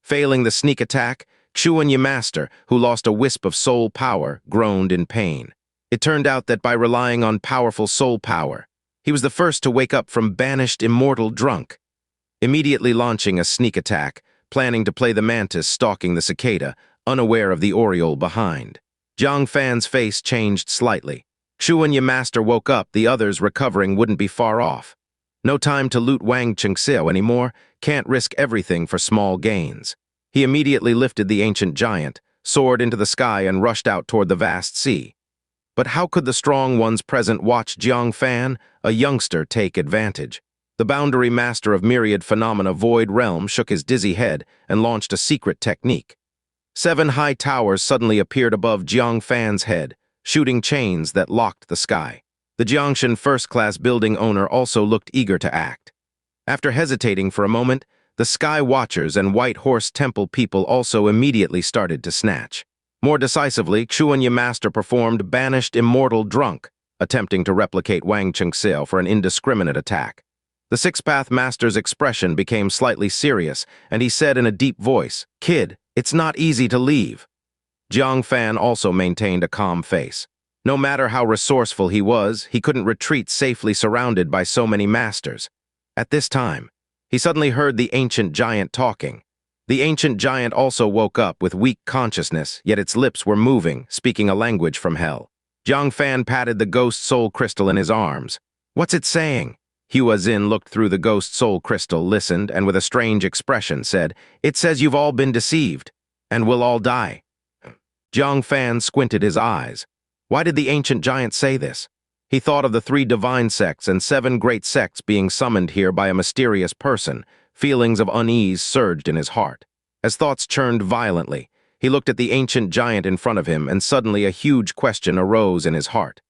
Failing the sneak attack, Xiaoyun master, who lost a wisp of soul power, groaned in pain. It turned out that by relying on powerful soul power, he was the first to wake up from banished immortal drunk. Immediately launching a sneak attack, planning to play the mantis stalking the cicada, unaware of the oriole behind. Jiang Fan's face changed slightly. Xiaoyun master woke up, the others recovering wouldn't be far off. No time to loot Wang Chengxiao anymore, can't risk everything for small gains. He immediately lifted the ancient giant, soared into the sky and rushed out toward the vast sea. But how could the strong ones present watch Jiang Fan, a youngster, take advantage? The boundary master of myriad phenomena Void Realm shook his dizzy head and launched a secret technique. 7 high towers suddenly appeared above Jiang Fan's head, shooting chains that locked the sky. The Jiangshan first-class building owner also looked eager to act. After hesitating for a moment, the Sky Watchers and White Horse Temple people also immediately started to snatch. More decisively, Xiaoyun master performed Banished Immortal Drunk, attempting to replicate Wang Chengxiao for an indiscriminate attack. The six-path master's expression became slightly serious, and he said in a deep voice, "Kid, it's not easy to leave." Jiang Fan also maintained a calm face. No matter how resourceful he was, he couldn't retreat safely surrounded by so many masters. At this time, he suddenly heard the ancient giant talking. The ancient giant also woke up with weak consciousness, yet its lips were moving, speaking a language from hell. Jiang Fan patted the ghost soul crystal in his arms. "What's it saying?" Huang Ying looked through the ghost soul crystal, listened, and with a strange expression said, "It says you've all been deceived, and we'll all die." Jiang Fan squinted his eyes. Why did the ancient giant say this? He thought of the 3 divine sects and 7 great sects being summoned here by a mysterious person. Feelings of unease surged in his heart. As thoughts churned violently, he looked at the ancient giant in front of him, and suddenly a huge question arose in his heart.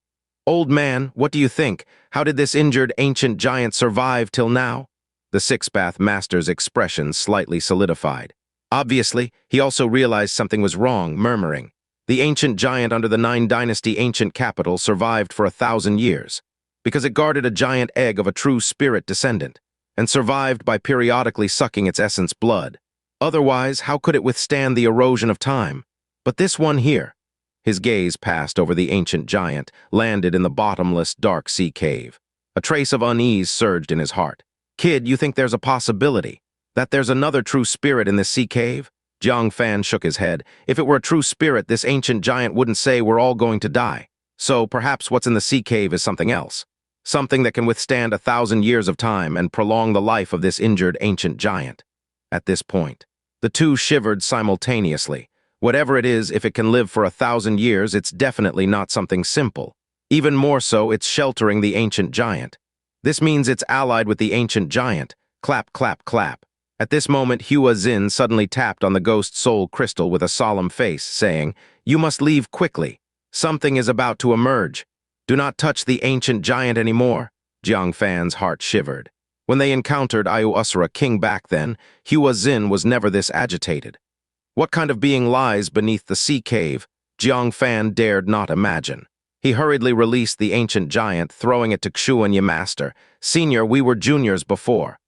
"Old man, what do you think? How did this injured ancient giant survive till now?" The six-path master's expression slightly solidified. Obviously, he also realized something was wrong, murmuring, "The ancient giant under the 9 Dynasty ancient capital survived for 1,000 years, because it guarded a giant egg of a true spirit descendant, and survived by periodically sucking its essence blood. Otherwise, how could it withstand the erosion of time? But this one here," his gaze passed over the ancient giant, landed in the bottomless, dark sea cave. A trace of unease surged in his heart. "Kid, you think there's a possibility that there's another true spirit in this sea cave?" Jiang Fan shook his head. "If it were a true spirit, this ancient giant wouldn't say we're all going to die. So perhaps what's in the sea cave is something else. Something that can withstand 1,000 years of time and prolong the life of this injured ancient giant." At this point, the two shivered simultaneously. Whatever it is, if it can live for 1,000 years, it's definitely not something simple. Even more so, it's sheltering the ancient giant. This means it's allied with the ancient giant. Clap, clap, clap. At this moment, Huang Ying suddenly tapped on the ghost soul crystal with a solemn face, saying, "You must leave quickly. Something is about to emerge. Do not touch the ancient giant anymore." Jiang Fan's heart shivered. When they encountered Usura King back then, Huang Ying was never this agitated. What kind of being lies beneath the sea cave? Jiang Fan dared not imagine. He hurriedly released the ancient giant, throwing it to Xiaoyun master. "Senior, we were juniors before.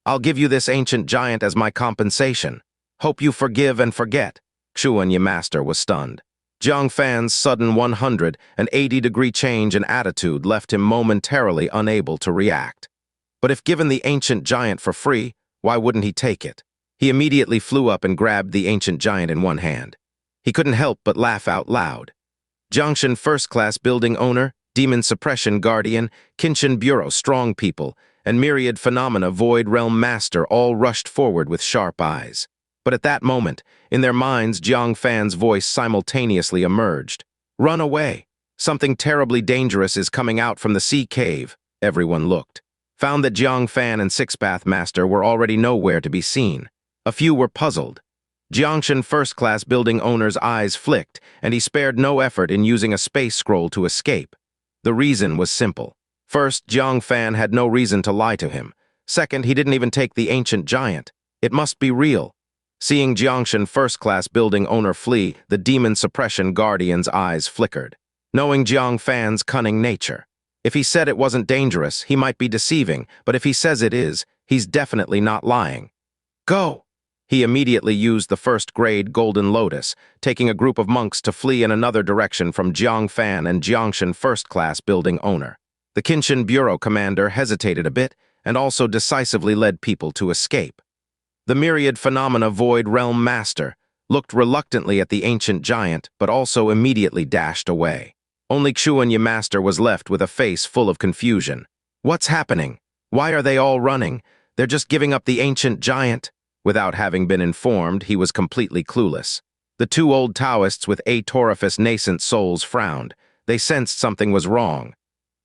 I'll give you this ancient giant as my compensation. Hope you forgive and forget." Xiaoyun master was stunned. Jiang Fan's sudden 180-degree change in attitude left him momentarily unable to react. But if given the ancient giant for free, why wouldn't he take it? He immediately flew up and grabbed the ancient giant in one hand. He couldn't help but laugh out loud. Jiangshan first-class building owner, demon suppression guardian, Qinshan Bureau strong people, and myriad phenomena Void Realm master all rushed forward with sharp eyes. But at that moment, in their minds, Jiang Fan's voice simultaneously emerged. "Run away! Something terribly dangerous is coming out from the sea cave." Everyone looked. Found that Jiang Fan and Six-Path Master were already nowhere to be seen. A few were puzzled. Jiangshan first-class building owner's eyes flicked, and he spared no effort in using a space scroll to escape. The reason was simple. First, Jiang Fan had no reason to lie to him. Second, he didn't even take the ancient giant. It must be real. Seeing Jiangshan first-class building owner flee, the demon suppression guardian's eyes flickered. Knowing Jiang Fan's cunning nature. If he said it wasn't dangerous, he might be deceiving, but if he says it is, he's definitely not lying. Go! He immediately used the first-grade Golden Lotus, taking a group of monks to flee in another direction from Jiang Fan and Jiangshan first-class building owner. The Qinshan Bureau commander hesitated a bit and also decisively led people to escape. The myriad phenomena Void Realm Master looked reluctantly at the ancient giant but also immediately dashed away. Only Xiaoyun Master was left with a face full of confusion. What's happening? Why are they all running? They're just giving up the ancient giant? Without having been informed, he was completely clueless. The two old Taoists with atorifious nascent souls frowned. They sensed something was wrong.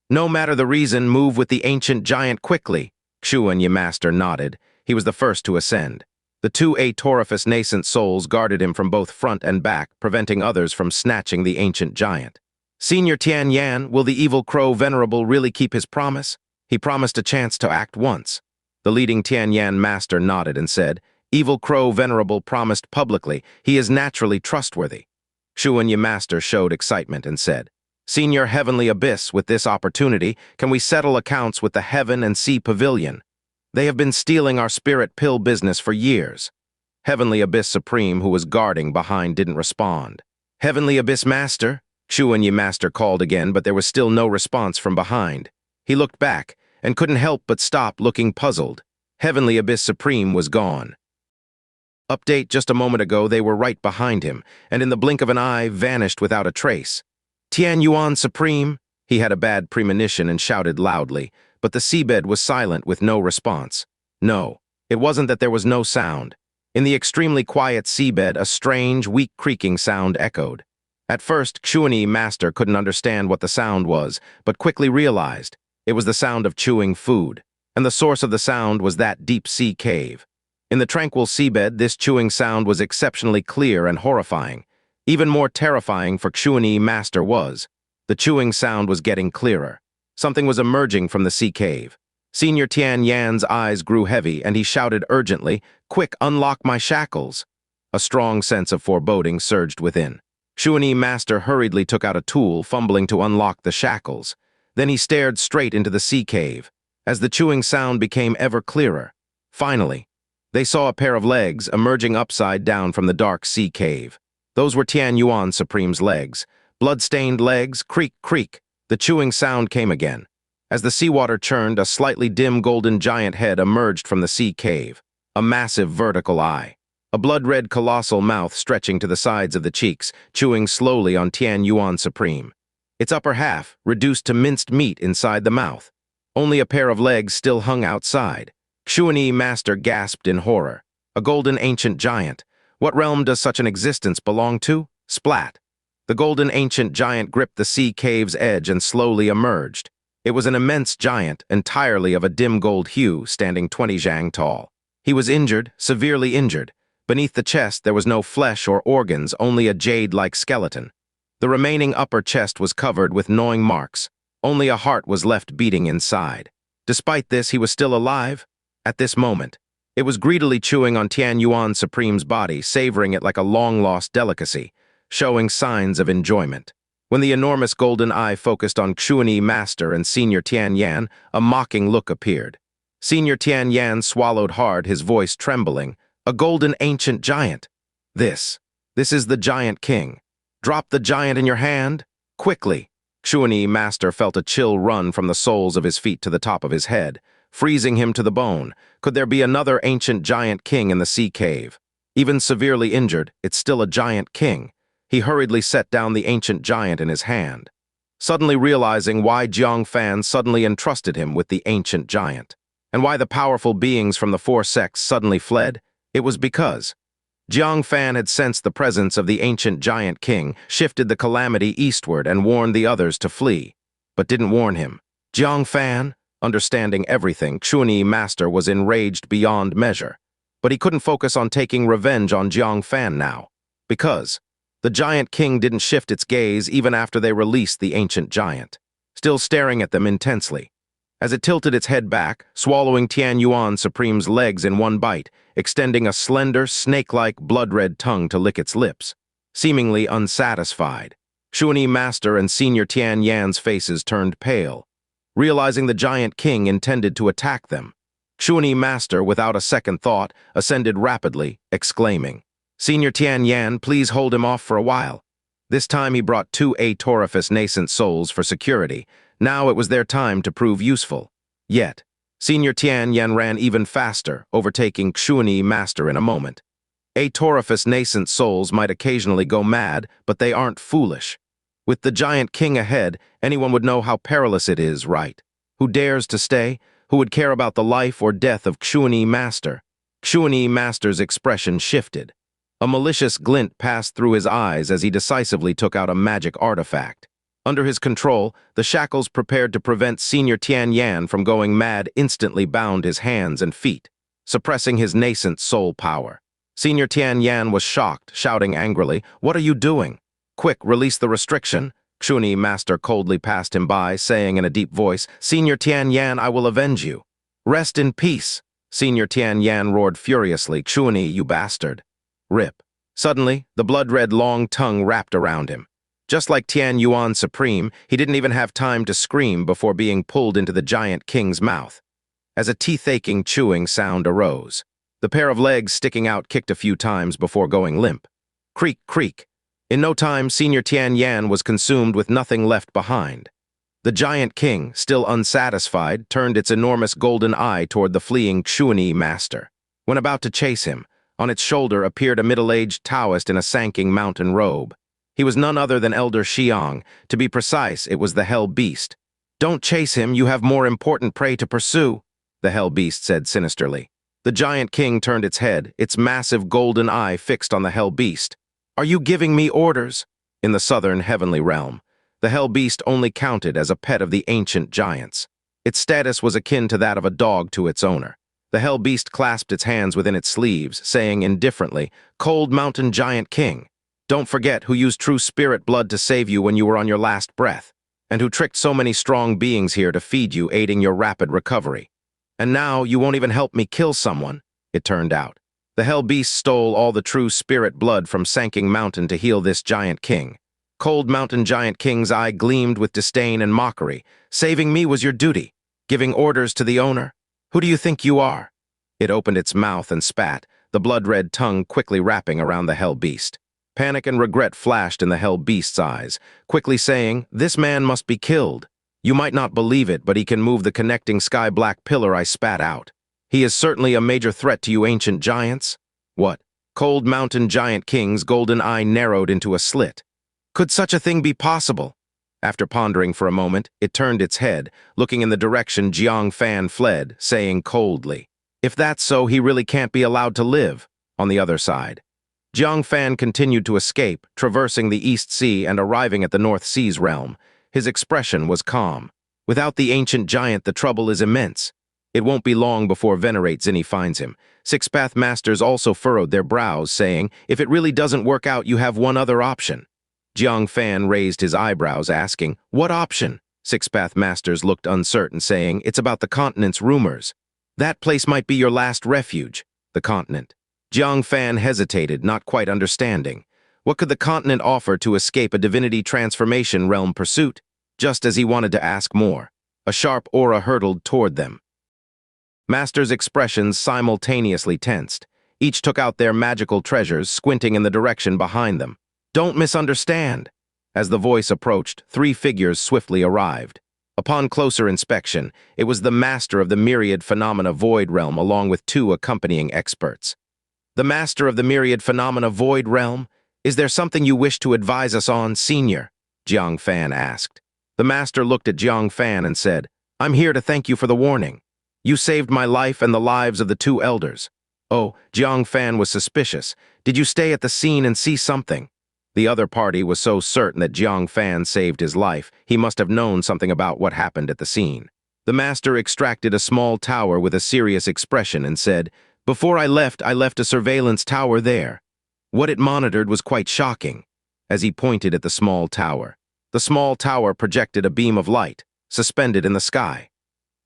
No matter the reason, move with the ancient giant quickly. Xiaoyun Master nodded. He was the first to ascend. The two atorifious nascent souls guarded him from both front and back, preventing others from snatching the ancient giant. Senior Tian Yan, will the evil crow Venerable really keep his promise? He promised a chance to act once. The leading Tian Yan master nodded and said, Evil crow Venerable promised publicly. He is naturally trustworthy. Xiaoyun Master showed excitement and said, Senior Heavenly Abyss, with this opportunity, can we settle accounts with the Heaven and Sea Pavilion? They have been stealing our spirit pill business for years. Heavenly Abyss Supreme, who was guarding behind, didn't respond. Heavenly Abyss Master? Xiaoyun Master called again, but there was still no response from behind. He looked back and couldn't help but stop looking puzzled. Heavenly Abyss Supreme was gone. Update, just a moment ago they were right behind him, and in the blink of an eye vanished without a trace. Tian Yuan Supreme? He had a bad premonition and shouted loudly, but the seabed was silent with no response. No, it wasn't that there was no sound. In the extremely quiet seabed, a strange, weak creaking sound echoed. At first, Xiaoyun Master couldn't understand what the sound was, but quickly realized it was the sound of chewing food, and the source of the sound was that deep-sea cave. In the tranquil seabed, this chewing sound was exceptionally clear and horrifying. Even more terrifying for Xiaoyun Master was, the chewing sound was getting clearer. Something was emerging from the sea cave. Senior Tian Yan's eyes grew heavy, and he shouted urgently, Quick, unlock my shackles! A strong sense of foreboding surged within. Xiaoyun Master hurriedly took out a tool, fumbling to unlock the shackles. Then he stared straight into the sea cave. As the chewing sound became ever clearer, finally, they saw a pair of legs emerging upside down from the dark sea cave. Those were Tian Yuan Supreme's legs. Blood-stained legs, creak, creak. The chewing sound came again. As the seawater churned, a slightly dim golden giant head emerged from the sea cave. A massive vertical eye. A blood-red colossal mouth stretching to the sides of the cheeks, chewing slowly on Tian Yuan Supreme. Its upper half, reduced to minced meat inside the mouth. Only a pair of legs still hung outside. Xiaoyun Master gasped in horror. A golden ancient giant. What realm does such an existence belong to? Splat. The golden ancient giant gripped the sea cave's edge and slowly emerged. It was an immense giant, entirely of a dim gold hue, standing 20 zhang tall. He was injured, severely injured. Beneath the chest there was no flesh or organs, only a jade-like skeleton. The remaining upper chest was covered with gnawing marks. Only a heart was left beating inside. Despite this, he was still alive. At this moment, it was greedily chewing on Tian Yuan Supreme's body, savoring it like a long-lost delicacy, showing signs of enjoyment. When the enormous golden eye focused on Xiaoyun Master and Senior Tian Yan, a mocking look appeared. Senior Tian Yan swallowed hard, his voice trembling. A golden ancient giant. This is the giant king. Drop the giant in your hand, quickly. Xiaoyun Master felt a chill run from the soles of his feet to the top of his head, freezing him to the bone. Could there be another ancient giant king in the sea cave? Even severely injured, it's still a giant king. He hurriedly set down the ancient giant in his hand, suddenly realizing why Jiang Fan suddenly entrusted him with the ancient giant, and why the powerful beings from the 4 sects suddenly fled. It was because Jiang Fan had sensed the presence of the ancient giant king, shifted the calamity eastward, and warned the others to flee, but didn't warn him. Jiang Fan, understanding everything, Xiaoyun Master was enraged beyond measure. But he couldn't focus on taking revenge on Jiang Fan now, because the giant king didn't shift its gaze even after they released the ancient giant, still staring at them intensely. As it tilted its head back, swallowing Tianyuan Supreme's legs in one bite, extending a slender, snake-like, blood-red tongue to lick its lips, seemingly unsatisfied. Xiaoyun Master and Senior Tian Yan's faces turned pale, realizing the giant king intended to attack them. Xiaoyun Master, without a second thought, ascended rapidly, exclaiming, "Senior Tian Yan, please hold him off for a while." This time he brought two atorifious nascent souls for security. Now it was their time to prove useful. Yet, Senior Tian Yan ran even faster, overtaking Xiaoyun Master in a moment. Atorifious nascent souls might occasionally go mad, but they aren't foolish. With the giant king ahead, anyone would know how perilous it is, right? Who dares to stay? Who would care about the life or death of Xiaoyun Master? Xiaoyun Master's expression shifted. A malicious glint passed through his eyes as he decisively took out a magic artifact. Under his control, the shackles prepared to prevent Senior Tian Yan from going mad instantly bound his hands and feet, suppressing his nascent soul power. Senior Tian Yan was shocked, shouting angrily, "What are you doing? Quick, release the restriction." Xiaoyun Master coldly passed him by, saying in a deep voice, "Senior Tian Yan, I will avenge you." "Rest in peace." Senior Tian Yan roared furiously, "Xiaoyun, you bastard." Rip. Suddenly, the blood-red long tongue wrapped around him. Just like Tianyuan Supreme, he didn't even have time to scream before being pulled into the giant king's mouth. As a teeth-aching chewing sound arose, the pair of legs sticking out kicked a few times before going limp. Creak, creak. In no time, Senior Tian Yan was consumed with nothing left behind. The giant king, still unsatisfied, turned its enormous golden eye toward the fleeing Xiaoyun Master. When about to chase him, on its shoulder appeared a middle-aged Taoist in a sanking mountain robe. He was none other than Elder Xiang. To be precise, it was the Hell Beast. "Don't chase him, you have more important prey to pursue," the Hell Beast said sinisterly. The giant king turned its head, its massive golden eye fixed on the Hell Beast. "Are you giving me orders?" In the southern heavenly realm, the Hell Beast only counted as a pet of the ancient giants. Its status was akin to that of a dog to its owner. The Hell Beast clasped its hands within its sleeves, saying indifferently, "Cold Mountain Giant King, don't forget who used true spirit blood to save you when you were on your last breath, and who tricked so many strong beings here to feed you, aiding your rapid recovery. And now you won't even help me kill someone," it turned out. The Hell Beast stole all the true spirit blood from Sanking Mountain to heal this giant king. Cold Mountain Giant King's eye gleamed with disdain and mockery. "Saving me was your duty. Giving orders to the owner? Who do you think you are?" It opened its mouth and spat, the blood-red tongue quickly wrapping around the Hell Beast. Panic and regret flashed in the Hell Beast's eyes, quickly saying, "This man must be killed. You might not believe it, but he can move the connecting sky-black pillar I spat out. He is certainly a major threat to you ancient giants." What? Cold Mountain Giant King's golden eye narrowed into a slit. Could such a thing be possible? After pondering for a moment, it turned its head, looking in the direction Jiang Fan fled, saying coldly, "If that's so, he really can't be allowed to live." On the other side, Jiang Fan continued to escape, traversing the East Sea and arriving at the North Sea's realm. His expression was calm. "Without the ancient giant, the trouble is immense. It won't be long before Venerable Zinny finds him." Six-Path Masters also furrowed their brows, saying, "If it really doesn't work out, you have one other option." Jiang Fan raised his eyebrows, asking, "What option?" Six-Path Masters looked uncertain, saying, "It's about the continent's rumors. That place might be your last refuge." The continent. Jiang Fan hesitated, not quite understanding. What could the continent offer to escape a Divinity Transformation realm pursuit? Just as he wanted to ask more, a sharp aura hurtled toward them. Masters' expressions simultaneously tensed. Each took out their magical treasures, squinting in the direction behind them. "Don't misunderstand." As the voice approached, three figures swiftly arrived. Upon closer inspection, it was the master of the myriad phenomena void realm along with two accompanying experts. "The master of the myriad phenomena void realm? Is there something you wish to advise us on, senior?" Jiang Fan asked. The master looked at Jiang Fan and said, "I'm here to thank you for the warning. You saved my life and the lives of the two elders." "Oh," Jiang Fan was suspicious. "Did you stay at the scene and see something?" The other party was so certain that Jiang Fan saved his life, he must have known something about what happened at the scene. The master extracted a small tower with a serious expression and said, Before I left a surveillance tower there. What it monitored was quite shocking, as he pointed at the small tower. The small tower projected a beam of light, suspended in the sky.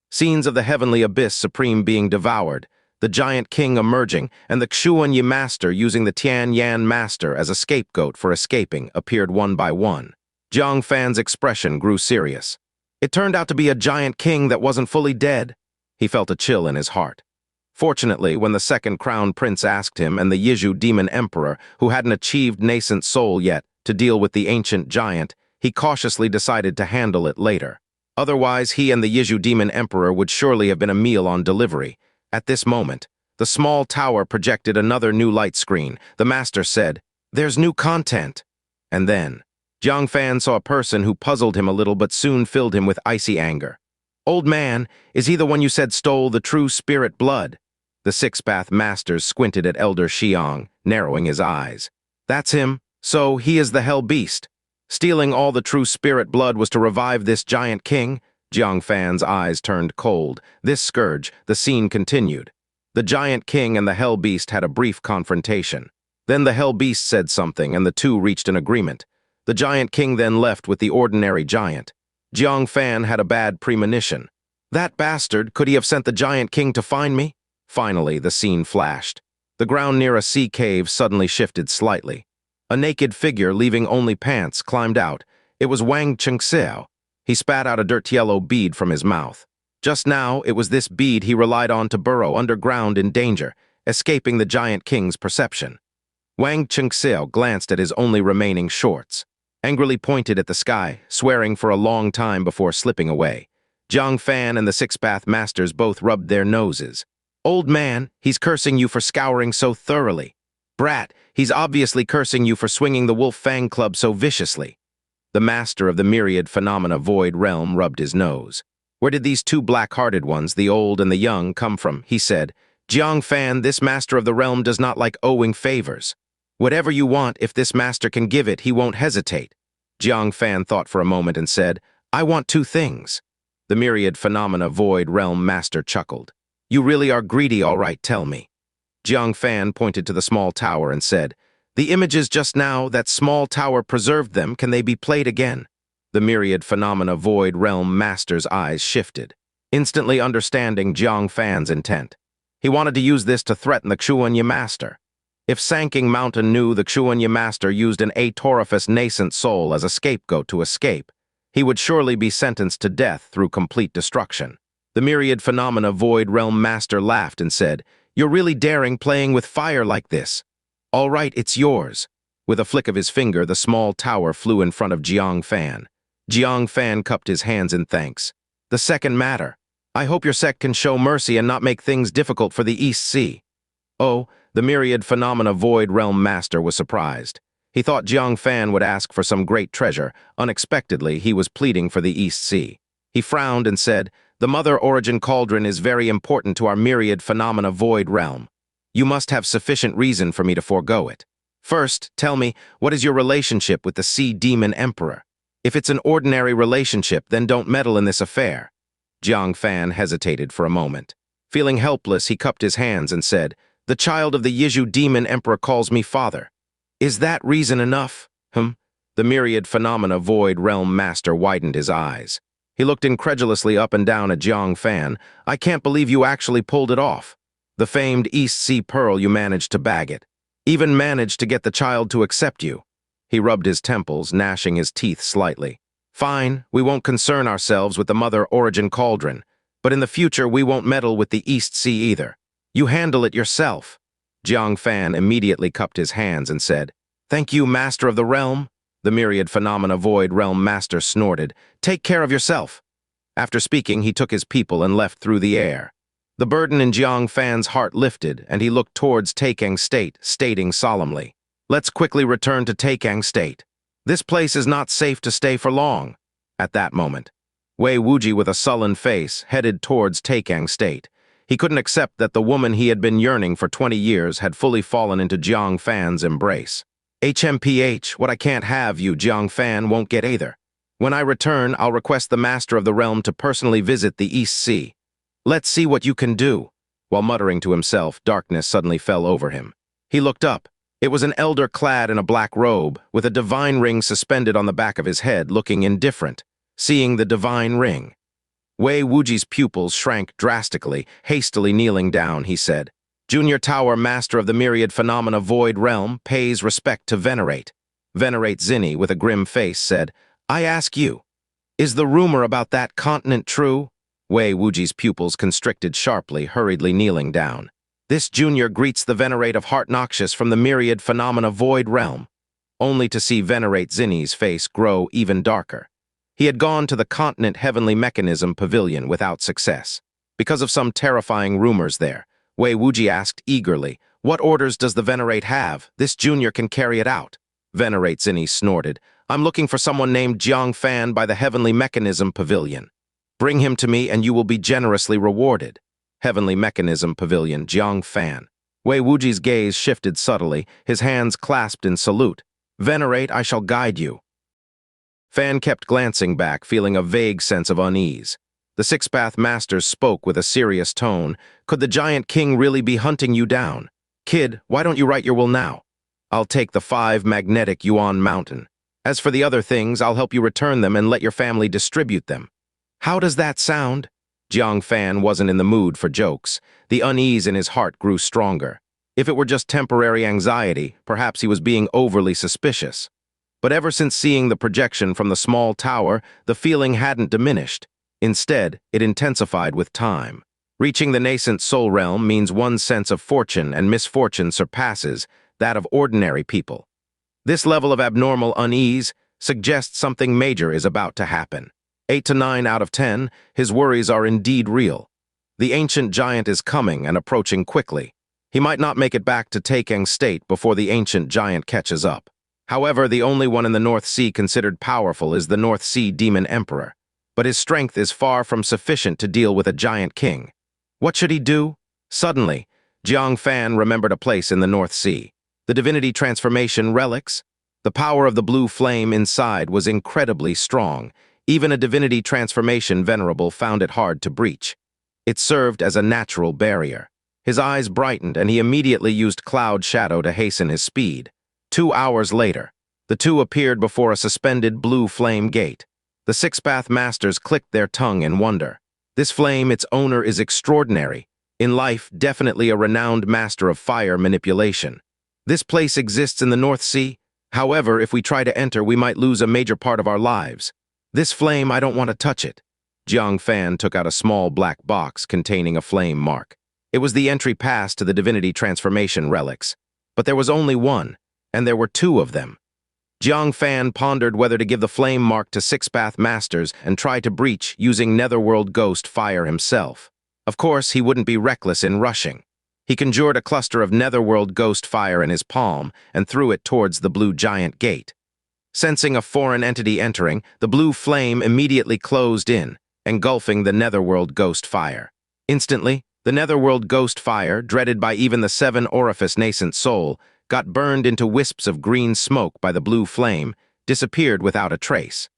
Scenes of the heavenly abyss supreme being devoured, the giant king emerging, and the Xiaoyun master using the Tianyan master as a scapegoat for escaping appeared one by one. Jiang Fan's expression grew serious. It turned out to be a giant king that wasn't fully dead. He felt a chill in his heart. Fortunately, when the second crown prince asked him and the Yizhu demon emperor, who hadn't achieved nascent soul yet, to deal with the ancient giant, he cautiously decided to handle it later. Otherwise, he and the Yizhu demon emperor would surely have been a meal on delivery. At this moment, the small tower projected another new light screen. The master said, "There's new content." And then, Jiang Fan saw a person who puzzled him a little but soon filled him with icy anger. "Old man, is he the one you said stole the true spirit blood?" The six-path master squinted at Elder Xiang, narrowing his eyes. "That's him. So he is the hell beast. Stealing all the true spirit blood was to revive this giant king?" Jiang Fan's eyes turned cold. This scourge, the scene continued. The giant king and the hell beast had a brief confrontation. Then the hell beast said something and the two reached an agreement. The giant king then left with the ordinary giant. Jiang Fan had a bad premonition. That bastard, could he have sent the giant king to find me? Finally, the scene flashed. The ground near a sea cave suddenly shifted slightly. A naked figure, leaving only pants, climbed out. It was Wang Ying. He spat out a dirt-yellow bead from his mouth. Just now, it was this bead he relied on to burrow underground in danger, escaping the giant king's perception. Wang Ying glanced at his only remaining shorts, angrily pointed at the sky, swearing for a long time before slipping away. Jiang Fan and the six-path masters both rubbed their noses. "Old man, he's cursing you for scouring so thoroughly. Brat, he's obviously cursing you for swinging the Wolf Fang Club so viciously." The master of the myriad phenomena void realm rubbed his nose. "Where did these two black-hearted ones, the old and the young, come from?" he said. "Jiang Fan, this master of the realm does not like owing favors. Whatever you want, if this master can give it, he won't hesitate." Jiang Fan thought for a moment and said, "I want two things." The myriad phenomena void realm master chuckled. "You really are greedy, all right, tell me." Jiang Fan pointed to the small tower and said, "The images just now, that small tower preserved them, can they be played again?" The myriad phenomena void realm master's eyes shifted, instantly understanding Jiang Fan's intent. He wanted to use this to threaten the Xiaoyun master. If Sanking Mountain knew the Xiaoyun master used an atorifious nascent soul as a scapegoat to escape, he would surely be sentenced to death through complete destruction. The myriad phenomena void realm master laughed and said, "You're really daring playing with fire like this. All right, it's yours." With a flick of his finger, the small tower flew in front of Jiang Fan. Jiang Fan cupped his hands in thanks. "The second matter. I hope your sect can show mercy and not make things difficult for the East Sea." Oh, the myriad phenomena void realm master was surprised. He thought Jiang Fan would ask for some great treasure. Unexpectedly, he was pleading for the East Sea. He frowned and said, "The Mother Origin Cauldron is very important to our myriad phenomena void realm. You must have sufficient reason for me to forego it. First, tell me, what is your relationship with the Sea Demon Emperor? If it's an ordinary relationship, then don't meddle in this affair." Jiang Fan hesitated for a moment. Feeling helpless, he cupped his hands and said, "The child of the Yizhu Demon Emperor calls me father. Is that reason enough?" The myriad phenomena void realm master widened his eyes. He looked incredulously up and down at Jiang Fan. "I can't believe you actually pulled it off. The famed East Sea Pearl, you managed to bag it. Even managed to get the child to accept you." He rubbed his temples, gnashing his teeth slightly. "Fine, we won't concern ourselves with the Mother Origin Cauldron, but in the future we won't meddle with the East Sea either. You handle it yourself." Jiang Fan immediately cupped his hands and said, "Thank you, Master of the Realm." The myriad phenomena void realm master snorted, "Take care of yourself." After speaking, he took his people and left through the air. The burden in Jiang Fan's heart lifted, and he looked towards Taikang State, stating solemnly, "Let's quickly return to Taikang State. This place is not safe to stay for long." At that moment, Wei Wuji, with a sullen face, headed towards Taikang State. He couldn't accept that the woman he had been yearning for 20 years had fully fallen into Jiang Fan's embrace. "HMPH, what I can't have, you Jiang Fan won't get either. When I return, I'll request the Master of the Realm to personally visit the East Sea. Let's see what you can do." While muttering to himself, darkness suddenly fell over him. He looked up. It was an elder clad in a black robe, with a divine ring suspended on the back of his head, looking indifferent. Seeing the divine ring, Wei Wuji's pupils shrank drastically. Hastily kneeling down, he said, "Junior Tower Master of the Myriad Phenomena Void Realm pays respect to Venerate." Venerate Zinny, with a grim face, said, "I ask you, is the rumor about that continent true?" Wei Wuji's pupils constricted sharply, hurriedly kneeling down. "This junior greets the Venerate of Heart Noxious from the Myriad Phenomena Void Realm," only to see Venerate Zinny's face grow even darker. He had gone to the continent Heavenly Mechanism Pavilion without success. Because of some terrifying rumors there, Wei Wuji asked eagerly, "What orders does the Venerate have? This junior can carry it out." Venerate Zinny snorted, "I'm looking for someone named Jiang Fan by the Heavenly Mechanism Pavilion. Bring him to me and you will be generously rewarded." Heavenly Mechanism Pavilion, Jiang Fan. Wei Wuji's gaze shifted subtly, his hands clasped in salute. "Venerate, I shall guide you." Fan kept glancing back, feeling a vague sense of unease. The Six-Path Masters spoke with a serious tone. "Could the Giant King really be hunting you down? Kid, why don't you write your will now? I'll take the 5 magnetic Yuan Mountain. As for the other things, I'll help you return them and let your family distribute them." "How does that sound?" Jiang Fan wasn't in the mood for jokes. The unease in his heart grew stronger. If it were just temporary anxiety, perhaps he was being overly suspicious. But ever since seeing the projection from the small tower, the feeling hadn't diminished. Instead, it intensified with time. Reaching the nascent soul realm means one's sense of fortune and misfortune surpasses that of ordinary people. This level of abnormal unease suggests something major is about to happen. 8 to 9 out of 10, his worries are indeed real. The ancient giant is coming and approaching quickly. He might not make it back to Taikeng State before the ancient giant catches up. However, the only one in the North Sea considered powerful is the North Sea Demon Emperor. But his strength is far from sufficient to deal with a giant king. What should he do? Suddenly, Jiang Fan remembered a place in the North Sea. The Divinity Transformation Relics. The power of the blue flame inside was incredibly strong. Even a Divinity Transformation Venerable found it hard to breach. It served as a natural barrier. His eyes brightened and he immediately used Cloud Shadow to hasten his speed. 2 hours later, the two appeared before a suspended blue flame gate. The Six-Path Masters clicked their tongue in wonder. This flame, its owner, is extraordinary. In life, definitely a renowned master of fire manipulation. This place exists in the North Sea. However, if we try to enter, we might lose a major part of our lives. This flame, I don't want to touch it. Jiang Fan took out a small black box containing a flame mark. It was the entry pass to the Divinity Transformation Relics. But there was only one, and there were 2 of them. Jiang Fan pondered whether to give the flame mark to Six-Path Masters and try to breach using Netherworld Ghost Fire himself. Of course, he wouldn't be reckless in rushing. He conjured a cluster of Netherworld Ghost Fire in his palm and threw it towards the blue giant gate. Sensing a foreign entity entering, the blue flame immediately closed in, engulfing the Netherworld Ghost Fire. Instantly, the Netherworld Ghost Fire, dreaded by even the 7 orifice nascent soul, got burned into wisps of green smoke by the blue flame, disappeared without a trace.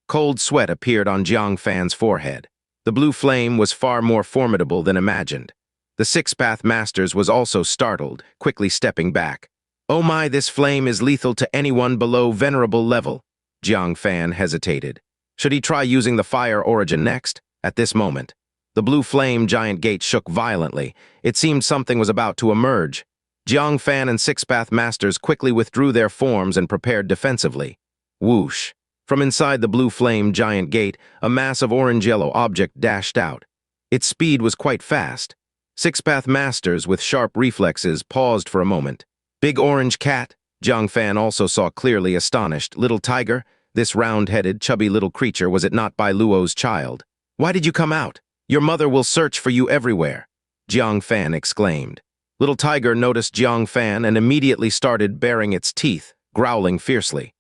Cold sweat appeared on Jiang Fan's forehead. The blue flame was far more formidable than imagined. The Six-Path Masters was also startled, quickly stepping back. "Oh my, this flame is lethal to anyone below venerable level." Jiang Fan hesitated. Should he try using the fire origin next? At this moment, the blue flame giant gate shook violently. It seemed something was about to emerge. Jiang Fan and Six-Path Masters quickly withdrew their forms and prepared defensively. Whoosh! From inside the blue flame giant gate, a mass of orange-yellow object dashed out. Its speed was quite fast. Six-Path Masters, with sharp reflexes, paused for a moment. "Big orange cat?" Jiang Fan also saw clearly, astonished. "Little tiger? This round-headed, chubby little creature, was it not Bai Luo's child? Why did you come out? Your mother will search for you everywhere," Jiang Fan exclaimed. Little Tiger noticed Jiang Fan and immediately started baring its teeth, growling fiercely.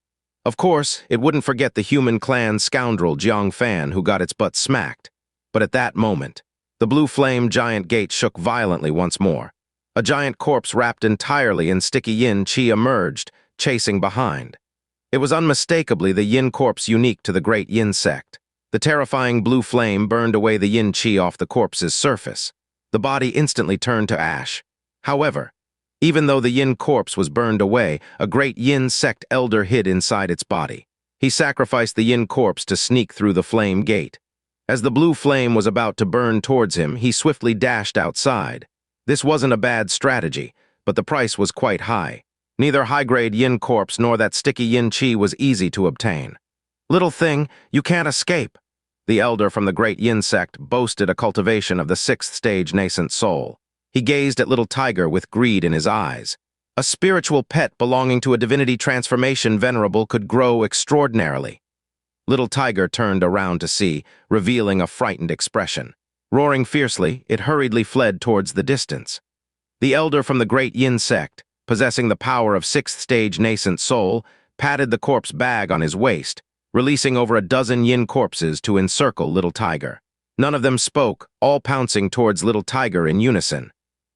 Of course, it wouldn't forget the human clan scoundrel Jiang Fan who got its butt smacked. But at that moment, the blue flame giant gate shook violently once more. A giant corpse wrapped entirely in sticky yin qi emerged, chasing behind. It was unmistakably the yin corpse unique to the great yin sect. The terrifying blue flame burned away the yin qi off the corpse's surface. The body instantly turned to ash. However, even though the yin corpse was burned away, a great yin sect elder hid inside its body. He sacrificed the yin corpse to sneak through the flame gate. As the blue flame was about to burn towards him, he swiftly dashed outside. This wasn't a bad strategy, but the price was quite high. Neither high-grade yin corpse nor that sticky yin chi was easy to obtain. "Little thing, you can't escape." The elder from the great yin sect boasted a cultivation of the 6th stage nascent soul. He gazed at little tiger with greed in his eyes. A spiritual pet belonging to a divinity transformation venerable could grow extraordinarily. Little tiger turned around to see, revealing a frightened expression. Roaring fiercely, it hurriedly fled towards the distance. The elder from the great yin sect, possessing the power of 6th stage nascent soul, patted the corpse bag on his waist, releasing over a dozen yin corpses to encircle little tiger. None of them spoke, all pouncing towards little tiger in unison.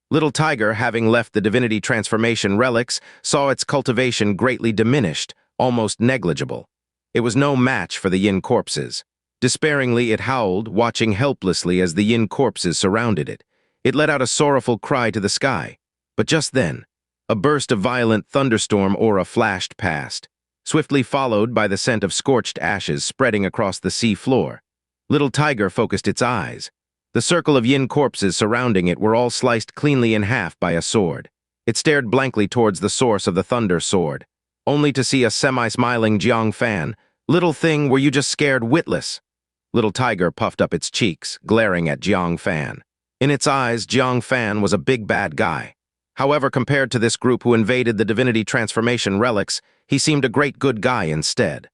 Little tiger, having left the Divinity Transformation Relics, saw its cultivation greatly diminished, almost negligible. It was no match for the yin corpses. Despairingly, it howled, watching helplessly as the yin corpses surrounded it. It let out a sorrowful cry to the sky. But just then, a burst of violent thunderstorm aura flashed past, swiftly followed by the scent of scorched ashes spreading across the sea floor. Little tiger focused its eyes. The circle of yin corpses surrounding it were all sliced cleanly in half by a sword. It stared blankly towards the source of the thunder sword, only to see a semi-smiling Jiang Fan. "Little thing, were you just scared witless?" Little tiger puffed up its cheeks, glaring at Jiang Fan. In its eyes, Jiang Fan was a big bad guy. However, compared to this group who invaded the Divinity Transformation Relics, he seemed a great good guy instead.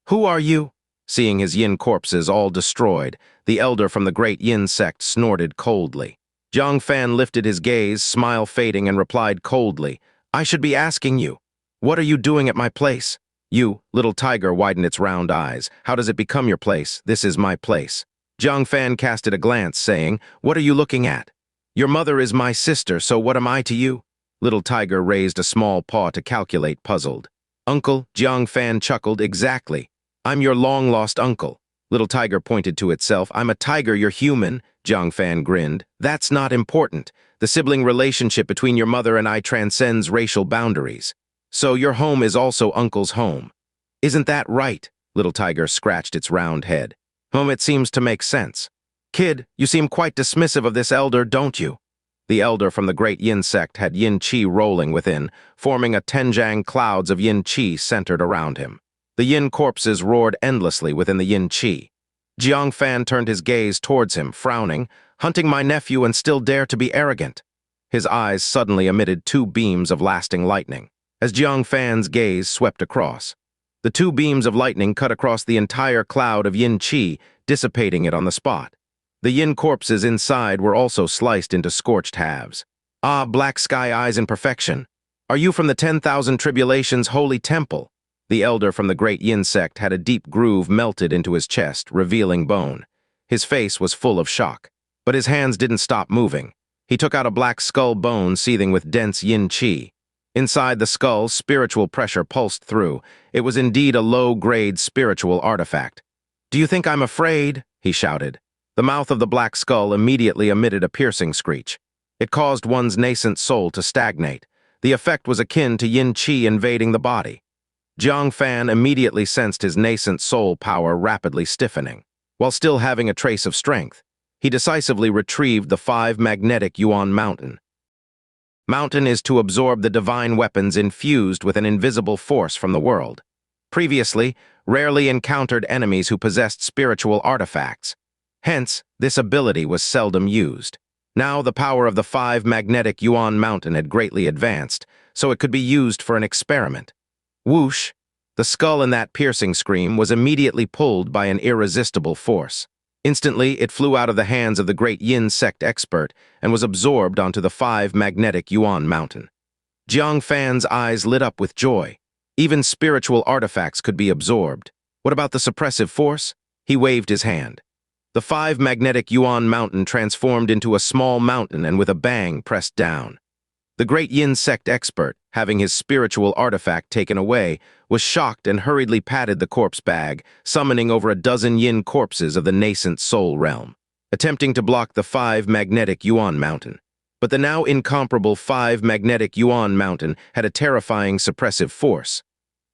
"Who are you?" Seeing his yin corpses all destroyed, the elder from the great yin sect snorted coldly. Jiang Fan lifted his gaze, smile fading, and replied coldly, "I should be asking you, what are you doing at my place?" "You," little tiger widened its round eyes. "How does it become your place? This is my place." Jiang Fan casted a glance, saying, "What are you looking at?" "Your mother is my sister, so what am I to you?" Little tiger raised a small paw to calculate, puzzled. "Uncle," Jiang Fan chuckled, "exactly. I'm your long-lost uncle." Little tiger pointed to itself. "I'm a tiger, you're human," Jiang Fan grinned. "That's not important. The sibling relationship between your mother and I transcends racial boundaries. So your home is also uncle's home. Isn't that right?" Little tiger scratched its round head. "It seems to make sense." "Kid, you seem quite dismissive of this elder, don't you?" The elder from the great yin sect had yin chi rolling within, forming a tenjang clouds of yin chi centered around him. The yin corpses roared endlessly within the yin chi. Jiang Fan turned his gaze towards him, frowning, "Hunting my nephew and still dare to be arrogant." His eyes suddenly emitted 2 beams of lasting lightning, as Jiang Fan's gaze swept across. The 2 beams of lightning cut across the entire cloud of yin chi, dissipating it on the spot. The yin corpses inside were also sliced into scorched halves. "Ah, black sky eyes in perfection. Are you from the 10,000 Tribulations holy temple?" The elder from the great yin sect had a deep groove melted into his chest, revealing bone. His face was full of shock, but his hands didn't stop moving. He took out a black skull bone seething with dense yin chi. Inside the skull, spiritual pressure pulsed through. It was indeed a low-grade spiritual artifact. "Do you think I'm afraid?" he shouted. The mouth of the black skull immediately emitted a piercing screech. It caused one's nascent soul to stagnate. The effect was akin to yin chi invading the body. Jiang Fan immediately sensed his nascent soul power rapidly stiffening. While still having a trace of strength, he decisively retrieved the 5 magnetic Yuan Mountain. Mountain is to absorb the divine weapons infused with an invisible force from the world. Previously, rarely encountered enemies who possessed spiritual artifacts. Hence, this ability was seldom used. Now the power of the 5 magnetic Yuan Mountain had greatly advanced, so it could be used for an experiment. Whoosh! The skull in that piercing scream was immediately pulled by an irresistible force. Instantly, it flew out of the hands of the great yin sect expert and was absorbed onto the 5 magnetic Yuan Mountain. Jiang Fan's eyes lit up with joy. Even spiritual artifacts could be absorbed. What about the suppressive force? He waved his hand. The 5 magnetic Yuan Mountain transformed into a small mountain and with a bang pressed down. The great yin sect expert, having his spiritual artifact taken away, was shocked and hurriedly patted the corpse bag, summoning over a dozen yin corpses of the nascent soul realm. attempting to block the 5 magnetic Yuan mountain. But the now incomparable 5 magnetic Yuan mountain had a terrifying suppressive force.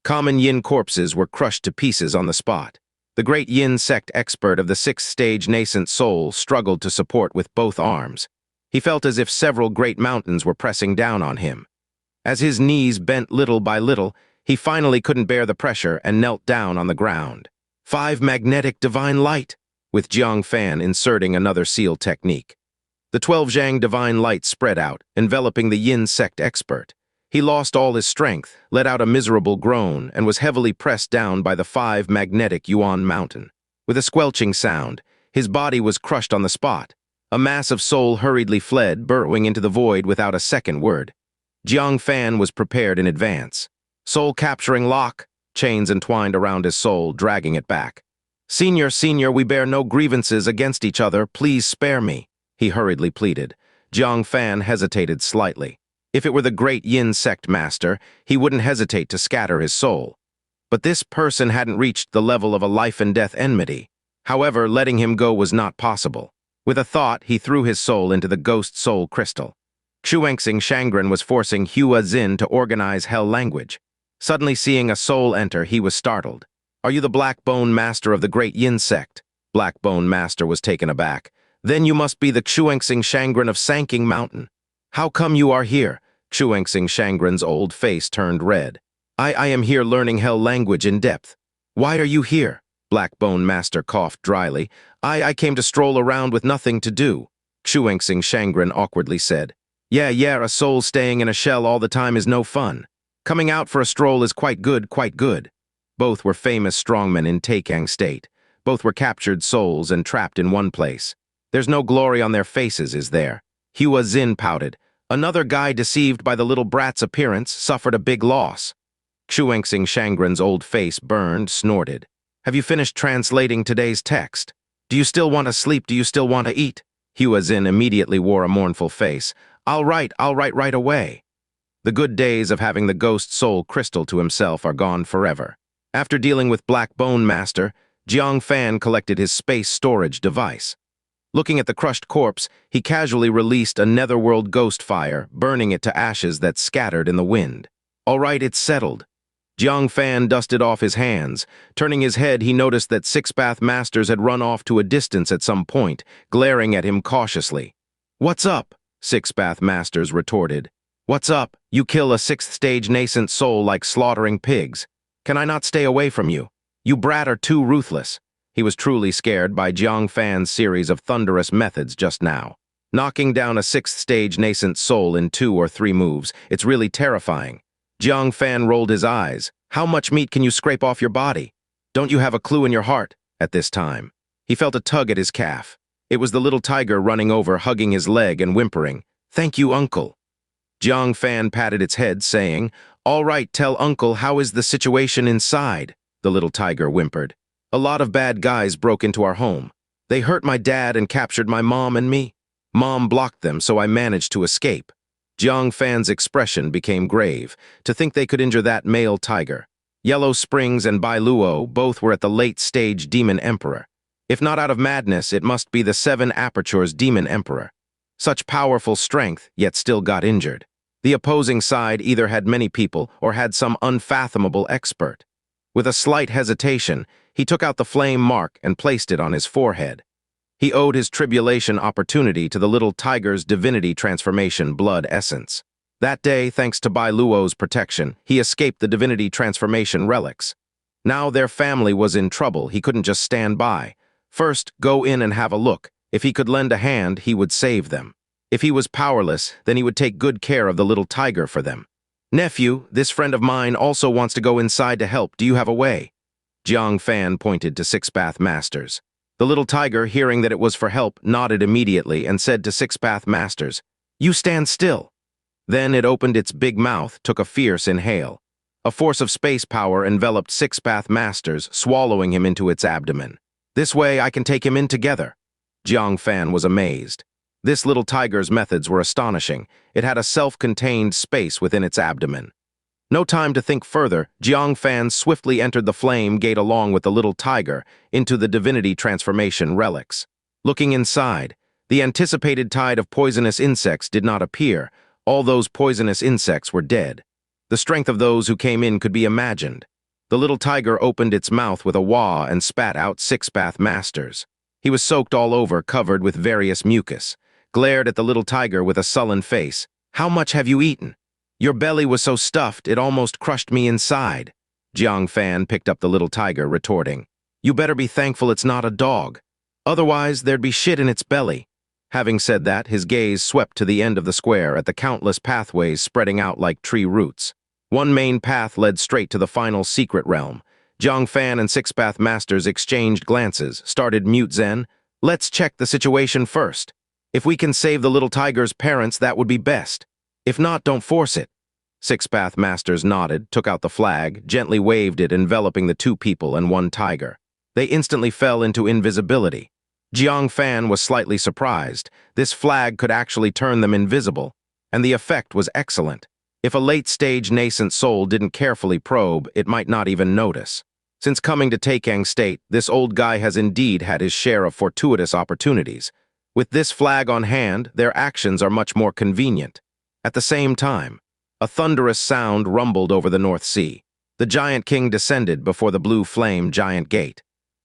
Common Yin corpses were crushed to pieces on the spot. The great Yin sect expert of the 6th-stage nascent soul struggled to support with both arms. He felt as if several great mountains were pressing down on him. As his knees bent little by little, he finally couldn't bear the pressure and knelt down on the ground. 5 magnetic divine light, with Jiang Fan inserting another seal technique. The 12 Zhang divine light spread out, enveloping the Yin sect expert. He lost all his strength, let out a miserable groan, and was heavily pressed down by the 5 magnetic Yuan mountain. With a squelching sound, his body was crushed on the spot. A mass of soul hurriedly fled, burrowing into the void without a second word. Jiang Fan was prepared in advance. Soul-capturing lock, chains entwined around his soul, dragging it back. Senior, we bear no grievances against each other, please spare me," he hurriedly pleaded. Jiang Fan hesitated slightly. If it were the great Yin sect master, he wouldn't hesitate to scatter his soul. But this person hadn't reached the level of a life-and-death enmity. However, letting him go was not possible. With a thought, he threw his soul into the ghost soul crystal. Xianxia Cultivation was forcing Hua Xin to organize hell language. Suddenly seeing a soul enter, he was startled. "Are you the Black Bone Master of the Great Yin Sect?" Black Bone Master was taken aback. "Then you must be the Xianxia Cultivation of Sanking Mountain. How come you are here?" Xianxia Cultivation's old face turned red. I am here learning hell language in depth." "Why are you here?" Black Bone Master coughed dryly. I came to stroll around with nothing to do," Xianxia Cultivation awkwardly said. Yeah, a soul staying in a shell all the time is no fun. Coming out for a stroll is quite good, quite good." Both were famous strongmen in Taikang State. Both were captured souls and trapped in one place. There's no glory on their faces, is there? Hua Xin pouted. "Another guy deceived by the little brat's appearance suffered a big loss." Xianxia Cultivation's old face burned, snorted. "Have you finished translating today's text? Do you still want to sleep? Do you still want to eat?" Hua Xin immediately wore a mournful face. I'll write right away." The good days of having the ghost soul crystal to himself are gone forever. After dealing with Black Bone Master, Jiang Fan collected his space storage device. Looking at the crushed corpse, he casually released a netherworld ghost fire, burning it to ashes that scattered in the wind. "All right, it's settled." Jiang Fan dusted off his hands. Turning his head, he noticed that 6 Path Masters had run off to a distance at some point, glaring at him cautiously. "What's up?" 6 Path Masters retorted. "What's up? You kill a 6th-stage nascent soul like slaughtering pigs. Can I not stay away from you? You brat are too ruthless." He was truly scared by Jiang Fan's series of thunderous methods just now. Knocking down a 6th-stage nascent soul in 2 or 3 moves, it's really terrifying. Jiang Fan rolled his eyes. "How much meat can you scrape off your body? Don't you have a clue in your heart?" At this time, he felt a tug at his calf. It was the little tiger running over, hugging his leg and whimpering, "Thank you, Uncle." Jiang Fan patted its head, saying, "All right, tell Uncle, how is the situation inside?" The little tiger whimpered. "A lot of bad guys broke into our home. They hurt my dad and captured my mom and me. Mom blocked them, so I managed to escape." Jiang Fan's expression became grave. To think they could injure that male tiger. Yellow Springs and Bai Luo both were at the late-stage Demon Emperor. If not out of madness, it must be the 7 Apertures Demon Emperor. Such powerful strength, yet still got injured. The opposing side either had many people or had some unfathomable expert. With a slight hesitation, he took out the flame mark and placed it on his forehead. He owed his tribulation opportunity to the little tiger's Divinity Transformation blood essence. That day, thanks to Bai Luo's protection, he escaped the Divinity Transformation Relics. Now their family was in trouble, he couldn't just stand by. First, go in and have a look. If he could lend a hand, he would save them. If he was powerless, then he would take good care of the little tiger for them. "Nephew, this friend of mine also wants to go inside to help. Do you have a way?" Jiang Fan pointed to 6 Path Masters. The little tiger, hearing that it was for help, nodded immediately and said to 6 Path Masters, "You stand still." Then it opened its big mouth, took a fierce inhale. A force of space power enveloped 6 Path Masters, swallowing him into its abdomen. "This way I can take him in together." Jiang Fan was amazed. This little tiger's methods were astonishing. It had a self-contained space within its abdomen. No time to think further, Jiang Fan swiftly entered the flame gate along with the little tiger into the Divinity Transformation Relics. Looking inside, the anticipated tide of poisonous insects did not appear. All those poisonous insects were dead. The strength of those who came in could be imagined. The little tiger opened its mouth with a wah and spat out 6 bath masters. He was soaked all over, covered with various mucus, glared at the little tiger with a sullen face. "How much have you eaten? Your belly was so stuffed it almost crushed me inside." Jiang Fan picked up the little tiger, retorting, "You better be thankful it's not a dog. Otherwise, there'd be shit in its belly." Having said that, his gaze swept to the end of the square at the countless pathways spreading out like tree roots. One main path led straight to the final secret realm. Jiang Fan and 6 bath masters exchanged glances, started mute zen. "Let's check the situation first. If we can save the little tiger's parents, that would be best. If not, don't force it." 6 bath masters nodded, took out the flag, gently waved it, enveloping the 2 people and 1 tiger. They instantly fell into invisibility. Jiang Fan was slightly surprised. This flag could actually turn them invisible, and the effect was excellent. If a late-stage nascent soul didn't carefully probe, it might not even notice. Since coming to Taikang State, this old guy has indeed had his share of fortuitous opportunities. With this flag on hand, their actions are much more convenient. At the same time, a thunderous sound rumbled over the North Sea. The Giant King descended before the blue flame giant gate.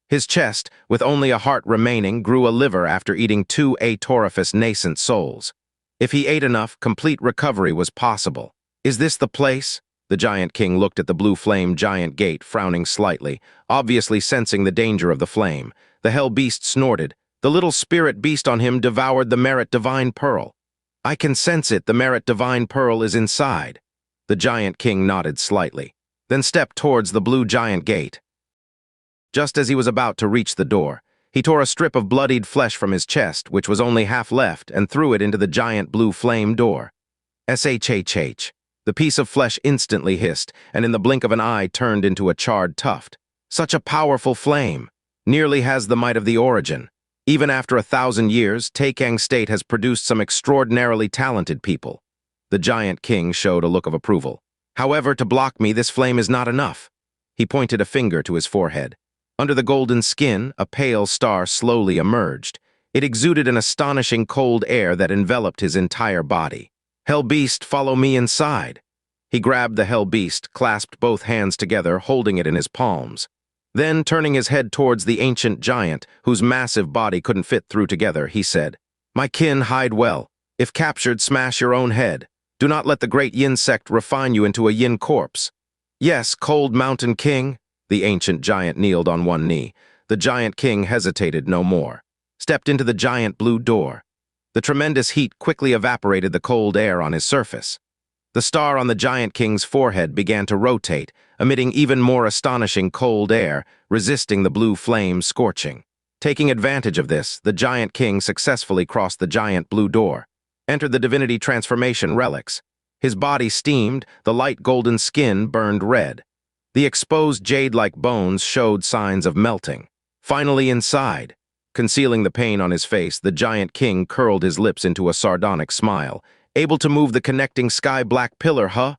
His chest, with only a heart remaining, grew a liver after eating 2 atorifious nascent souls. If he ate enough, complete recovery was possible. "Is this the place?" The Giant King looked at the blue flame giant gate, frowning slightly, obviously sensing the danger of the flame. The hell beast snorted. The little spirit beast on him devoured the Merit Divine Pearl. "I can sense it. The Merit Divine Pearl is inside." The Giant King nodded slightly, then stepped towards the blue giant gate. Just as he was about to reach the door, he tore a strip of bloodied flesh from his chest, which was only half left, and threw it into the giant blue flame door. "Shhh." The piece of flesh instantly hissed, and in the blink of an eye turned into a charred tuft. Such a powerful flame. Nearly has the might of the origin. Even after 1,000 years, Taikang State has produced some extraordinarily talented people. The Giant King showed a look of approval. "However, to block me, this flame is not enough." He pointed a finger to his forehead. Under the golden skin, a pale star slowly emerged. It exuded an astonishing cold air that enveloped his entire body. "Hell Beast, follow me inside." He grabbed the Hell Beast, clasped both hands together, holding it in his palms. Then, turning his head towards the ancient giant, whose massive body couldn't fit through together, he said, "My kin, hide well. If captured, smash your own head. Do not let the great Yin sect refine you into a Yin corpse." "Yes, cold mountain king." The ancient giant kneeled on one knee. The Giant King hesitated no more, stepped into the giant blue door. The tremendous heat quickly evaporated the cold air on his surface. The star on the Giant King's forehead began to rotate, emitting even more astonishing cold air, resisting the blue flame's scorching. Taking advantage of this, the Giant King successfully crossed the giant blue door, entered the Divinity Transformation Relics. His body steamed, the light golden skin burned red. The exposed jade-like bones showed signs of melting. Finally inside, concealing the pain on his face, the Giant King curled his lips into a sardonic smile. "Able to move the connecting sky-black pillar, huh?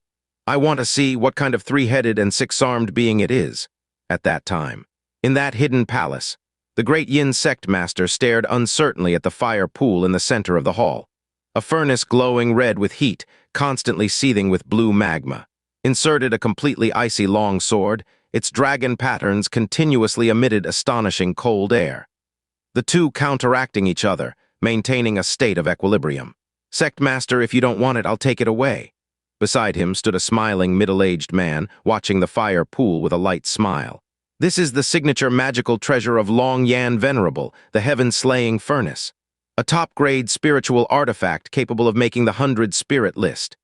I want to see what kind of 3-headed and 6-armed being it is." At that time, in that hidden palace, the great Yin sect master stared uncertainly at the fire pool in the center of the hall. A furnace glowing red with heat, constantly seething with blue magma. Inserted a completely icy long sword, its dragon patterns continuously emitted astonishing cold air. The two counteracting each other, maintaining a state of equilibrium. "Sect master, if you don't want it, I'll take it away." Beside him stood a smiling middle-aged man, watching the fire pool with a light smile. "This is the signature magical treasure of Long Yan Venerable, the heaven-slaying furnace. A top-grade spiritual artifact capable of making the 100 spirit list."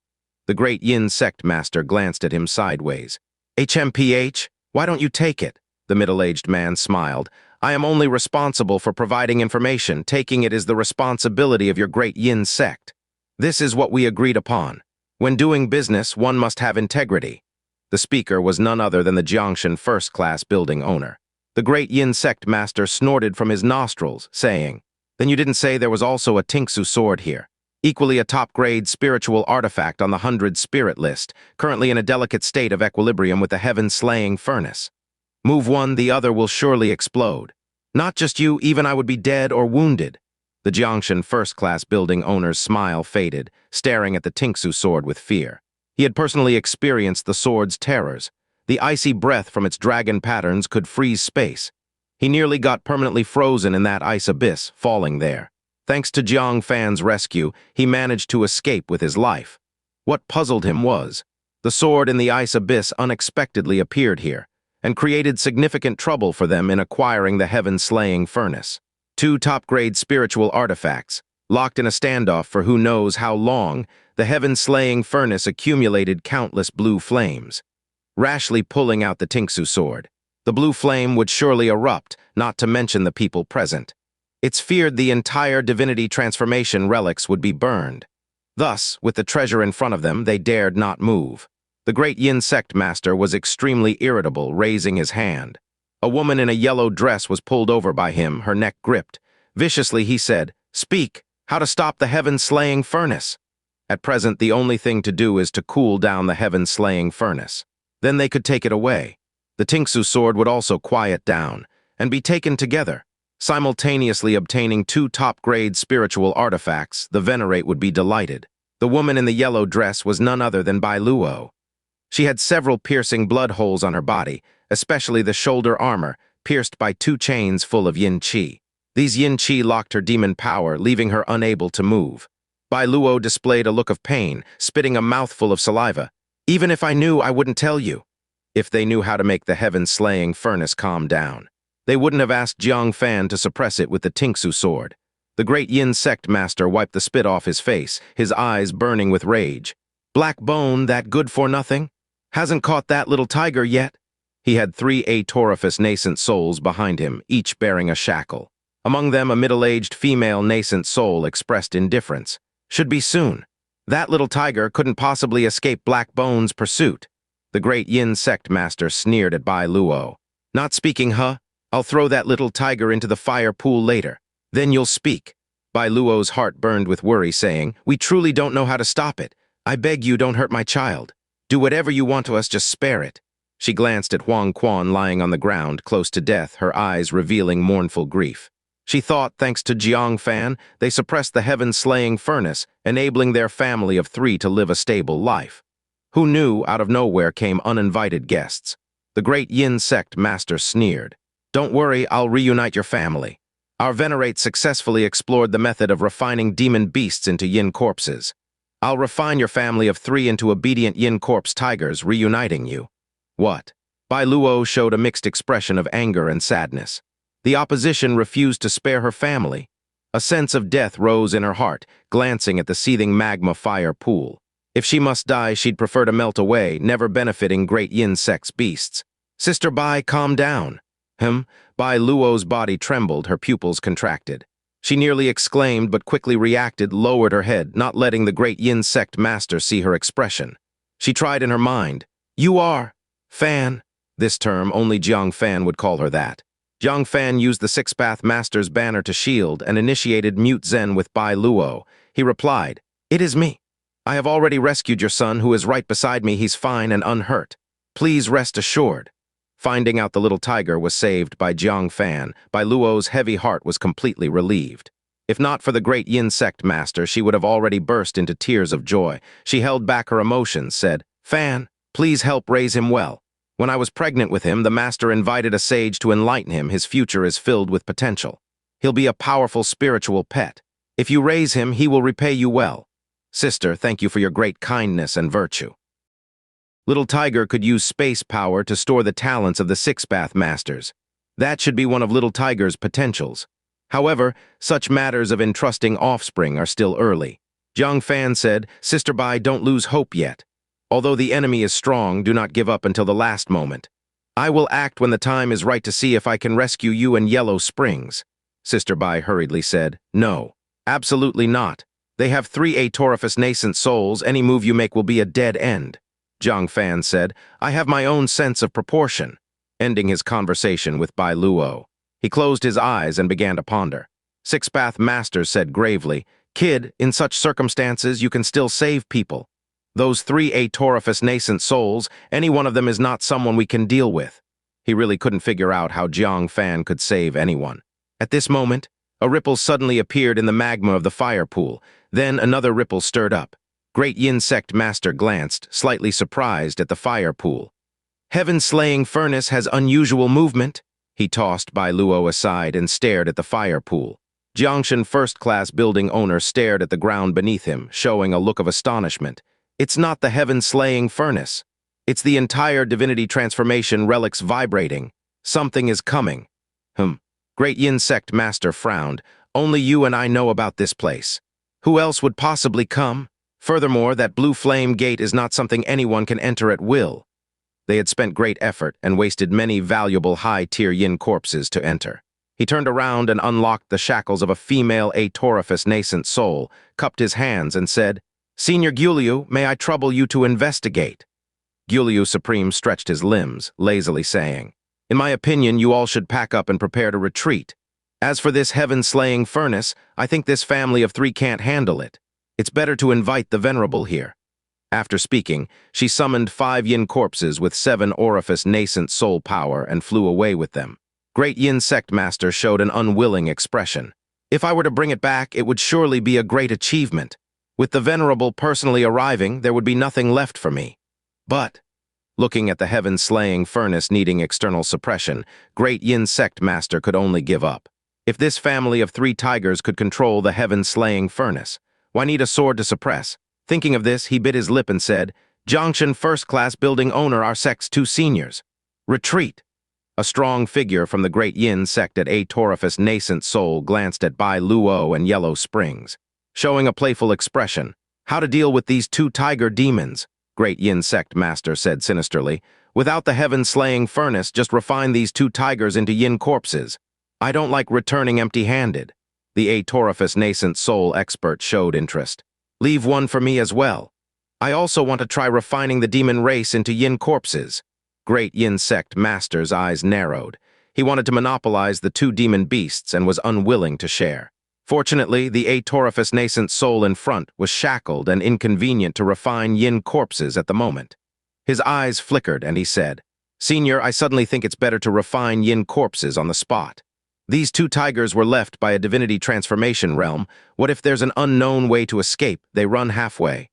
The great Yin sect master glanced at him sideways. "HMPH, why don't you take it?" The middle-aged man smiled. "I am only responsible for providing information. Taking it is the responsibility of your great Yin sect. This is what we agreed upon. When doing business, one must have integrity." The speaker was none other than the Jiangshan first-class building owner. The great Yin sect master snorted from his nostrils, saying, "Then you didn't say there was also a Tingshu sword here. Equally a top-grade spiritual artifact on the 100 spirit list, currently in a delicate state of equilibrium with the heaven-slaying furnace. Move one, the other will surely explode." Not just you, even I would be dead or wounded. The Jiangshan first-class building owner's smile faded, staring at the Tingsu sword with fear. He had personally experienced the sword's terrors. The icy breath from its dragon patterns could freeze space. He nearly got permanently frozen in that ice abyss, falling there. Thanks to Jiang Fan's rescue, he managed to escape with his life. What puzzled him was, the sword in the ice abyss unexpectedly appeared here, and created significant trouble for them in acquiring the heaven-slaying furnace. 2 top-grade spiritual artifacts, locked in a standoff for who knows how long, the heaven-slaying furnace accumulated countless blue flames. Rashly pulling out the Tingsu sword, the blue flame would surely erupt, not to mention the people present. It's feared the entire Divinity Transformation Relics would be burned. Thus, with the treasure in front of them, they dared not move. The great Yin Sect master was extremely irritable, raising his hand. A woman in a yellow dress was pulled over by him, her neck gripped. Viciously he said, "Speak, how to stop the heaven-slaying furnace." At present, the only thing to do is to cool down the heaven-slaying furnace. Then they could take it away. The Tingsu sword would also quiet down, and be taken together. Simultaneously obtaining 2 top-grade spiritual artifacts, the Venerate would be delighted. The woman in the yellow dress was none other than Bai Luo. She had several piercing blood holes on her body, especially the shoulder armor, pierced by 2 chains full of yin qi. These yin qi locked her demon power, leaving her unable to move. Bai Luo displayed a look of pain, spitting a mouthful of saliva. "Even if I knew, I wouldn't tell you." If they knew how to make the heaven-slaying furnace calm down, they wouldn't have asked Jiang Fan to suppress it with the Tingsu sword. The great Yin Sect master wiped the spit off his face, his eyes burning with rage. "Black bone, that good-for-nothing? Hasn't caught that little tiger yet?" He had 3 atorifious nascent souls behind him, each bearing a shackle. Among them, a middle-aged female nascent soul expressed indifference. "Should be soon. That little tiger couldn't possibly escape Black Bone's pursuit." The great Yin Sect master sneered at Bai Luo. "Not speaking, huh? I'll throw that little tiger into the fire pool later. Then you'll speak." Bai Luo's heart burned with worry, saying, "We truly don't know how to stop it. I beg you, don't hurt my child. Do whatever you want to us, just spare it." She glanced at Huang Quan lying on the ground, close to death, her eyes revealing mournful grief. She thought, thanks to Jiang Fan, they suppressed the heaven-slaying furnace, enabling their family of 3 to live a stable life. Who knew, out of nowhere came uninvited guests. The great Yin Sect master sneered. "Don't worry, I'll reunite your family. Our Venerate successfully explored the method of refining demon beasts into Yin corpses. I'll refine your family of 3 into obedient Yin corpse tigers, reuniting you." "What?" Bai Luo showed a mixed expression of anger and sadness. The opposition refused to spare her family. A sense of death rose in her heart, glancing at the seething magma fire pool. If she must die, she'd prefer to melt away, never benefiting great Yin Sect's beasts. "Sister Bai, calm down." Bai Luo's body trembled, her pupils contracted. She nearly exclaimed, but quickly reacted, lowered her head, not letting the great Yin Sect master see her expression. She tried in her mind. "You are Fan." This term, only Jiang Fan would call her that. Jiang Fan used the Six-Path Master's banner to shield and initiated mute Zen with Bai Luo. He replied, "It is me. I have already rescued your son, who is right beside me. He's fine and unhurt. Please rest assured." Finding out the little tiger was saved by Jiang Fan, Bai Luo's heavy heart was completely relieved. If not for the great Yin Sect master, she would have already burst into tears of joy. She held back her emotions, said, "Fan, please help raise him well. When I was pregnant with him, the master invited a sage to enlighten him. His future is filled with potential. He'll be a powerful spiritual pet. If you raise him, he will repay you well. Sister, thank you for your great kindness and virtue." Little Tiger could use space power to store the talents of the Six-Path Masters. That should be one of Little Tiger's potentials. However, such matters of entrusting offspring are still early. Jiang Fan said, "Sister Bai, don't lose hope yet. Although the enemy is strong, do not give up until the last moment. I will act when the time is right to see if I can rescue you in Yellow Springs." Sister Bai hurriedly said, "No, absolutely not. They have 3 atorifious nascent souls. Any move you make will be a dead end." Jiang Fan said, "I have my own sense of proportion," ending his conversation with Bai Luo. He closed his eyes and began to ponder. Six-Path Master said gravely, "Kid, in such circumstances, you can still save people. Those 3 atorifious nascent souls, any one of them is not someone we can deal with. He really couldn't figure out how Jiang Fan could save anyone. At this moment, a ripple suddenly appeared in the magma of the fire pool. Then another ripple stirred up. Great Yin Sect Master glanced, slightly surprised at the fire pool. Heaven-slaying furnace has unusual movement. He tossed Bai Luo aside and stared at the fire pool. Jiangshan first-class building owner stared at the ground beneath him, showing a look of astonishment. It's not the heaven-slaying furnace. It's the entire Divinity Transformation Relics vibrating. Something is coming. Great Yin Sect Master frowned. Only you and I know about this place. Who else would possibly come? Furthermore, that blue flame gate is not something anyone can enter at will. They had spent great effort and wasted many valuable high-tier yin corpses to enter. He turned around and unlocked the shackles of a female atorifice nascent soul, cupped his hands and said, "Senior Gyulyu, may I trouble you to investigate?" Gyulyu Supreme stretched his limbs, lazily saying, "In my opinion, you all should pack up and prepare to retreat. As for this heaven-slaying furnace, I think this family of three can't handle it. It's better to invite the Venerable here." After speaking, she summoned 5 yin corpses with 7 orifice nascent soul power and flew away with them. Great Yin Sect Master showed an unwilling expression. "If I were to bring it back, it would surely be a great achievement. With the Venerable personally arriving, there would be nothing left for me. But," looking at the heaven-slaying furnace needing external suppression, Great Yin Sect Master could only give up. If this family of 3 tigers could control the heaven-slaying furnace, why need a sword to suppress? Thinking of this, he bit his lip and said, "Jiangshan first-class building owner, our sect's 2 seniors. Retreat." A strong figure from the Great Yin Sect at atorifice nascent soul glanced at Bai Luo and Yellow Springs, showing a playful expression. "How to deal with these 2 tiger demons?" Great Yin Sect Master said sinisterly. "Without the heaven-slaying furnace, just refine these 2 tigers into yin corpses. I don't like returning empty-handed." The atorifice nascent soul expert showed interest. "Leave one for me as well. I also want to try refining the demon race into yin corpses." Great Yin Sect Master's eyes narrowed. He wanted to monopolize the 2 demon beasts and was unwilling to share. Fortunately, the atorifice nascent soul in front was shackled and inconvenient to refine yin corpses at the moment. His eyes flickered and he said, "Senior, I suddenly think it's better to refine yin corpses on the spot. These 2 tigers were left by a Divinity Transformation realm. What if there's an unknown way to escape? They run halfway.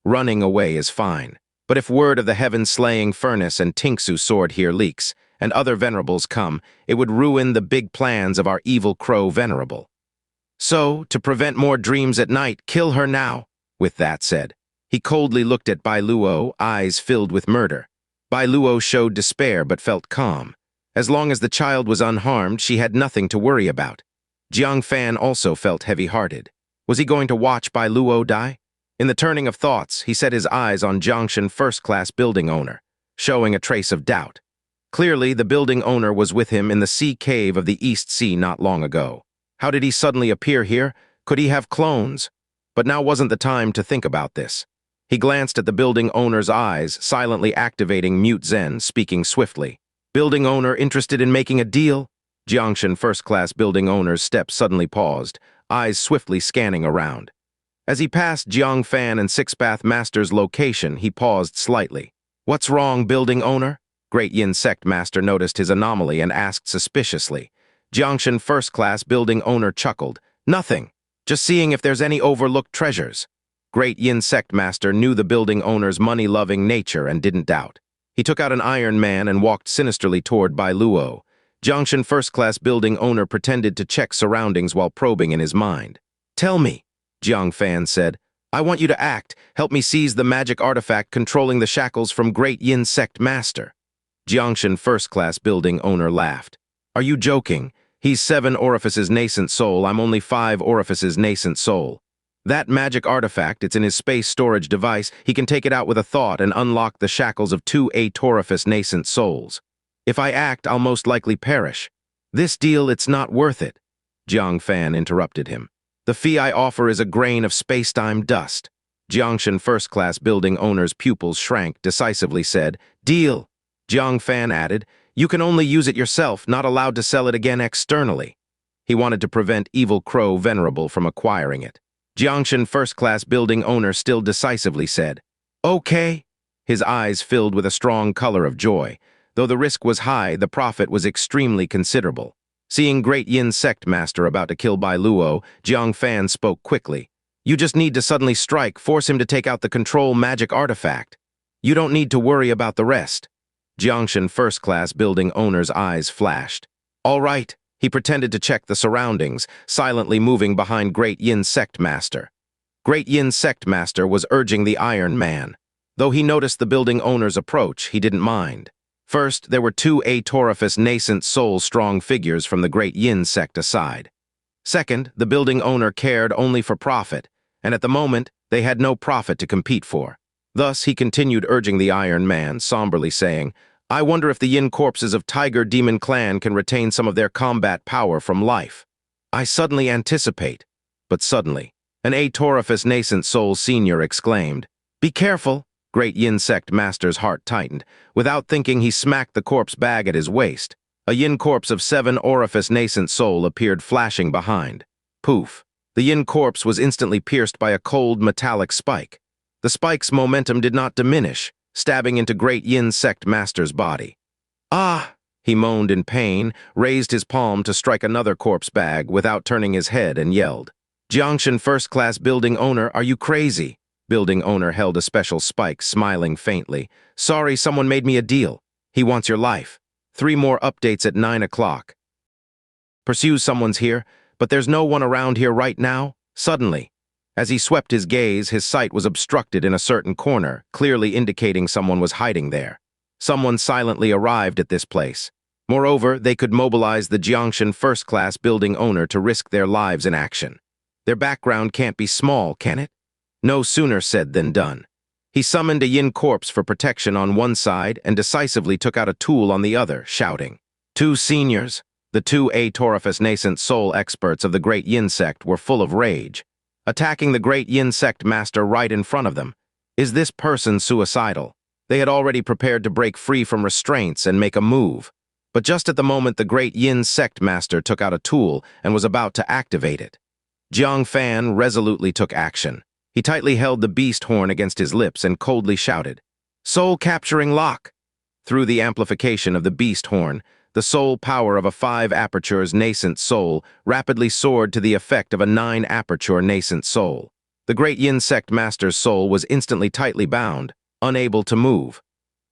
Running away is fine. But if word of the heaven-slaying furnace and Tinksu sword here leaks, and other venerables come, it would ruin the big plans of our evil crow venerable. So, to prevent more dreams at night, kill her now." With that said, he coldly looked at Bai Luo, eyes filled with murder. Bai Luo showed despair but felt calm. As long as the child was unharmed, she had nothing to worry about. Jiang Fan also felt heavy-hearted. Was he going to watch Bai Luo die? In the turning of thoughts, he set his eyes on Jiangshan first-class building owner, showing a trace of doubt. Clearly, the building owner was with him in the sea cave of the East Sea not long ago. How did he suddenly appear here? Could he have clones? But now wasn't the time to think about this. He glanced at the building owner's eyes, silently activating Mute Zen, speaking swiftly. "Building owner interested in making a deal?" Jiangshan first-class building owner's step suddenly paused, eyes swiftly scanning around. As he passed Jiang Fan and Six-Path Master's location, he paused slightly. "What's wrong, building owner?" Great Yin Sect Master noticed his anomaly and asked suspiciously. Jiangshan first-class building owner chuckled. "Nothing. Just seeing if there's any overlooked treasures." Great Yin Sect Master knew the building owner's money-loving nature and didn't doubt. He took out an Iron Man and walked sinisterly toward Bai Luo. Jiangshan first-class building owner pretended to check surroundings while probing in his mind. "Tell me," Jiang Fan said. "I want you to act. Help me seize the magic artifact controlling the shackles from Great Yin Sect Master." Jiangshan first-class building owner laughed. "Are you joking? He's 7 orifices nascent soul, I'm only 5 orifices nascent soul. That magic artifact, it's in his space storage device, he can take it out with a thought and unlock the shackles of 2 atorifice nascent souls. If I act, I'll most likely perish. This deal, it's not worth it." Jiang Fan interrupted him. "The fee I offer is a grain of space-time dust." Jiangshan first-class building owner's pupils shrank, decisively said, "Deal." Jiang Fan added, "You can only use it yourself, not allowed to sell it again externally." He wanted to prevent Evil Crow Venerable from acquiring it. Jiangshan first-class building owner still decisively said, "Okay." His eyes filled with a strong color of joy. Though the risk was high, the profit was extremely considerable. Seeing Great Yin Sect Master about to kill Bai Luo, Jiang Fan spoke quickly. You just need to suddenly strike, force him to take out the control magic artifact. You don't need to worry about the rest. Jiangshan first-class building owner's eyes flashed. All right, he pretended to check the surroundings, silently moving behind Great Yin Sect Master. Great Yin Sect Master was urging the Iron Man. Though he noticed the building owner's approach, he didn't mind. First, there were two atorifious nascent soul-strong figures from the Great Yin Sect aside. Second, the building owner cared only for profit, and at the moment, they had no profit to compete for. Thus, he continued urging the Iron Man, somberly saying, I wonder if the Yin corpses of Tiger Demon Clan can retain some of their combat power from life. I suddenly anticipate. But suddenly, an atorifious nascent soul senior exclaimed, Be careful! Great Yin Sect Master's heart tightened. Without thinking, he smacked the corpse bag at his waist. A Yin corpse of 7 orifice nascent soul appeared flashing behind. Poof! The Yin corpse was instantly pierced by a cold metallic spike. The spike's momentum did not diminish, stabbing into Great Yin Sect Master's body. Ah! He moaned in pain, raised his palm to strike another corpse bag without turning his head and yelled. Jiangshan first-class building owner, are you crazy? Building owner held a special spike, smiling faintly. Sorry, someone made me a deal. He wants your life. 3 more updates at 9 o'clock. Pursues someone's here, but there's no one around here right now. Suddenly, as he swept his gaze, his sight was obstructed in a certain corner, clearly indicating someone was hiding there. Someone silently arrived at this place. Moreover, they could mobilize the Jiangshan first-class building owner to risk their lives in action. Their background can't be small, can it? No sooner said than done. He summoned a Yin corpse for protection on one side and decisively took out a tool on the other, shouting. 2 seniors, the 2 atorifious nascent soul experts of the Great Yin Sect, were full of rage, attacking the Great Yin Sect Master right in front of them. Is this person suicidal? They had already prepared to break free from restraints and make a move. But just at the moment the Great Yin Sect Master took out a tool and was about to activate it. Jiang Fan resolutely took action. He tightly held the beast horn against his lips and coldly shouted, Soul-capturing lock! Through the amplification of the beast horn, the soul power of a 5-apertures nascent soul rapidly soared to the effect of a 9-aperture nascent soul. The Great Yin Sect Master's soul was instantly tightly bound, unable to move.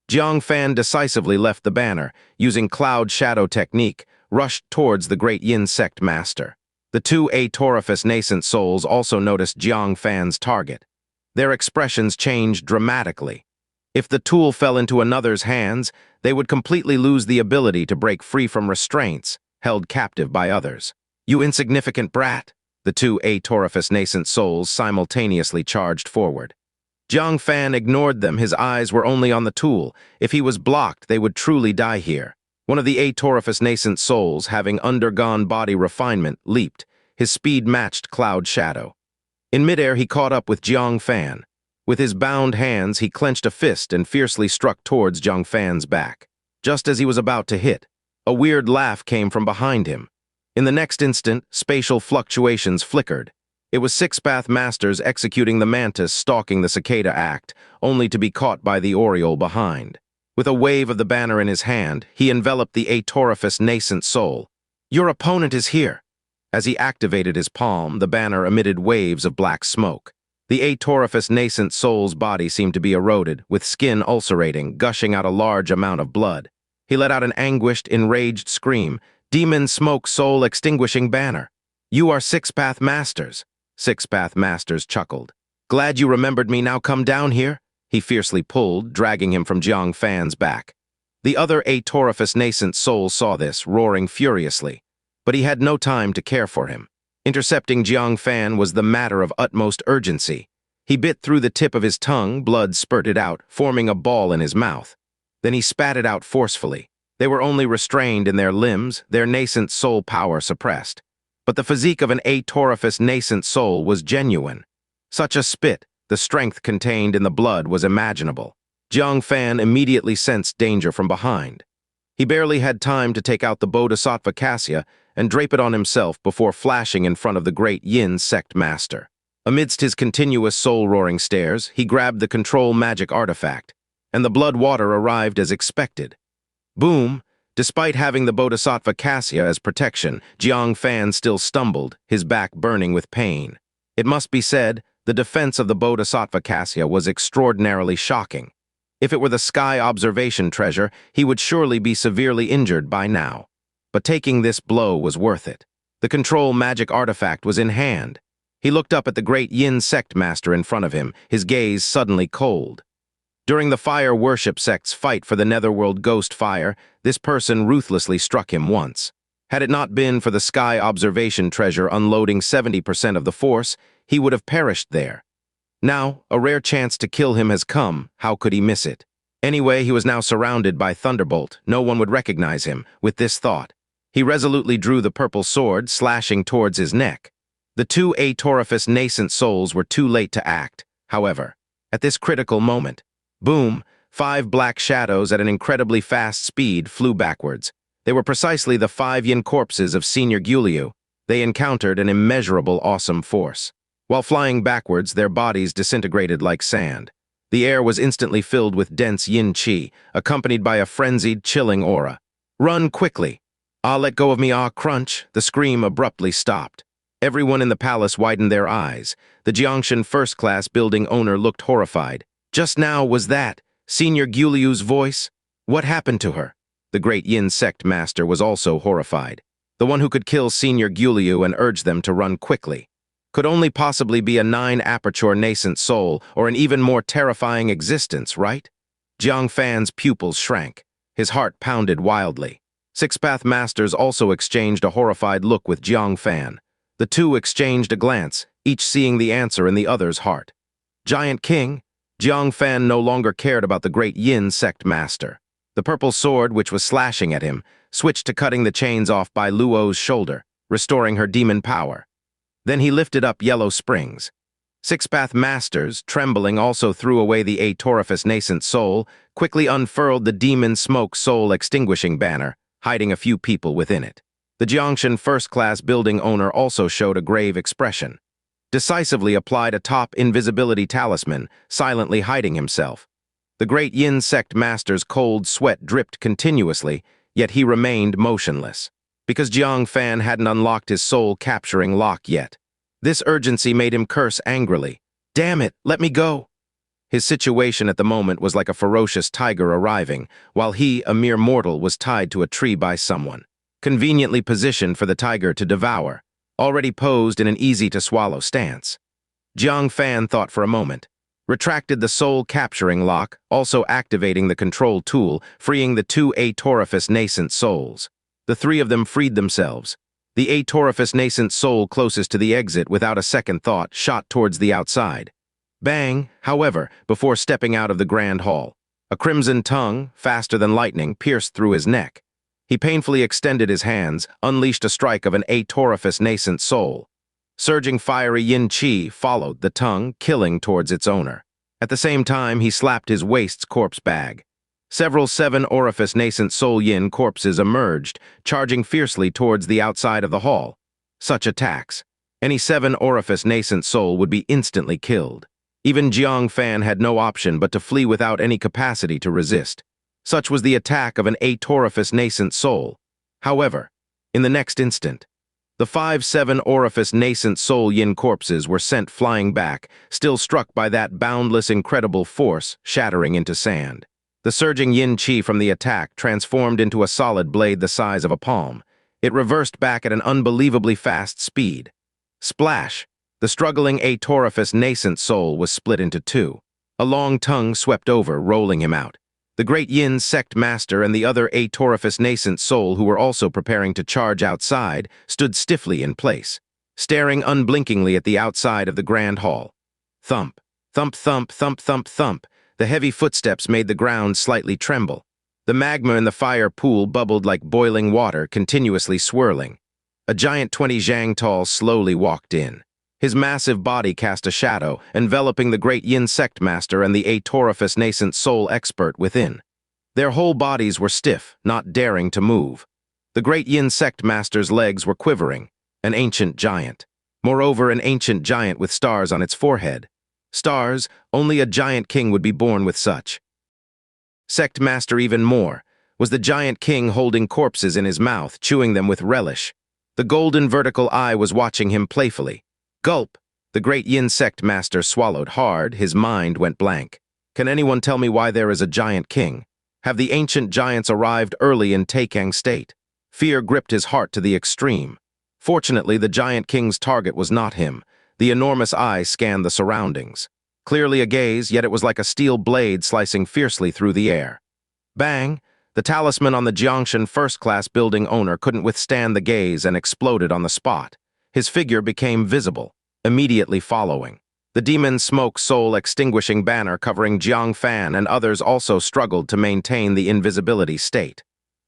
Jiang Fan decisively left the banner, using cloud shadow technique, rushed towards the Great Yin Sect Master. The 2 atorifious nascent souls also noticed Jiang Fan's target. Their expressions changed dramatically. If the tool fell into another's hands, they would completely lose the ability to break free from restraints, held captive by others. You insignificant brat! The 2 atorifious nascent souls simultaneously charged forward. Jiang Fan ignored them, his eyes were only on the tool. If he was blocked, they would truly die here. One of the atorifious nascent souls, having undergone body refinement, leaped. His speed matched cloud shadow. In midair, he caught up with Jiang Fan. With his bound hands, he clenched a fist and fiercely struck towards Jiang Fan's back. Just as he was about to hit, a weird laugh came from behind him. In the next instant, spatial fluctuations flickered. It was 6-path masters executing the mantis stalking the cicada act, only to be caught by the oriole behind. With a wave of the banner in his hand, he enveloped the atorifious nascent soul. Your opponent is here. As he activated his palm, the banner emitted waves of black smoke. The atorifious nascent soul's body seemed to be eroded, with skin ulcerating, gushing out a large amount of blood. He let out an anguished, enraged scream. Demon smoke soul extinguishing banner. You are 6-path masters. 6-path masters chuckled. Glad you remembered me, now come down here. He fiercely pulled, dragging him from Jiang Fan's back. The other atorifious nascent soul saw this, roaring furiously. But he had no time to care for him. Intercepting Jiang Fan was the matter of utmost urgency. He bit through the tip of his tongue, blood spurted out, forming a ball in his mouth. Then he spat it out forcefully. They were only restrained in their limbs, their nascent soul power suppressed. But the physique of an atorifious nascent soul was genuine. Such a spit, the strength contained in the blood was imaginable. Jiang Fan immediately sensed danger from behind. He barely had time to take out the Bodhisattva cassia and drape it on himself before flashing in front of the Great Yin Sect Master. Amidst his continuous soul-roaring stares, he grabbed the control magic artifact, and the blood water arrived as expected. Boom! Despite having the Bodhisattva Cassia as protection, Jiang Fan still stumbled, his back burning with pain. It must be said, the defense of the Bodhisattva Cassia was extraordinarily shocking. If it were the sky observation treasure, he would surely be severely injured by now. But taking this blow was worth it. The control magic artifact was in hand. He looked up at the great Yin sect master in front of him, his gaze suddenly cold. During the fire worship sect's fight for the netherworld ghost fire, this person ruthlessly struck him once. Had it not been for the sky observation treasure unloading 70% of the force, he would have perished there. Now, a rare chance to kill him has come. How could he miss it? Anyway, he was now surrounded by Thunderbolt. No one would recognize him. With this thought, he resolutely drew the purple sword, slashing towards his neck. The two Atorifice nascent souls were too late to act. However, at this critical moment, boom, 5 black shadows at an incredibly fast speed flew backwards. They were precisely the 5 yin corpses of Senior Guliu. They encountered an immeasurable awesome force. While flying backwards, their bodies disintegrated like sand. The air was instantly filled with dense yin qi, accompanied by a frenzied, chilling aura. Run quickly! Ah, let go of me, ah, crunch! The scream abruptly stopped. Everyone in the palace widened their eyes. The Jiangshan first-class building owner looked horrified. Just now was that Senior Guliu's voice? What happened to her? The great Yin sect master was also horrified. The one who could kill Senior Guliu and urge them to run quickly could only possibly be a 9-aperture nascent soul or an even more terrifying existence, right? Jiang Fan's pupils shrank. His heart pounded wildly. 6-path masters also exchanged a horrified look with Jiang Fan. The two exchanged a glance, each seeing the answer in the other's heart. Giant King? Jiang Fan no longer cared about the great Yin sect master. The purple sword, which was slashing at him, switched to cutting the chains off by Luo's shoulder, restoring her demon power. Then he lifted up yellow springs. 6-path masters, trembling, also threw away the Atorifice nascent soul, quickly unfurled the demon smoke soul extinguishing banner, hiding a few people within it. The Jiangshan first-class building owner also showed a grave expression. Decisively applied a top invisibility talisman, silently hiding himself. The great Yin sect master's cold sweat dripped continuously, yet he remained motionless. Because Jiang Fan hadn't unlocked his soul-capturing lock yet. This urgency made him curse angrily. Damn it, let me go! His situation at the moment was like a ferocious tiger arriving, while he, a mere mortal, was tied to a tree by someone. Conveniently positioned for the tiger to devour, already posed in an easy-to-swallow stance. Jiang Fan thought for a moment, retracted the soul-capturing lock, also activating the control tool, freeing the 2 Atorifice nascent souls. The 3 of them freed themselves. The Atorifice nascent soul closest to the exit, without a second thought, shot towards the outside. Bang, however, before stepping out of the grand hall. A crimson tongue, faster than lightning, pierced through his neck. He painfully extended his hands, unleashed a strike of an Atorifice nascent soul. Surging fiery yin qi followed the tongue, killing towards its owner. At the same time, he slapped his waist's corpse bag. Several 7-orifice nascent soul yin corpses emerged, charging fiercely towards the outside of the hall. Such attacks. Any 7-orifice nascent soul would be instantly killed. Even Jiang Fan had no option but to flee without any capacity to resist. Such was the attack of an Atorifice nascent soul. However, in the next instant, the 5 7-orifice nascent soul yin corpses were sent flying back, still struck by that boundless incredible force, shattering into sand. The surging yin qi from the attack transformed into a solid blade the size of a palm. It reversed back at an unbelievably fast speed. Splash! The struggling Atorifice nascent soul was split into 2. A long tongue swept over, rolling him out. The great Yin sect master and the other Atorifice nascent soul, who were also preparing to charge outside, stood stiffly in place, staring unblinkingly at the outside of the grand hall. Thump, thump, thump, thump, thump, thump. The heavy footsteps made the ground slightly tremble. The magma in the fire pool bubbled like boiling water, continuously swirling. A giant 20 zhang tall slowly walked in. His massive body cast a shadow, enveloping the great Yin sect master and the Atorifice nascent soul expert within. Their whole bodies were stiff, not daring to move. The great Yin sect master's legs were quivering, an ancient giant. Moreover, an ancient giant with stars on its forehead. Stars, only a giant king would be born with such. Sect master even more. was the giant king holding corpses in his mouth, chewing them with relish. The golden vertical eye was watching him playfully. Gulp! The great Yin sect master swallowed hard, his mind went blank. Can anyone tell me why there is a giant king? Have the ancient giants arrived early in Taikang state? Fear gripped his heart to the extreme. Fortunately, the giant king's target was not him. The enormous eye scanned the surroundings. Clearly a gaze, yet it was like a steel blade slicing fiercely through the air. Bang! The talisman on the Jiangshan first-class building owner couldn't withstand the gaze and exploded on the spot. His figure became visible, immediately following. The demon smoke soul extinguishing banner covering Jiang Fan and others also struggled to maintain the invisibility state.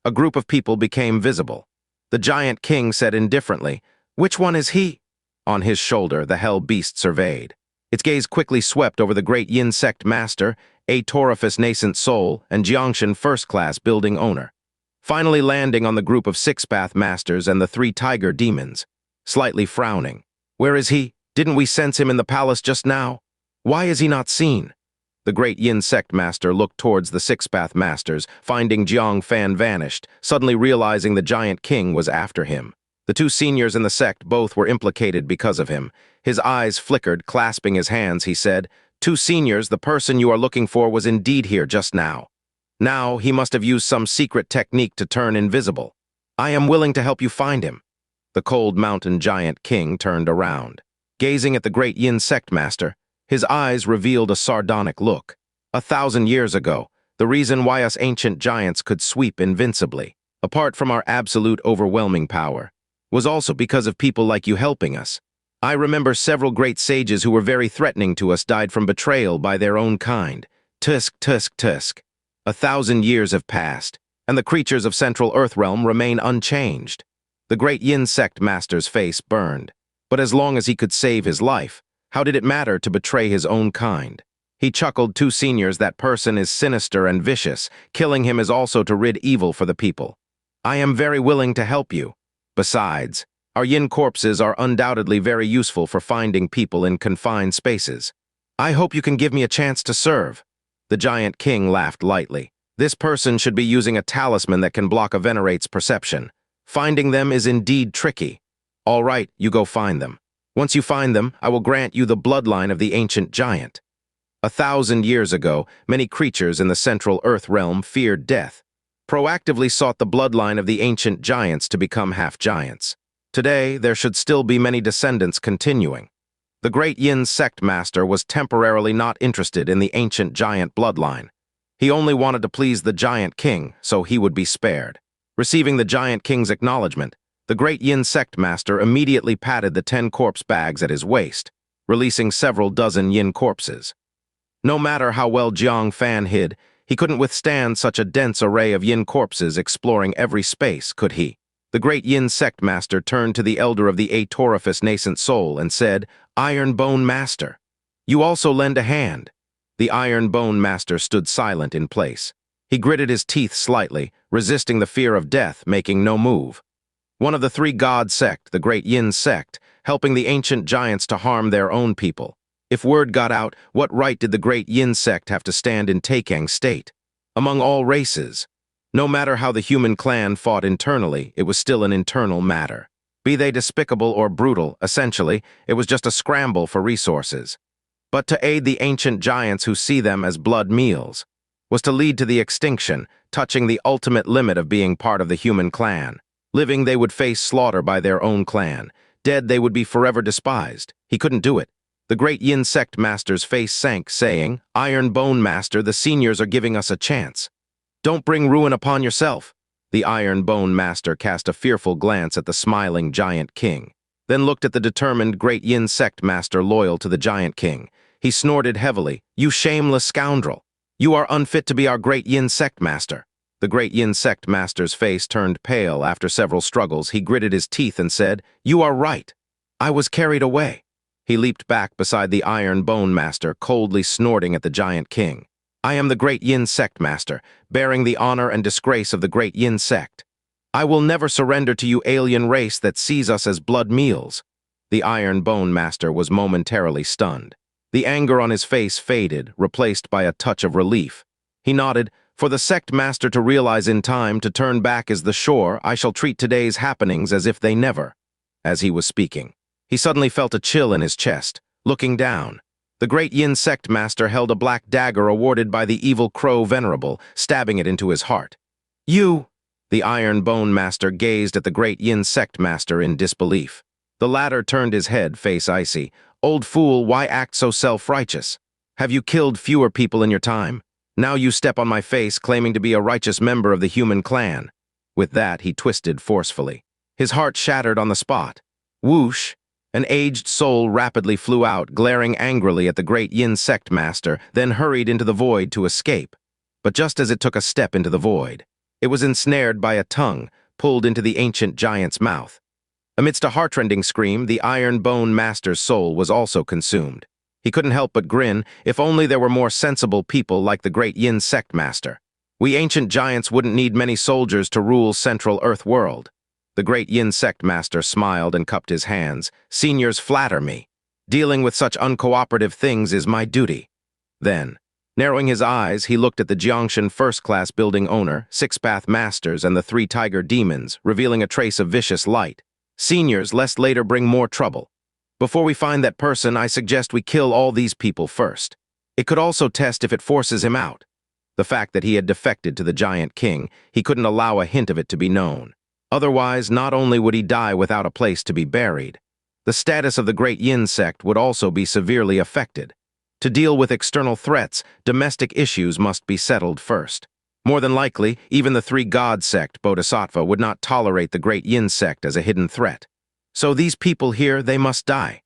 A group of people became visible. The giant king said indifferently, "Which one is he?" On his shoulder, the hell beast surveyed. Its gaze quickly swept over the great Yin sect master, Atorifice nascent soul, and Jiangshan first-class building owner, finally landing on the group of six-path masters and the three tiger demons, slightly frowning. "Where is he? Didn't we sense him in the palace just now? Why is he not seen?" The great Yin sect master looked towards the six-path masters, finding Jiang Fan vanished, suddenly realizing the giant king was after him. The two seniors in the sect both were implicated because of him. His eyes flickered, clasping his hands, he said, "Two seniors, the person you are looking for was indeed here just now. Now, he must have used some secret technique to turn invisible. I am willing to help you find him." The cold mountain giant king turned around. Gazing at the great Yin sect master, his eyes revealed a sardonic look. 1,000 years ago, the reason why us ancient giants could sweep invincibly, apart from our absolute overwhelming power, was also because of people like you helping us. I remember several great sages who were very threatening to us died from betrayal by their own kind. Tusk, tusk, tusk. 1,000 years have passed, and the creatures of Central Earth Realm remain unchanged. The great Yin sect master's face burned. But as long as he could save his life, how did it matter to betray his own kind? He chuckled. "Two seniors, that person is sinister and vicious. Killing him is also to rid evil for the people. I am very willing to help you. Besides, our Yin corpses are undoubtedly very useful for finding people in confined spaces. I hope you can give me a chance to serve." The giant king laughed lightly. "This person should be using a talisman that can block a venerate's perception. Finding them is indeed tricky. All right, you go find them. Once you find them, I will grant you the bloodline of the ancient giant." 1,000 years ago, many creatures in the Central Earth Realm feared death, proactively sought the bloodline of the ancient giants to become half-giants. Today, there should still be many descendants continuing. The great Yin sect master was temporarily not interested in the ancient giant bloodline. He only wanted to please the giant king, so he would be spared. Receiving the giant king's acknowledgement, the great Yin sect master immediately patted the 10 corpse bags at his waist, releasing several dozen Yin corpses. No matter how well Jiang Fan hid, he couldn't withstand such a dense array of Yin corpses exploring every space, could he? The great Yin sect master turned to the elder of the Atorifice nascent soul and said, "Iron Bone Master, you also lend a hand." The Iron Bone Master stood silent in place. He gritted his teeth slightly, resisting the fear of death, making no move. One of the three god sect, the great Yin sect, helping the ancient giants to harm their own people. If word got out, what right did the great Yin sect have to stand in Taikang state? Among all races, no matter how the human clan fought internally, it was still an internal matter. Be they despicable or brutal, essentially, it was just a scramble for resources. But to aid the ancient giants who see them as blood meals was to lead to the extinction, touching the ultimate limit of being part of the human clan. Living, they would face slaughter by their own clan. Dead, they would be forever despised. He couldn't do it. The great Yin sect master's face sank, saying, "Iron Bone Master, the seniors are giving us a chance. Don't bring ruin upon yourself." The Iron Bone Master cast a fearful glance at the smiling giant king, then looked at the determined great Yin sect master loyal to the giant king. He snorted heavily, "You shameless scoundrel! You are unfit to be our great Yin sect master." The great Yin sect master's face turned pale. After several struggles, he gritted his teeth and said, "You are right. I was carried away." He leaped back beside the Iron Bone Master, coldly snorting at the giant king. "I am the great Yin sect master, bearing the honor and disgrace of the great Yin sect. I will never surrender to you alien race that sees us as blood meals." The Iron Bone Master was momentarily stunned. The anger on his face faded, replaced by a touch of relief. He nodded, For the sect master to realize in time to turn back is the shore, I shall treat today's happenings as if they never. As he was speaking, he suddenly felt a chill in his chest. Looking down, the great Yin sect master held a black dagger awarded by the evil crow Venerable, stabbing it into his heart. You! The iron bone master gazed at the great Yin sect master in disbelief. The latter turned his head, face icy. Old fool, why act so self-righteous? Have you killed fewer people in your time? Now you step on my face claiming to be a righteous member of the human clan. With that, he twisted forcefully. His heart shattered on the spot. Whoosh! An aged soul rapidly flew out, glaring angrily at the great Yin sect master, then hurried into the void to escape. But just as it took a step into the void, it was ensnared by a tongue, pulled into the ancient giant's mouth. Amidst a heartrending scream, the iron bone master's soul was also consumed. He couldn't help but grin. If only there were more sensible people like the great Yin sect master. We ancient giants wouldn't need many soldiers to rule Central Earth world. The great Yin sect master smiled and cupped his hands. Seniors flatter me. Dealing with such uncooperative things is my duty. Then, narrowing his eyes, he looked at the Xianxian first-class building owner, six-path masters, and the three tiger demons, revealing a trace of vicious light. Seniors, lest later bring more trouble. Before we find that person, I suggest we kill all these people first. It could also test if it forces him out. The fact that he had defected to the Giant King, he couldn't allow a hint of it to be known. Otherwise, not only would he die without a place to be buried, the status of the great Yin sect would also be severely affected. To deal with external threats, domestic issues must be settled first. More than likely, even the three-god sect, Bodhisattva, would not tolerate the great Yin sect as a hidden threat. So these people here, they must die.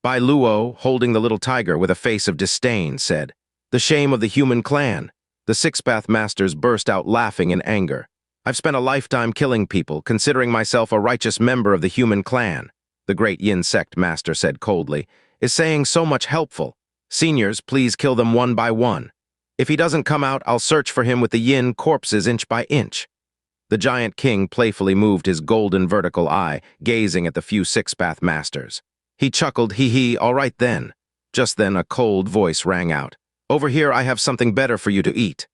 Bai Luo, holding the little tiger with a face of disdain, said, "The shame of the human clan." The six-path masters burst out laughing in anger. "I've spent a lifetime killing people, considering myself a righteous member of the human clan," the great Yin sect master said coldly. "Is saying so much helpful. Seniors, please kill them one by one. If he doesn't come out, I'll search for him with the Yin corpses inch by inch." The Giant King playfully moved his golden vertical eye, gazing at the few six-path masters. He chuckled, hee, all right then. Just then a cold voice rang out. "Over here I have something better for you to eat."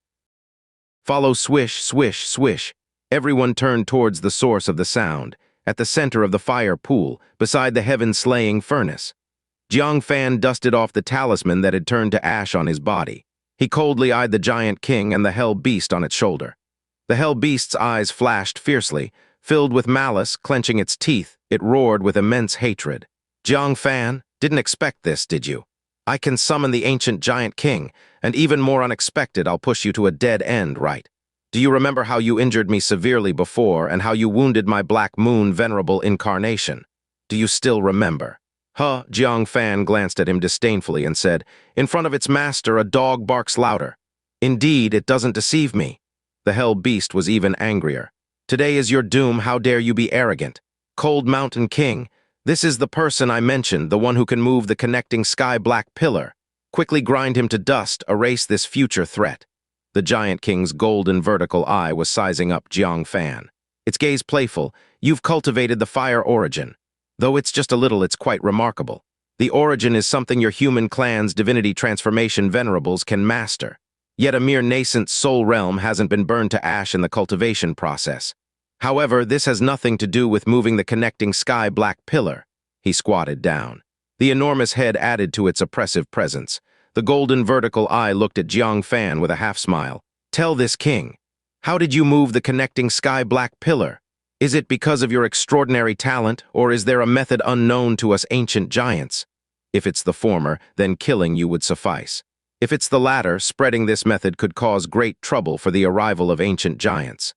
Follow swish, swish, swish. Everyone turned towards the source of the sound, at the center of the fire pool, beside the heaven-slaying furnace. Jiang Fan dusted off the talisman that had turned to ash on his body. He coldly eyed the Giant King and the Hell Beast on its shoulder. The Hell Beast's eyes flashed fiercely. Filled with malice, clenching its teeth, it roared with immense hatred. "Jiang Fan, didn't expect this, did you? I can summon the ancient Giant King, and even more unexpected, I'll push you to a dead end, right? Do you remember how you injured me severely before and how you wounded my Black Moon Venerable Incarnation? Do you still remember?" "Huh," Jiang Fan glanced at him disdainfully and said, "In front of its master, a dog barks louder. Indeed, it doesn't deceive me." The Hell Beast was even angrier. "Today is your doom, how dare you be arrogant? Cold Mountain King, this is the person I mentioned, the one who can move the connecting sky-black pillar. Quickly grind him to dust, erase this future threat." The Giant King's golden vertical eye was sizing up Jiang Fan. Its gaze playful. "You've cultivated the fire origin. Though it's just a little, it's quite remarkable. The origin is something your human clan's Divinity Transformation Venerables can master. Yet a mere nascent soul realm hasn't been burned to ash in the cultivation process. However, this has nothing to do with moving the connecting sky-black pillar." He squatted down. The enormous head added to its oppressive presence. The golden vertical eye looked at Jiang Fan with a half-smile. "Tell this king, how did you move the connecting sky-black pillar? Is it because of your extraordinary talent, or is there a method unknown to us ancient giants? If it's the former, then killing you would suffice. If it's the latter, spreading this method could cause great trouble for the arrival of ancient giants."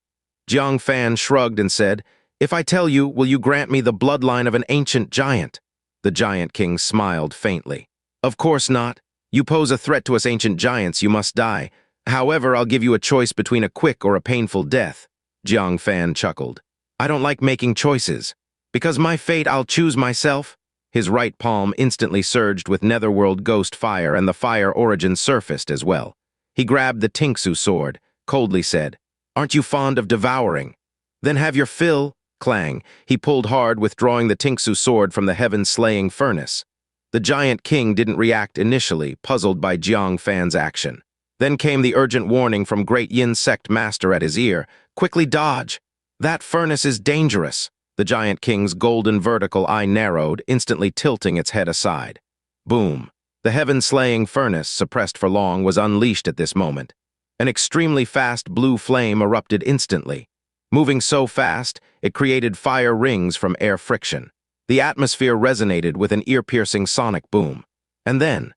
Jiang Fan shrugged and said, "If I tell you, will you grant me the bloodline of an ancient giant?" The Giant King smiled faintly. "Of course not. You pose a threat to us ancient giants, you must die. However, I'll give you a choice between a quick or a painful death." Jiang Fan chuckled. "I don't like making choices. Because my fate, I'll choose myself." His right palm instantly surged with netherworld ghost fire, and the fire origin surfaced as well. He grabbed the Tinxu sword, coldly said, "Aren't you fond of devouring? Then have your fill." Clang. He pulled hard, withdrawing the Tinxu sword from the heaven-slaying furnace. The Giant King didn't react initially, puzzled by Jiang Fan's action. Then came the urgent warning from Great Yin Sect Master at his ear. Quickly dodge! That furnace is dangerous. The Giant King's golden vertical eye narrowed, instantly tilting its head aside. Boom. The heaven-slaying furnace, suppressed for long, was unleashed at this moment. An extremely fast blue flame erupted instantly. Moving so fast, it created fire rings from air friction. The atmosphere resonated with an ear-piercing sonic boom. And then,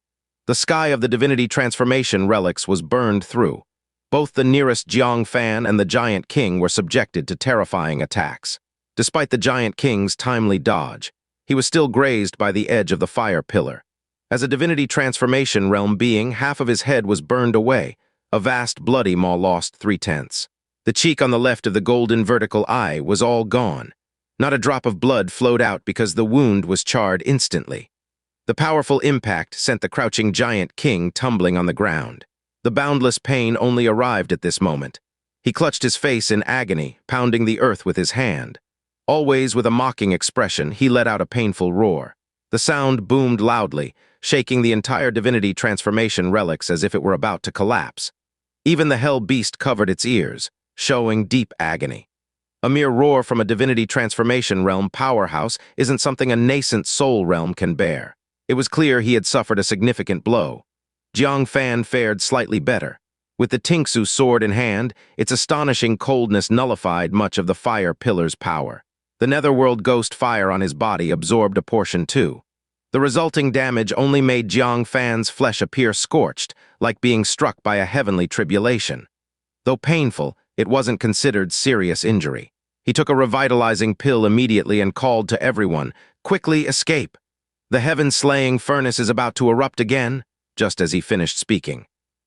the sky of the Divinity Transformation Relics was burned through. Both the nearest Jiang Fan and the Giant King were subjected to terrifying attacks. Despite the Giant King's timely dodge, he was still grazed by the edge of the fire pillar. As a Divinity Transformation Realm being, half of his head was burned away. A vast bloody maw lost 3/10. The cheek on the left of the golden vertical eye was all gone. Not a drop of blood flowed out because the wound was charred instantly. The powerful impact sent the crouching Giant King tumbling on the ground. The boundless pain only arrived at this moment. He clutched his face in agony, pounding the earth with his hand. Always with a mocking expression, he let out a painful roar. The sound boomed loudly, shaking the entire Divinity Transformation Relics as if it were about to collapse. Even the Hell Beast covered its ears, showing deep agony. A mere roar from a Divinity Transformation Realm powerhouse isn't something a nascent soul realm can bear. It was clear he had suffered a significant blow. Jiang Fan fared slightly better. With the Tingsu sword in hand, its astonishing coldness nullified much of the fire pillar's power. The netherworld ghost fire on his body absorbed a portion too. The resulting damage only made Jiang Fan's flesh appear scorched, like being struck by a heavenly tribulation. Though painful, it wasn't considered serious injury. He took a revitalizing pill immediately and called to everyone, "Quickly escape! The heaven-slaying furnace is about to erupt again," just as he finished speaking.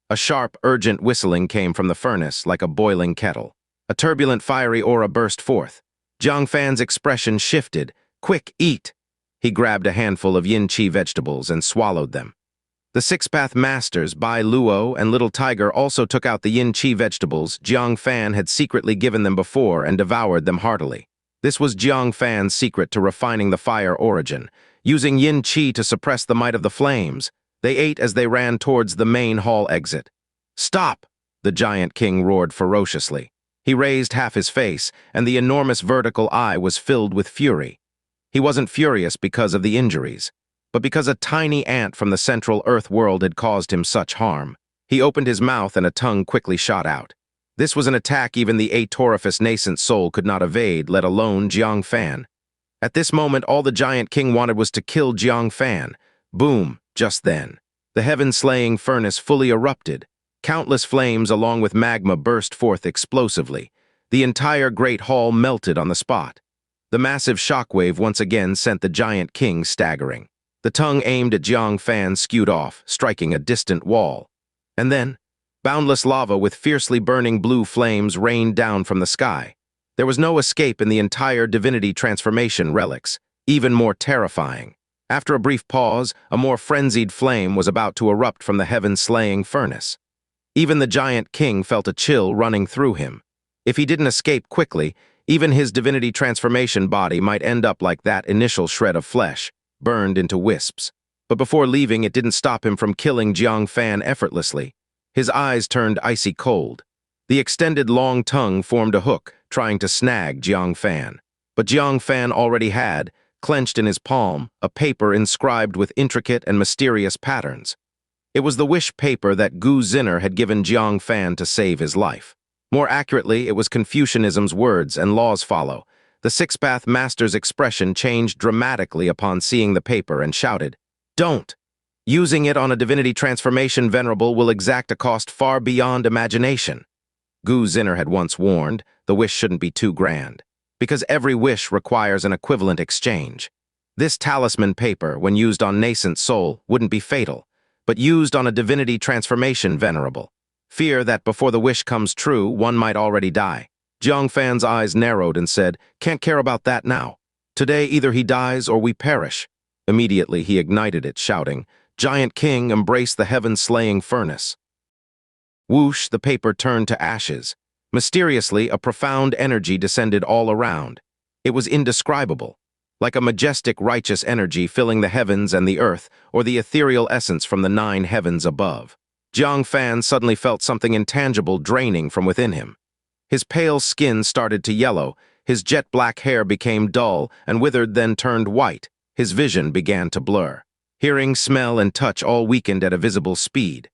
A sharp, urgent whistling came from the furnace like a boiling kettle. A turbulent, fiery aura burst forth. Jiang Fan's expression shifted. "Quick, eat!" He grabbed a handful of yin qi vegetables and swallowed them. The Six-Path Masters, Bai Luo and Little Tiger also took out the yin qi vegetables Jiang Fan had secretly given them before and devoured them heartily. This was Jiang Fan's secret to refining the fire origin. Using yin qi to suppress the might of the flames, they ate as they ran towards the main hall exit. "Stop!" the Giant King roared ferociously. He raised half his face, and the enormous vertical eye was filled with fury. He wasn't furious because of the injuries, but because a tiny ant from the central Earth world had caused him such harm. He opened his mouth and a tongue quickly shot out. This was an attack even the atorifious nascent soul could not evade, let alone Jiang Fan. At this moment, all the Giant King wanted was to kill Jiang Fan. Boom, just then. The heaven-slaying furnace fully erupted. Countless flames along with magma burst forth explosively. The entire great hall melted on the spot. The massive shockwave once again sent the Giant King staggering. The tongue aimed at Jiang Fan skewed off, striking a distant wall. And then, boundless lava with fiercely burning blue flames rained down from the sky. There was no escape in the entire Divinity Transformation Relics, even more terrifying. After a brief pause, a more frenzied flame was about to erupt from the heaven-slaying furnace. Even the Giant King felt a chill running through him. If he didn't escape quickly, even his Divinity Transformation body might end up like that initial shred of flesh, burned into wisps. But before leaving, it didn't stop him from killing Jiang Fan effortlessly. His eyes turned icy cold. The extended long tongue formed a hook, trying to snag Jiang Fan. But Jiang Fan already had, clenched in his palm, a paper inscribed with intricate and mysterious patterns. It was the wish paper that Gu Zinner had given Jiang Fan to save his life. More accurately, it was Confucianism's words and laws follow. The Six-Path Master's expression changed dramatically upon seeing the paper and shouted, "Don't! Using it on a Divinity Transformation Venerable will exact a cost far beyond imagination." Gu Zinner had once warned, the wish shouldn't be too grand, because every wish requires an equivalent exchange. This talisman paper, when used on nascent soul, wouldn't be fatal, but used on a Divinity Transformation Venerable. Fear that before the wish comes true, one might already die. Jiang Fan's eyes narrowed and said, "Can't care about that now. Today either he dies or we perish." Immediately he ignited it, shouting, "Giant King, embrace the heaven-slaying furnace." Whoosh, the paper turned to ashes. Mysteriously, a profound energy descended all around. It was indescribable, like a majestic righteous energy filling the heavens and the earth, or the ethereal essence from the 9 heavens above. Jiang Fan suddenly felt something intangible draining from within him. His pale skin started to yellow, his jet-black hair became dull and withered, then turned white. His vision began to blur. Hearing, smell, and touch all weakened at a visible speed.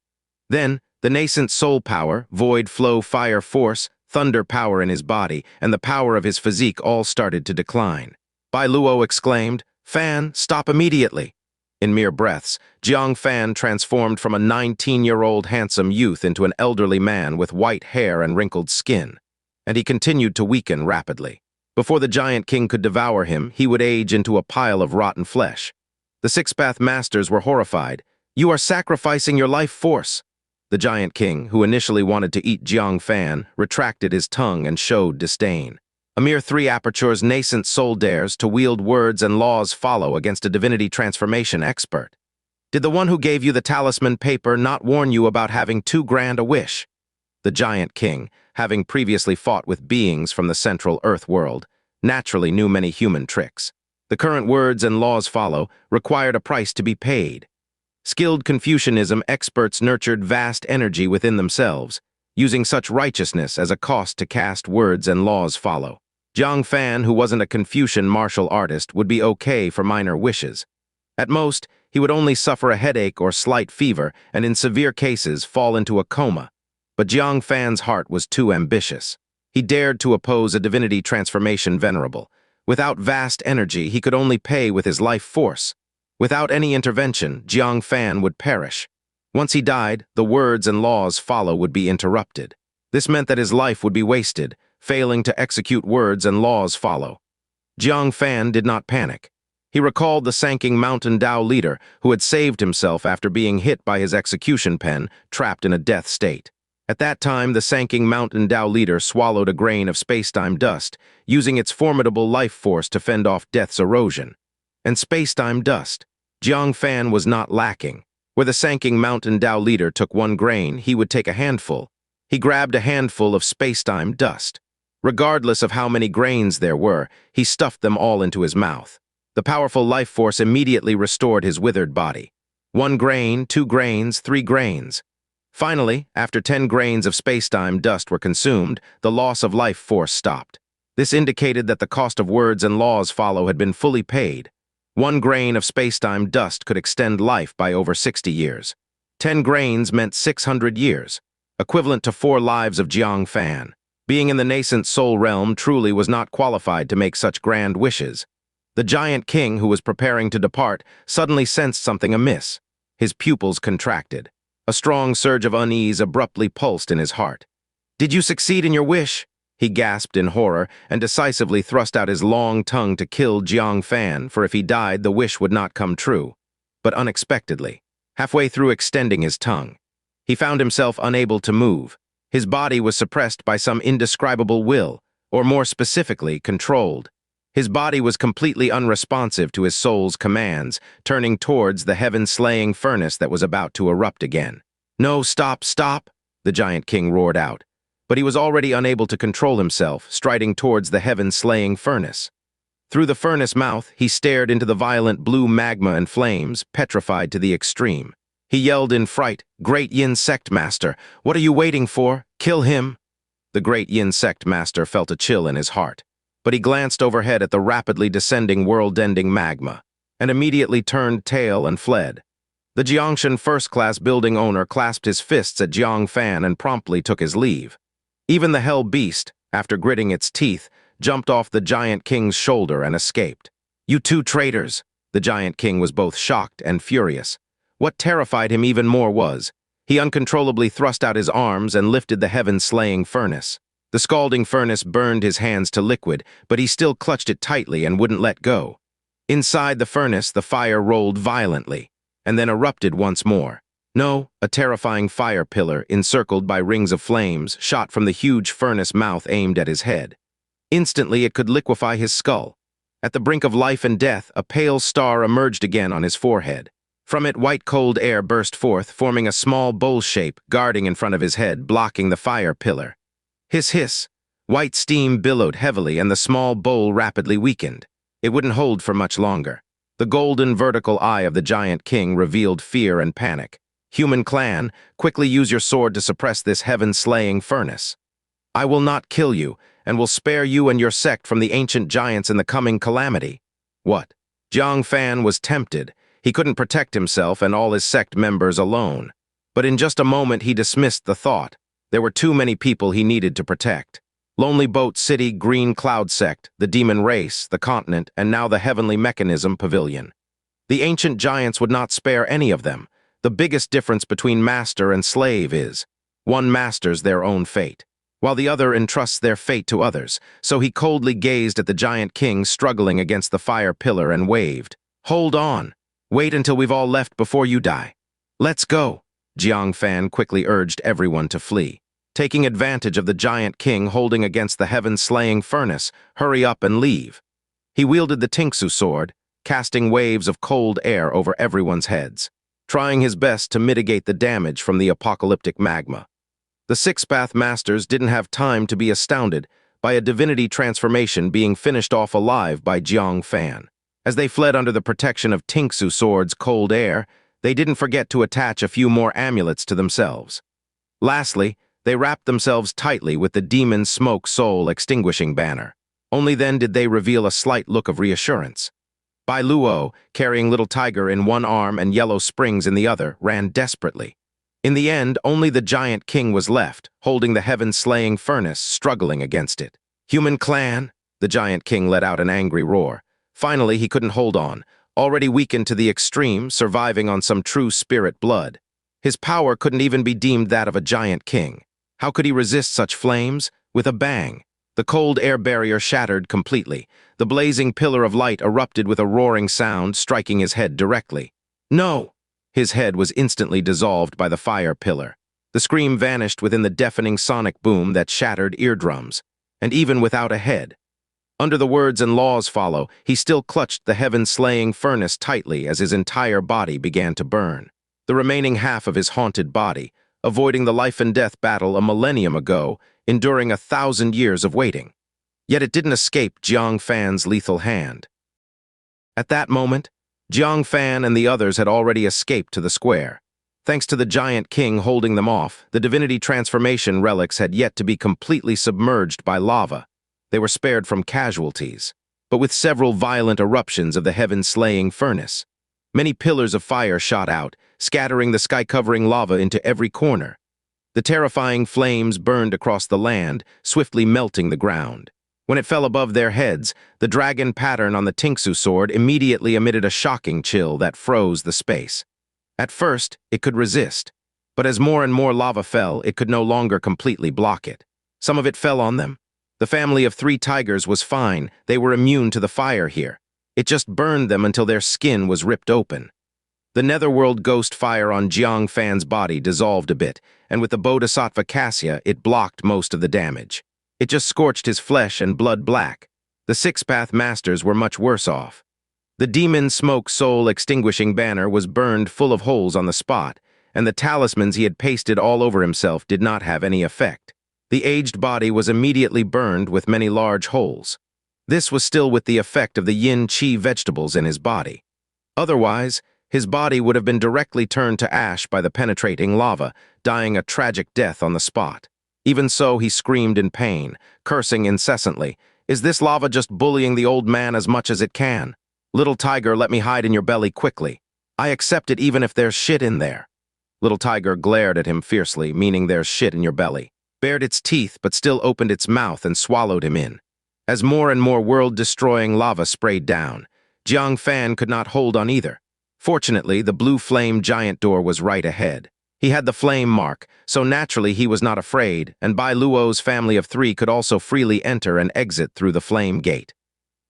Then, the nascent soul power, void flow, fire force, thunder power in his body, and the power of his physique all started to decline. Bai Luo exclaimed, "Fan, stop immediately!" In mere breaths, Jiang Fan transformed from a 19-year-old handsome youth into an elderly man with white hair and wrinkled skin. And he continued to weaken rapidly. Before the Giant King could devour him, he would age into a pile of rotten flesh. The Six-Path Masters were horrified. "You are sacrificing your life force." The Giant King, who initially wanted to eat Jiang Fan, retracted his tongue and showed disdain. A mere 3 apertures nascent soul dares to wield words and laws follow against a divinity transformation expert. Did the one who gave you the talisman paper not warn you about having too grand a wish? The Giant King, having previously fought with beings from the central Earth world, naturally knew many human tricks. The current words and laws follow required a price to be paid. Skilled Confucianism experts nurtured vast energy within themselves, using such righteousness as a cost to cast words and laws follow. Jiang Fan, who wasn't a Confucian martial artist, would be okay for minor wishes. At most, he would only suffer a headache or slight fever, and in severe cases fall into a coma. But Jiang Fan's heart was too ambitious. He dared to oppose a divinity transformation venerable. Without vast energy, he could only pay with his life force. Without any intervention, Jiang Fan would perish. Once he died, the words and laws follow would be interrupted. This meant that his life would be wasted, failing to execute words and laws follow. Jiang Fan did not panic. He recalled the Sanking Mountain Dao leader who had saved himself after being hit by his execution pen, trapped in a death state. At that time, the Sanking Mountain Dao leader swallowed a grain of spacetime dust, using its formidable life force to fend off death's erosion. And spacetime dust. Jiang Fan was not lacking. Where the Sanking Mountain Dao leader took 1 grain, he would take a handful. He grabbed a handful of spacetime dust. Regardless of how many grains there were, he stuffed them all into his mouth. The powerful life force immediately restored his withered body. 1 grain, 2 grains, 3 grains. Finally, after 10 grains of spacetime dust were consumed, the loss of life force stopped. This indicated that the cost of words and laws follow had been fully paid. 1 grain of spacetime dust could extend life by over 60 years. 10 grains meant 600 years, equivalent to 4 lives of Jiang Fan. Being in the nascent soul realm truly was not qualified to make such grand wishes. The Giant King, who was preparing to depart, suddenly sensed something amiss. His pupils contracted. A strong surge of unease abruptly pulsed in his heart. "Did you succeed in your wish?" He gasped in horror and decisively thrust out his long tongue to kill Jiang Fan, for if he died, the wish would not come true. But unexpectedly, halfway through extending his tongue, he found himself unable to move. His body was suppressed by some indescribable will, or more specifically, controlled. His body was completely unresponsive to his soul's commands, turning towards the heaven-slaying furnace that was about to erupt again. "No, stop, stop!" the Giant King roared out. But he was already unable to control himself, striding towards the heaven-slaying furnace. Through the furnace mouth, he stared into the violent blue magma and flames, petrified to the extreme. He yelled in fright, "Great Yin Sect Master, what are you waiting for? Kill him!" The Great Yin Sect Master felt a chill in his heart, but he glanced overhead at the rapidly descending world-ending magma, and immediately turned tail and fled. The Jiangshan first-class building owner clasped his fists at Jiang Fan and promptly took his leave. Even the Hell Beast, after gritting its teeth, jumped off the Giant King's shoulder and escaped. "You 2 traitors!" The Giant King was both shocked and furious. What terrified him even more was, he uncontrollably thrust out his arms and lifted the heaven-slaying furnace. The scalding furnace burned his hands to liquid, but he still clutched it tightly and wouldn't let go. Inside the furnace, the fire rolled violently, and then erupted once more. No, a terrifying fire pillar, encircled by rings of flames, shot from the huge furnace mouth aimed at his head. Instantly, it could liquefy his skull. At the brink of life and death, a pale star emerged again on his forehead. From it, white cold air burst forth, forming a small bowl shape, guarding in front of his head, blocking the fire pillar. Hiss, hiss. White steam billowed heavily, and the small bowl rapidly weakened. It wouldn't hold for much longer. The golden vertical eye of the Giant King revealed fear and panic. Human clan, quickly use your sword to suppress this heaven-slaying furnace. I will not kill you, and will spare you and your sect from the ancient giants in the coming calamity. What? Jiang Fan was tempted. He couldn't protect himself and all his sect members alone. But in just a moment he dismissed the thought. There were too many people he needed to protect. Lonely Boat City, Green Cloud Sect, the Demon Race, the Continent, and now the Heavenly Mechanism Pavilion. The ancient giants would not spare any of them. The biggest difference between master and slave is, one masters their own fate, while the other entrusts their fate to others. So he coldly gazed at the giant king struggling against the fire pillar and waved. Hold on. Wait until we've all left before you die. Let's go. Jiang Fan quickly urged everyone to flee. Taking advantage of the giant king holding against the heaven-slaying furnace, hurry up and leave. He wielded the Tingshu sword, casting waves of cold air over everyone's heads, trying his best to mitigate the damage from the apocalyptic magma. The Six-Path Masters didn't have time to be astounded by a divinity transformation being finished off alive by Jiang Fan. As they fled under the protection of Tingshu sword's cold air, they didn't forget to attach a few more amulets to themselves. Lastly, they wrapped themselves tightly with the Demon Smoke Soul Extinguishing banner. Only then did they reveal a slight look of reassurance. Bai Luo, carrying Little Tiger in one arm and Yellow Springs in the other, ran desperately. In the end, only the giant king was left, holding the heaven-slaying furnace, struggling against it. Human clan? The giant king let out an angry roar. Finally, he couldn't hold on, already weakened to the extreme, surviving on some true spirit blood. His power couldn't even be deemed that of a giant king. How could he resist such flames? With a bang. The cold air barrier shattered completely. The blazing pillar of light erupted with a roaring sound, striking his head directly. No! His head was instantly dissolved by the fire pillar. The scream vanished within the deafening sonic boom that shattered eardrums. And even without a head, under the words and laws follow, he still clutched the heaven-slaying furnace tightly as his entire body began to burn. The remaining half of his haunted body, avoiding the life-and-death battle a millennium ago, enduring 1,000 years of waiting. Yet it didn't escape Jiang Fan's lethal hand. At that moment, Jiang Fan and the others had already escaped to the square. Thanks to the giant king holding them off, the Divinity Transformation Relics had yet to be completely submerged by lava. They were spared from casualties, but with several violent eruptions of the heaven-slaying furnace. Many pillars of fire shot out, scattering the sky-covering lava into every corner. The terrifying flames burned across the land, swiftly melting the ground. When it fell above their heads, the dragon pattern on the Tingshu sword immediately emitted a shocking chill that froze the space. At first, it could resist, but as more and more lava fell, it could no longer completely block it. Some of it fell on them. The family of 3 tigers was fine. They were immune to the fire here. It just burned them until their skin was ripped open. The netherworld ghost fire on Jiang Fan's body dissolved a bit, and with the Bodhisattva cassia, it blocked most of the damage. It just scorched his flesh and blood black. The Six-Path Masters were much worse off. The Demon Smoke Soul Extinguishing banner was burned full of holes on the spot, and the talismans he had pasted all over himself did not have any effect. The aged body was immediately burned with many large holes. This was still with the effect of the yin-chi vegetables in his body. Otherwise, his body would have been directly turned to ash by the penetrating lava, dying a tragic death on the spot. Even so, he screamed in pain, cursing incessantly. Is this lava just bullying the old man as much as it can? Little Tiger, let me hide in your belly quickly. I accept it even if there's shit in there. Little Tiger glared at him fiercely, meaning there's shit in your belly. Bared its teeth but still opened its mouth and swallowed him in. As more and more world-destroying lava sprayed down, Jiang Fan could not hold on either. Fortunately, the blue flame giant door was right ahead. He had the flame mark, so naturally he was not afraid, and Bai Luo's family of 3 could also freely enter and exit through the flame gate.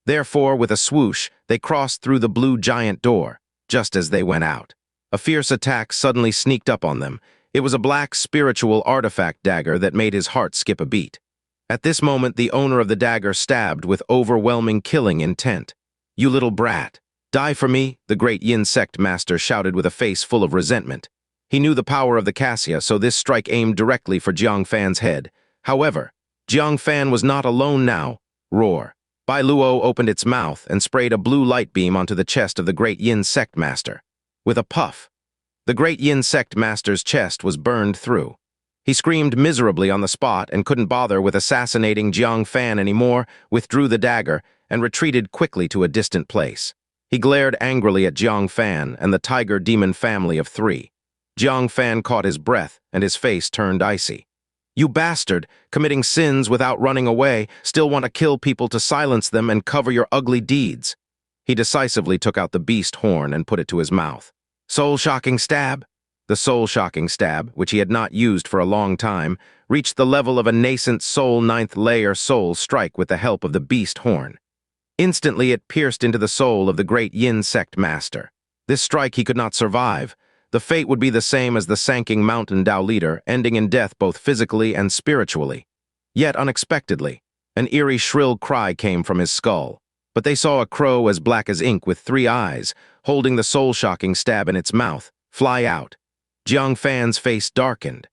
Therefore, with a swoosh, they crossed through the blue giant door, just as they went out. A fierce attack suddenly sneaked up on them. It was a black spiritual artifact dagger that made his heart skip a beat. At this moment, the owner of the dagger stabbed with overwhelming killing intent. You little brat. Die for me, the great Yin sect master shouted with a face full of resentment. He knew the power of the cassia, so this strike aimed directly for Jiang Fan's head. However, Jiang Fan was not alone now. Roar. Bai Luo opened its mouth and sprayed a blue light beam onto the chest of the great Yin sect master. With a puff, The great Yin Sect master's chest was burned through. He screamed miserably on the spot and couldn't bother with assassinating Jiang Fan anymore, withdrew the dagger, and retreated quickly to a distant place. He glared angrily at Jiang Fan and the tiger demon family of 3. Jiang Fan caught his breath, and his face turned icy. "You bastard, committing sins without running away, still want to kill people to silence them and cover your ugly deeds." He decisively took out the beast horn and put it to his mouth. Soul-shocking stab. The soul-shocking stab, which he had not used for a long time, reached the level of a nascent soul 9th layer soul strike with the help of the beast horn. Instantly it pierced into the soul of the great Yin Sect master. This strike he could not survive. The fate would be the same as the Sanking Mountain Dao leader, ending in death both physically and spiritually. Yet unexpectedly, an eerie shrill cry came from his skull. But they saw a crow as black as ink with 3 eyes, holding the soul-shocking stab in its mouth, fly out. Jiang Fan's face darkened.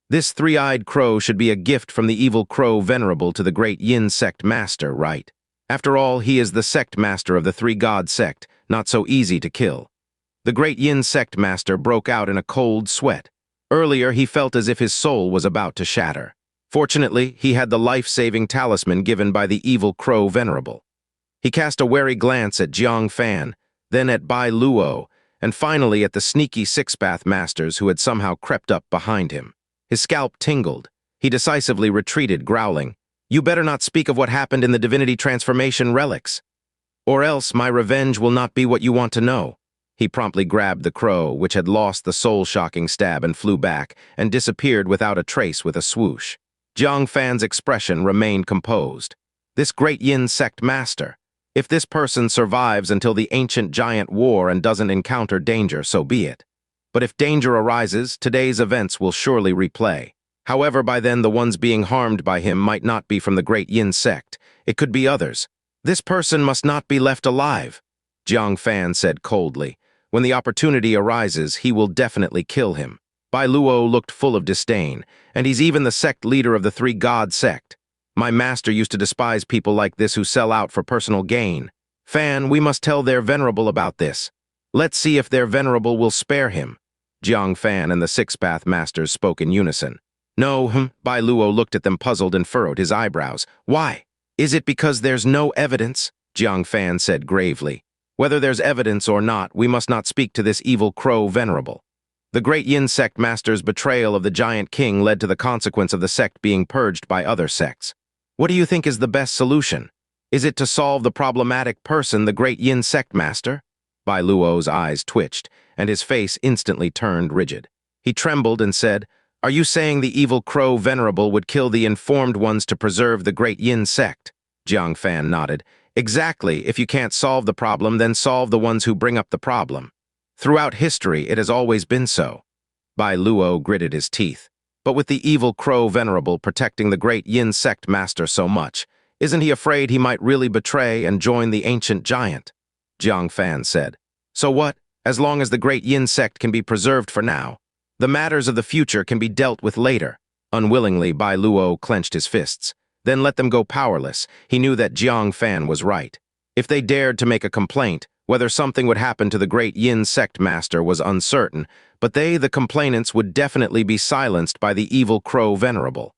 This 3-eyed crow should be a gift from the evil crow venerable to the great Yin Sect master, right? After all, he is the sect master of the 3-god sect, not so easy to kill. The great Yin Sect master broke out in a cold sweat. Earlier, he felt as if his soul was about to shatter. Fortunately, he had the life-saving talisman given by the evil crow venerable. He cast a wary glance at Jiang Fan, then at Bai Luo, and finally at the sneaky six-path masters who had somehow crept up behind him. His scalp tingled. He decisively retreated, growling, "You better not speak of what happened in the Divinity Transformation Relics, or else my revenge will not be what you want to know." He promptly grabbed the crow, which had lost the soul-shocking stab and flew back, and disappeared without a trace with a swoosh. Jiang Fan's expression remained composed. This great Yin Sect master. If this person survives until the ancient giant war and doesn't encounter danger, so be it. But if danger arises, today's events will surely replay. However, by then the ones being harmed by him might not be from the great Yin Sect. It could be others. This person must not be left alive, Jiang Fan said coldly. When the opportunity arises, he will definitely kill him. Bai Luo looked full of disdain, and he's even the sect leader of the 3-god sect. My master used to despise people like this who sell out for personal gain. Fan, we must tell their venerable about this. Let's see if their venerable will spare him. Jiang Fan and the 6-path masters spoke in unison. No, Bai Luo looked at them puzzled and furrowed his eyebrows. Why? Is it because there's no evidence? Jiang Fan said gravely. Whether there's evidence or not, we must not speak to this evil crow venerable. The great Yin Sect master's betrayal of the giant king led to the consequence of the sect being purged by other sects. What do you think is the best solution? Is it to solve the problematic person, the great Yin Sect master? Bai Luo's eyes twitched, and his face instantly turned rigid. He trembled and said, "Are you saying the evil crow venerable would kill the informed ones to preserve the great Yin Sect?" Jiang Fan nodded. Exactly. If you can't solve the problem, then solve the ones who bring up the problem. Throughout history, it has always been so. Bai Luo gritted his teeth. But with the evil crow venerable protecting the great Yin Sect master so much, isn't he afraid he might really betray and join the ancient giant? Jiang Fan said. So what? As long as the great Yin Sect can be preserved for now, the matters of the future can be dealt with later. Unwillingly, Bai Luo clenched his fists. Then let them go powerless. He knew that Jiang Fan was right. If they dared to make a complaint, whether something would happen to the great Yin Sect master was uncertain, but they, the complainants, would definitely be silenced by the evil crow venerable.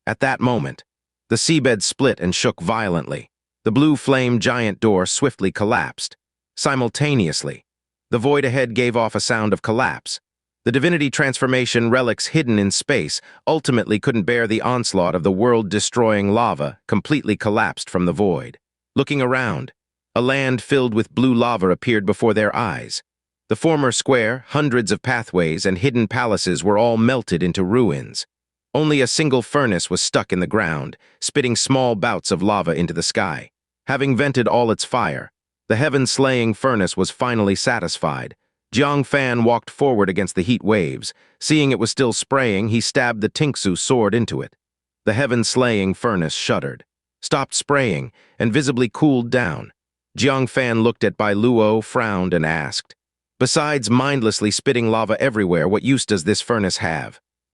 At that moment, the seabed split and shook violently. The blue flame giant door swiftly collapsed. Simultaneously, the void ahead gave off a sound of collapse. The Divinity Transformation Relics hidden in space ultimately couldn't bear the onslaught of the world-destroying lava, completely collapsed from the void. Looking around, a land filled with blue lava appeared before their eyes. The former square, hundreds of pathways, and hidden palaces were all melted into ruins. Only a single furnace was stuck in the ground, spitting small bouts of lava into the sky. Having vented all its fire, the heaven-slaying furnace was finally satisfied. Jiang Fan walked forward against the heat waves. Seeing it was still spraying, he stabbed the Tingshu sword into it. The heaven-slaying furnace shuddered, stopped spraying, and visibly cooled down. Jiang Fan looked at Bai Luo, frowned, and asked, "Besides mindlessly spitting lava everywhere, what use does this furnace have?"